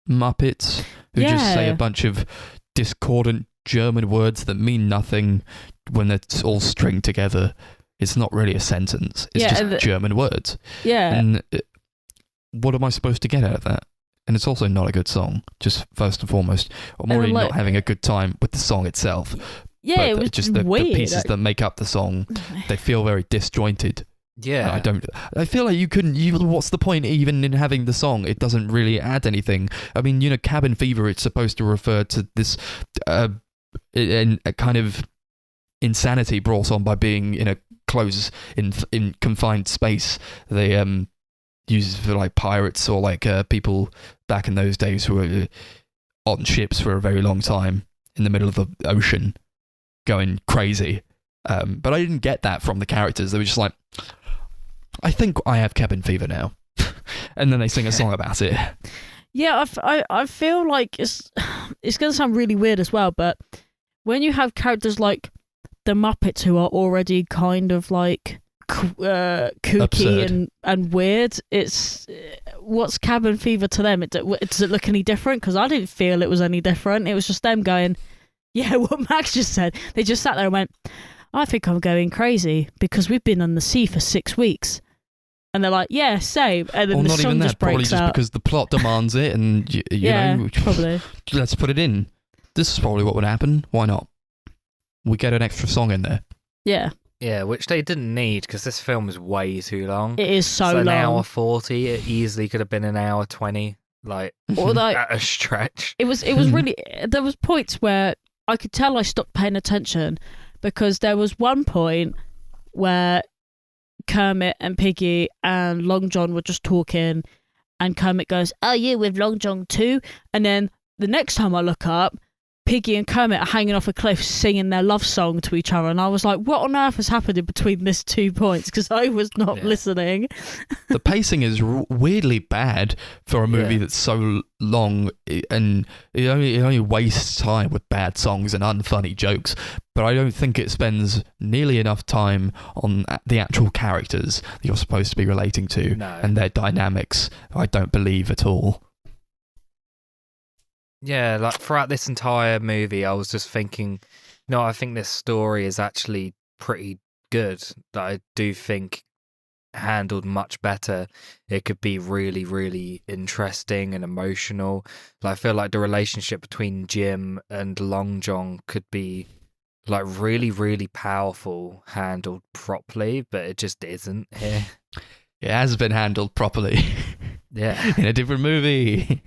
[SPEAKER 2] Muppets who just say a bunch of discordant German words that mean nothing when they're all stringed together It's not really a sentence. It's just German words.
[SPEAKER 4] Yeah.
[SPEAKER 2] And what am I supposed to get out of that? And it's also not a good song, just first and foremost. I'm already not having a good time with the song itself.
[SPEAKER 4] Yeah,
[SPEAKER 2] but
[SPEAKER 4] it was
[SPEAKER 2] just
[SPEAKER 4] weird.
[SPEAKER 2] The pieces that make up the song, they feel very disjointed.
[SPEAKER 3] Yeah.
[SPEAKER 2] I feel like what's the point even in having the song? It doesn't really add anything. I mean, Cabin Fever, it's supposed to refer to this in a kind of insanity brought on by being in a closed, in confined space. They use for like pirates or like people back in those days who were on ships for a very long time in the middle of the ocean going crazy. But I didn't get that from the characters. They were just like, I think I have cabin fever now. And then they sing a song about it.
[SPEAKER 4] Yeah, I feel like it's going to sound really weird as well, but when you have characters like the Muppets who are already kind of like kooky and weird, it's what's cabin fever to them? Does it look any different? Because I didn't feel it was any different. It was just them going, yeah, what Max just said. They just sat there and went, I think I'm going crazy because we've been on the sea for 6 weeks. And they're like, yeah, same. And then the song just breaks
[SPEAKER 2] probably just
[SPEAKER 4] out.
[SPEAKER 2] because the plot demands it, and you know,
[SPEAKER 4] probably.
[SPEAKER 2] Let's put it in. This is probably what would happen. Why not? We get an extra song in there.
[SPEAKER 4] Yeah.
[SPEAKER 3] Yeah, which they didn't need because this film is way too long.
[SPEAKER 4] It is so long.
[SPEAKER 3] An hour 40. It easily could have been an hour 20. Like, at a stretch.
[SPEAKER 4] It was really. There was points where I could tell I stopped paying attention because there was one point where Kermit and Piggy and Long John were just talking, and Kermit goes, "Oh, you with Long John too?" And then the next time I look up, Piggy and Kermit are hanging off a cliff singing their love song to each other, and I was like, what on earth has happened in between these 2 points? Because I was not listening.
[SPEAKER 2] The pacing is weirdly bad for a movie that's so long, and it only wastes time with bad songs and unfunny jokes, but I don't think it spends nearly enough time on the actual characters that you're supposed to be relating to and their dynamics. I don't believe at all.
[SPEAKER 3] Yeah, like throughout this entire movie, I was just thinking, no, I think this story is actually pretty good. I do think handled much better. It could be really, really interesting and emotional. I feel like the relationship between Jim and Long John could be like really, really powerful, handled properly, but it just isn't here.
[SPEAKER 2] It has been handled properly.
[SPEAKER 3] Yeah.
[SPEAKER 2] In a different movie.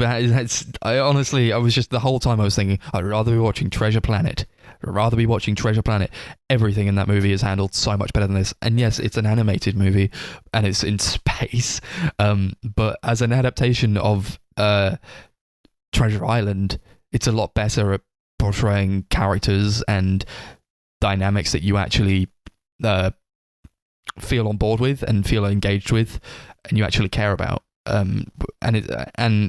[SPEAKER 2] I honestly, I was just, the whole time I was thinking, I'd rather be watching Treasure Planet. Everything in that movie is handled so much better than this. And yes, it's an animated movie and it's in space. But as an adaptation of Treasure Island, it's a lot better at portraying characters and dynamics that you actually feel on board with and feel engaged with and you actually care about. And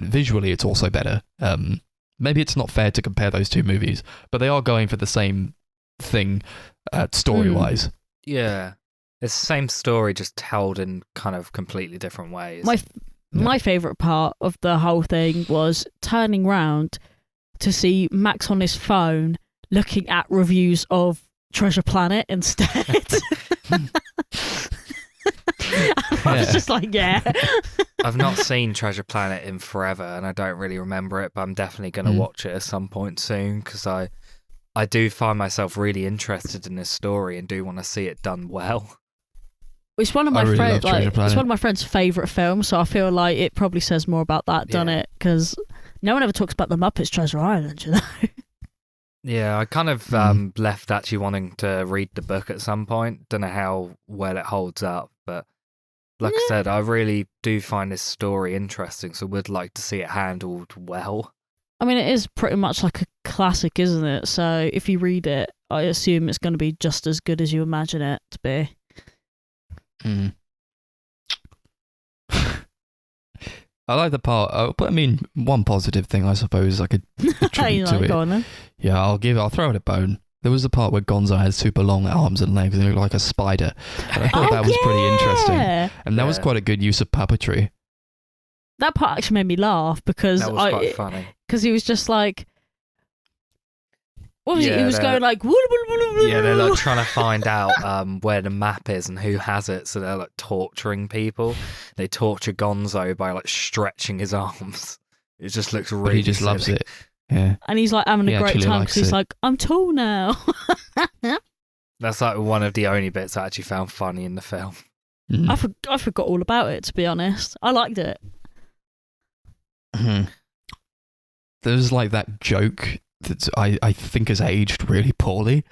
[SPEAKER 2] visually it's also better. Maybe it's not fair to compare those two movies, but they are going for the same thing story-wise.
[SPEAKER 3] Yeah. It's the same story, just told in kind of completely different ways.
[SPEAKER 4] My favourite part of the whole thing was turning round to see Max on his phone looking at reviews of Treasure Planet instead. I was just like, yeah.
[SPEAKER 3] I've not seen Treasure Planet in forever and I don't really remember it, but I'm definitely going to watch it at some point soon because I do find myself really interested in this story and do want to see it done well.
[SPEAKER 4] It's one of my friends. It's one of my friend's favourite films, so I feel like it probably says more about that, doesn't it? Because no one ever talks about the Muppets Treasure Island, you know.
[SPEAKER 3] Yeah, I kind of left actually wanting to read the book at some point. Don't know how well it holds up, but like I said, I really do find this story interesting, so would like to see it handled well.
[SPEAKER 4] I mean, it is pretty much like a classic, isn't it? So if you read it, I assume it's going to be just as good as you imagine it to be.
[SPEAKER 2] Mm. I like the part, but I mean, one positive thing I suppose I could attribute to it.
[SPEAKER 4] Go on then.
[SPEAKER 2] Yeah, I'll throw it a bone. There was the part where Gonzo has super long arms and legs and he looked like a spider. And I thought that was pretty interesting. And that was quite a good use of puppetry.
[SPEAKER 4] That part actually made me laugh because
[SPEAKER 3] that was quite funny.
[SPEAKER 4] Because he was just like, What was it? He was going like...
[SPEAKER 3] Yeah, they're like trying to find out where the map is and who has it, so they're like torturing people. They torture Gonzo by like stretching his arms. It just looks really
[SPEAKER 2] But he just
[SPEAKER 3] silly.
[SPEAKER 2] loves it. Yeah.
[SPEAKER 4] And he's like having a great time because he's like, I'm tall now.
[SPEAKER 3] That's like one of the only bits I actually found funny in the film.
[SPEAKER 2] Mm.
[SPEAKER 4] I forgot all about it, to be honest. I liked it.
[SPEAKER 2] There's like that joke that I think has aged really poorly,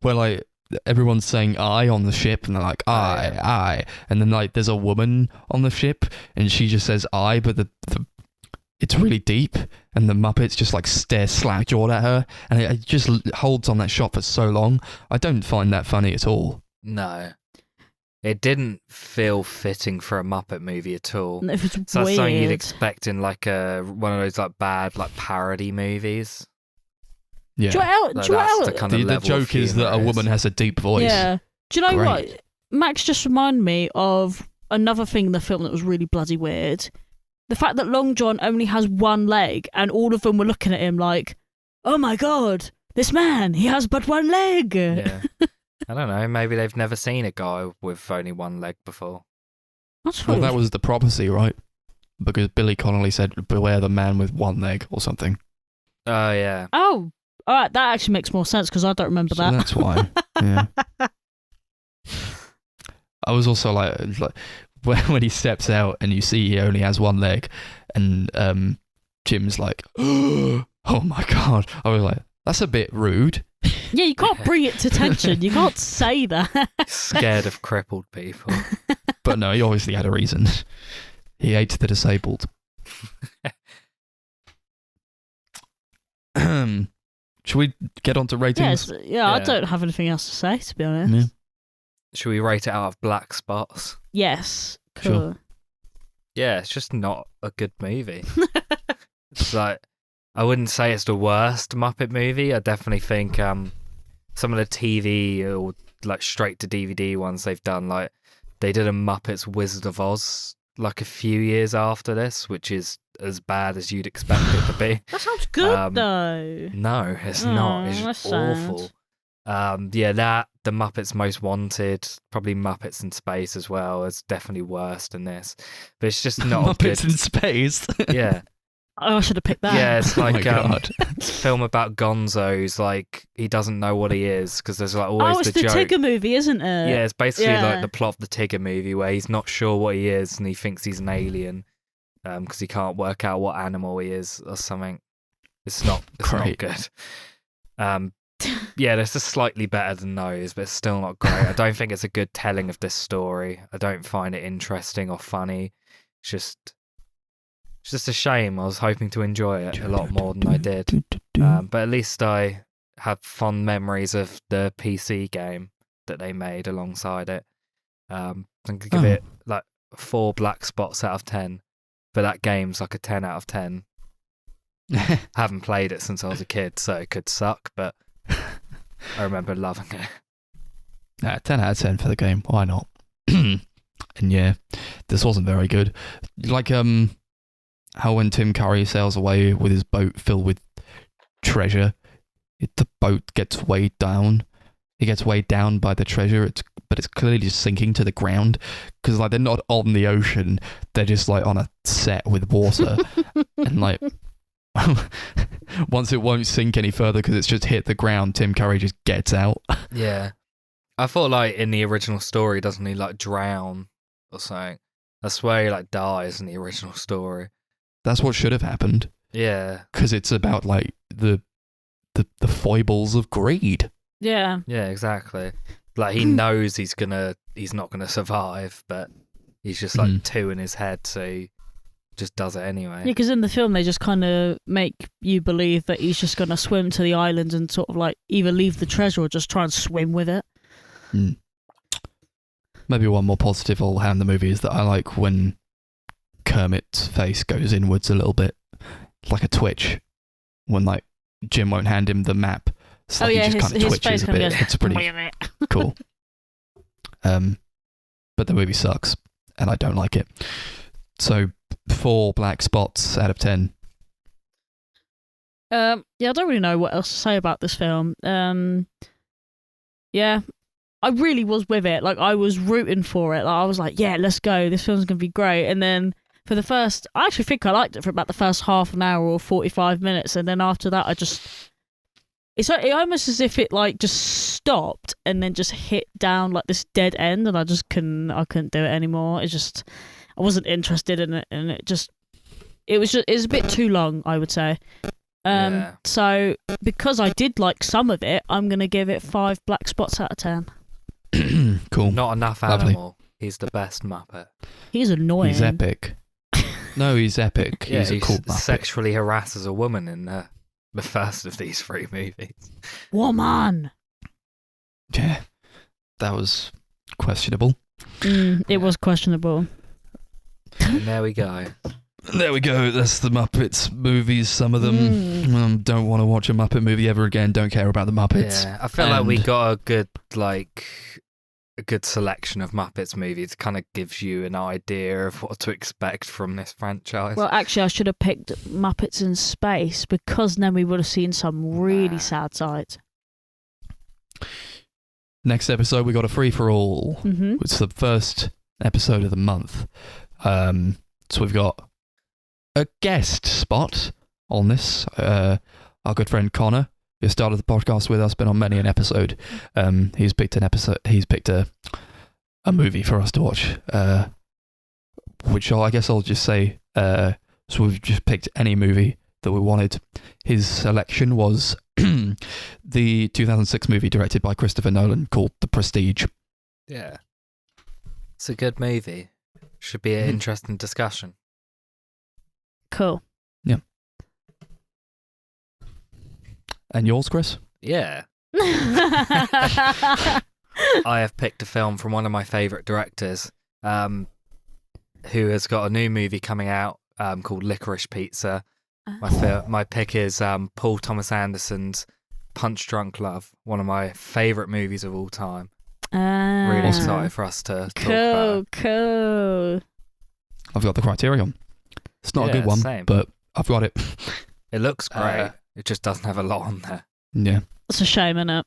[SPEAKER 2] where like everyone's saying I on the ship and they're like I, and then like there's a woman on the ship and she just says I, but the it's really deep and the Muppets just like stare slack-jawed at her, and it just holds on that shot for so long. I don't find that funny at all.
[SPEAKER 3] No. It didn't feel fitting for a Muppet movie at all.
[SPEAKER 4] It was
[SPEAKER 3] So that's
[SPEAKER 4] weird.
[SPEAKER 3] something you'd expect in like one of those like bad like parody movies.
[SPEAKER 2] Yeah.
[SPEAKER 4] Do you know
[SPEAKER 3] Like,
[SPEAKER 4] what
[SPEAKER 3] that's
[SPEAKER 4] else-
[SPEAKER 3] the kind
[SPEAKER 2] The
[SPEAKER 3] of level
[SPEAKER 2] joke
[SPEAKER 3] of
[SPEAKER 2] is that a
[SPEAKER 3] humour
[SPEAKER 2] woman has a deep voice.
[SPEAKER 4] Yeah. Do you know
[SPEAKER 2] Great.
[SPEAKER 4] what? Max just reminded me of another thing in the film that was really bloody weird. The fact that Long John only has one leg and all of them were looking at him like, oh my God, this man, he has but one leg.
[SPEAKER 3] Yeah. I don't know. Maybe they've never seen a guy with only one leg before.
[SPEAKER 4] That's
[SPEAKER 2] Well,
[SPEAKER 4] funny.
[SPEAKER 2] that was the prophecy, right? Because Billy Connolly said, "Beware the man with one leg" or something.
[SPEAKER 3] Oh, yeah.
[SPEAKER 4] Oh, all right. That actually makes more sense because I don't remember
[SPEAKER 2] So
[SPEAKER 4] that.
[SPEAKER 2] that's why. Yeah. I was also like when he steps out and you see he only has one leg, and Jim's like, "Oh my God!" I was like, "That's a bit rude."
[SPEAKER 4] Yeah, you can't bring it to tension. You can't say that.
[SPEAKER 3] Scared of crippled people.
[SPEAKER 2] But no, he obviously had a reason. He hates the disabled. Should we get on to ratings?
[SPEAKER 4] Yes, I
[SPEAKER 3] Yeah.
[SPEAKER 4] don't have anything else to say, to be honest.
[SPEAKER 2] Yeah.
[SPEAKER 3] Should we rate it out of black spots?
[SPEAKER 4] Yes.
[SPEAKER 2] Sure.
[SPEAKER 4] Cool.
[SPEAKER 3] Yeah, it's just not a good movie. It's like, I wouldn't say it's the worst Muppet movie. I definitely think some of the TV or like straight to DVD ones they've done, like they did a Muppets Wizard of Oz like a few years after this, which is as bad as you'd expect it to be.
[SPEAKER 4] That sounds good, though.
[SPEAKER 3] No, it's not. It's
[SPEAKER 4] that's
[SPEAKER 3] just
[SPEAKER 4] sad.
[SPEAKER 3] awful. Yeah, that the Muppets Most Wanted, probably Muppets in Space as well, is definitely worse than this. But it's just not a
[SPEAKER 2] Muppets
[SPEAKER 3] good.
[SPEAKER 2] in Space.
[SPEAKER 3] Yeah,
[SPEAKER 4] Oh, I should have picked that.
[SPEAKER 3] yeah, it's
[SPEAKER 2] Oh my
[SPEAKER 3] like
[SPEAKER 2] God.
[SPEAKER 3] film about Gonzo's like he doesn't know what he is because there's like always
[SPEAKER 4] Oh, it's
[SPEAKER 3] the
[SPEAKER 4] the
[SPEAKER 3] joke.
[SPEAKER 4] Tigger movie, isn't it?
[SPEAKER 3] Yeah, it's basically
[SPEAKER 4] Yeah.
[SPEAKER 3] like the plot of the Tigger movie where he's not sure what he is and he thinks he's an alien because he can't work out what animal he is or something. It's not
[SPEAKER 2] Great.
[SPEAKER 3] good. Yeah, this is slightly better than those, but it's still not great. I don't think it's a good telling of this story. I don't find it interesting or funny. It's just a shame. I was hoping to enjoy it a lot more than I did. But at least I have fond memories of the PC game that they made alongside it. I could give it like 4 black spots out of 10, but that game's like a 10 out of 10. I haven't played it since I was a kid, so it could suck, but I remember loving it.
[SPEAKER 2] 10 out of 10 for the game. Why not? And yeah, this wasn't very good. Like how when Tim Curry sails away with his boat filled with treasure, the boat gets weighed down. It gets weighed down by the treasure, but it's clearly just sinking to the ground because like they're not on the ocean, they're just like on a set with water, and like once it won't sink any further because it's just hit the ground, Tim Curry just gets out.
[SPEAKER 3] Yeah. I thought like in the original story, doesn't he like drown or something? I swear he like dies in the original story.
[SPEAKER 2] That's what should have happened
[SPEAKER 3] Yeah.
[SPEAKER 2] because it's about like the foibles of greed.
[SPEAKER 4] Yeah.
[SPEAKER 3] Yeah, exactly. Like he knows he's not gonna survive, but he's just like two in his head, so he just does it anyway.
[SPEAKER 4] Yeah, because in the film they just kind of make you believe that he's just going to swim to the island and sort of like either leave the treasure or just try and swim with it.
[SPEAKER 2] Maybe one more positive I'll hand the movie is that I like when Kermit's face goes inwards a little bit, like a twitch, when like Jim won't hand him the map. It's like he just kind of
[SPEAKER 4] his
[SPEAKER 2] twitches
[SPEAKER 4] face
[SPEAKER 2] a
[SPEAKER 4] kind
[SPEAKER 2] bit.
[SPEAKER 4] of goes,
[SPEAKER 2] It's pretty cool. But the movie sucks, and I don't like it. So 4 black spots out of 10.
[SPEAKER 4] Yeah, I don't really know what else to say about this film. Yeah, I really was with it. Like, I was rooting for it. Like, I was like, yeah, let's go. This film's gonna be great. And then for the first, I actually think I liked it for about the first half an hour or 45 minutes, and then after that, it's almost as if it like just stopped and then just hit down like this dead end, and I couldn't do it anymore. I wasn't interested in it, and it was a bit too long, I would say. So because I did like some of it, I'm gonna give it 5 black spots out of 10.
[SPEAKER 2] Cool.
[SPEAKER 3] Not enough
[SPEAKER 2] Lovely.
[SPEAKER 3] animal. He's the best Muppet.
[SPEAKER 4] He's annoying.
[SPEAKER 2] He's epic. No, he's epic.
[SPEAKER 3] Yeah,
[SPEAKER 2] He's a cool
[SPEAKER 3] he
[SPEAKER 2] Muppet.
[SPEAKER 3] sexually harasses a woman in the first of these 3 movies.
[SPEAKER 4] Woman.
[SPEAKER 2] Yeah, that was questionable.
[SPEAKER 4] It was questionable.
[SPEAKER 3] And there we go.
[SPEAKER 2] There we go. That's the Muppets movies. Some of them don't want to watch a Muppet movie ever again. Don't care about the Muppets.
[SPEAKER 3] Yeah, I feel like we got a good selection of Muppets movies. It kind of gives you an idea of what to expect from this franchise.
[SPEAKER 4] Well, actually, I should have picked Muppets in Space, because then we would have seen some really sad sides.
[SPEAKER 2] Next episode, we got a free-for-all.
[SPEAKER 4] Mm-hmm.
[SPEAKER 2] It's the first episode of the month. So we've got a guest spot on this. Our good friend Connor, who started the podcast with us, been on many an episode. He's picked a movie for us to watch, which I guess I'll just say. So we've just picked any movie that we wanted. His selection was the 2006 movie directed by Christopher Nolan called The Prestige.
[SPEAKER 3] Yeah. It's a good movie. Should be an interesting discussion.
[SPEAKER 4] Cool.
[SPEAKER 2] Yeah. And yours, Chris?
[SPEAKER 3] Yeah. I have picked a film from one of my favourite directors, who has got a new movie coming out called Licorice Pizza. My pick is Paul Thomas Anderson's Punch Drunk Love, one of my favourite movies of all time. Really excited for us to talk about it.
[SPEAKER 4] Cool.
[SPEAKER 2] I've got the Criterion. It's not a good one,
[SPEAKER 3] same.
[SPEAKER 2] but I've got it.
[SPEAKER 3] It looks great. It just doesn't have a lot on there.
[SPEAKER 2] Yeah.
[SPEAKER 4] It's a shame, isn't it?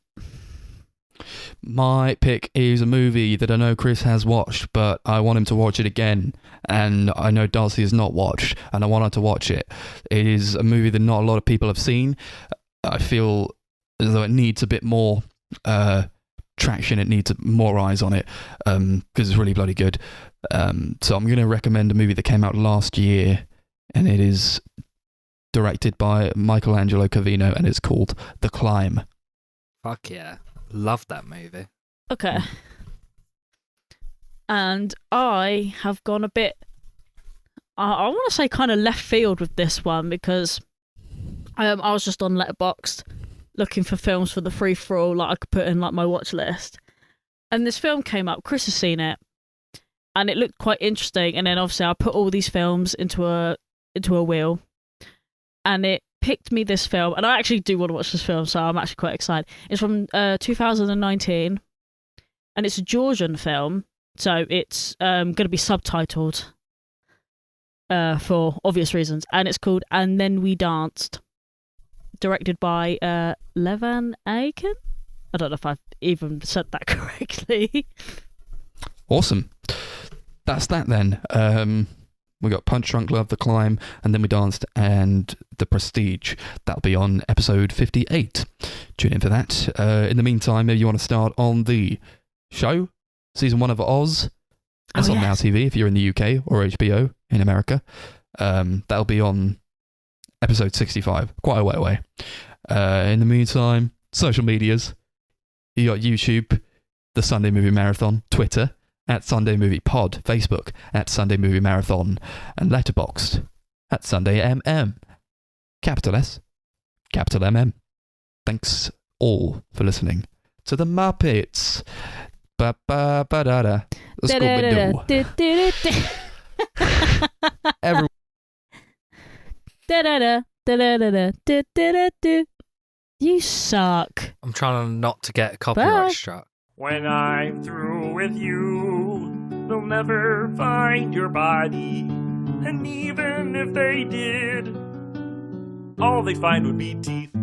[SPEAKER 2] My pick is a movie that I know Chris has watched, but I want him to watch it again. And I know Darcy has not watched, and I want her to watch it. It is a movie that not a lot of people have seen. I feel as though it needs a bit more traction. It needs more eyes on it, because it's really bloody good. So I'm going to recommend a movie that came out last year, and it is directed by Michelangelo Covino, and it's called The Climb.
[SPEAKER 3] Fuck yeah. Love that movie.
[SPEAKER 4] Okay. And I have gone a bit, I want to say kind of left field with this one, because I was just on Letterboxd looking for films for the free-for-all, like I could put in like my watch list. And this film came up. Chris has seen it, and it looked quite interesting. And then obviously I put all these films into a wheel, and it picked me this film. And I actually do want to watch this film, so I'm actually quite excited. It's from 2019, and it's a Georgian film, so it's going to be subtitled for obvious reasons. And it's called And Then We Danced, directed by Levan Aiken. I don't know if I've even said that correctly.
[SPEAKER 2] Awesome. That's that then. We got Punch Drunk Love, The Climb, And Then We Danced, and The Prestige. That'll be on episode 58. Tune in for that. In the meantime, maybe you want to start on the show, season 1 of Oz. That's on Now TV if you're in the UK, or HBO in America. That'll be on episode 65, quite a way away. In the meantime, social medias. You got YouTube, The Sunday Movie Marathon, Twitter, at Sunday Movie Pod, Facebook, at Sunday Movie Marathon, and Letterboxd, at Sunday MM. Capital S, capital MM. Thanks all for listening to the Muppets. Ba-ba-ba-da-da. Scooby-Doo.
[SPEAKER 4] You suck.
[SPEAKER 3] I'm trying not to get copyright struck.
[SPEAKER 1] When I'm through with you, they'll never find your body. And even if they did, all they find would be teeth.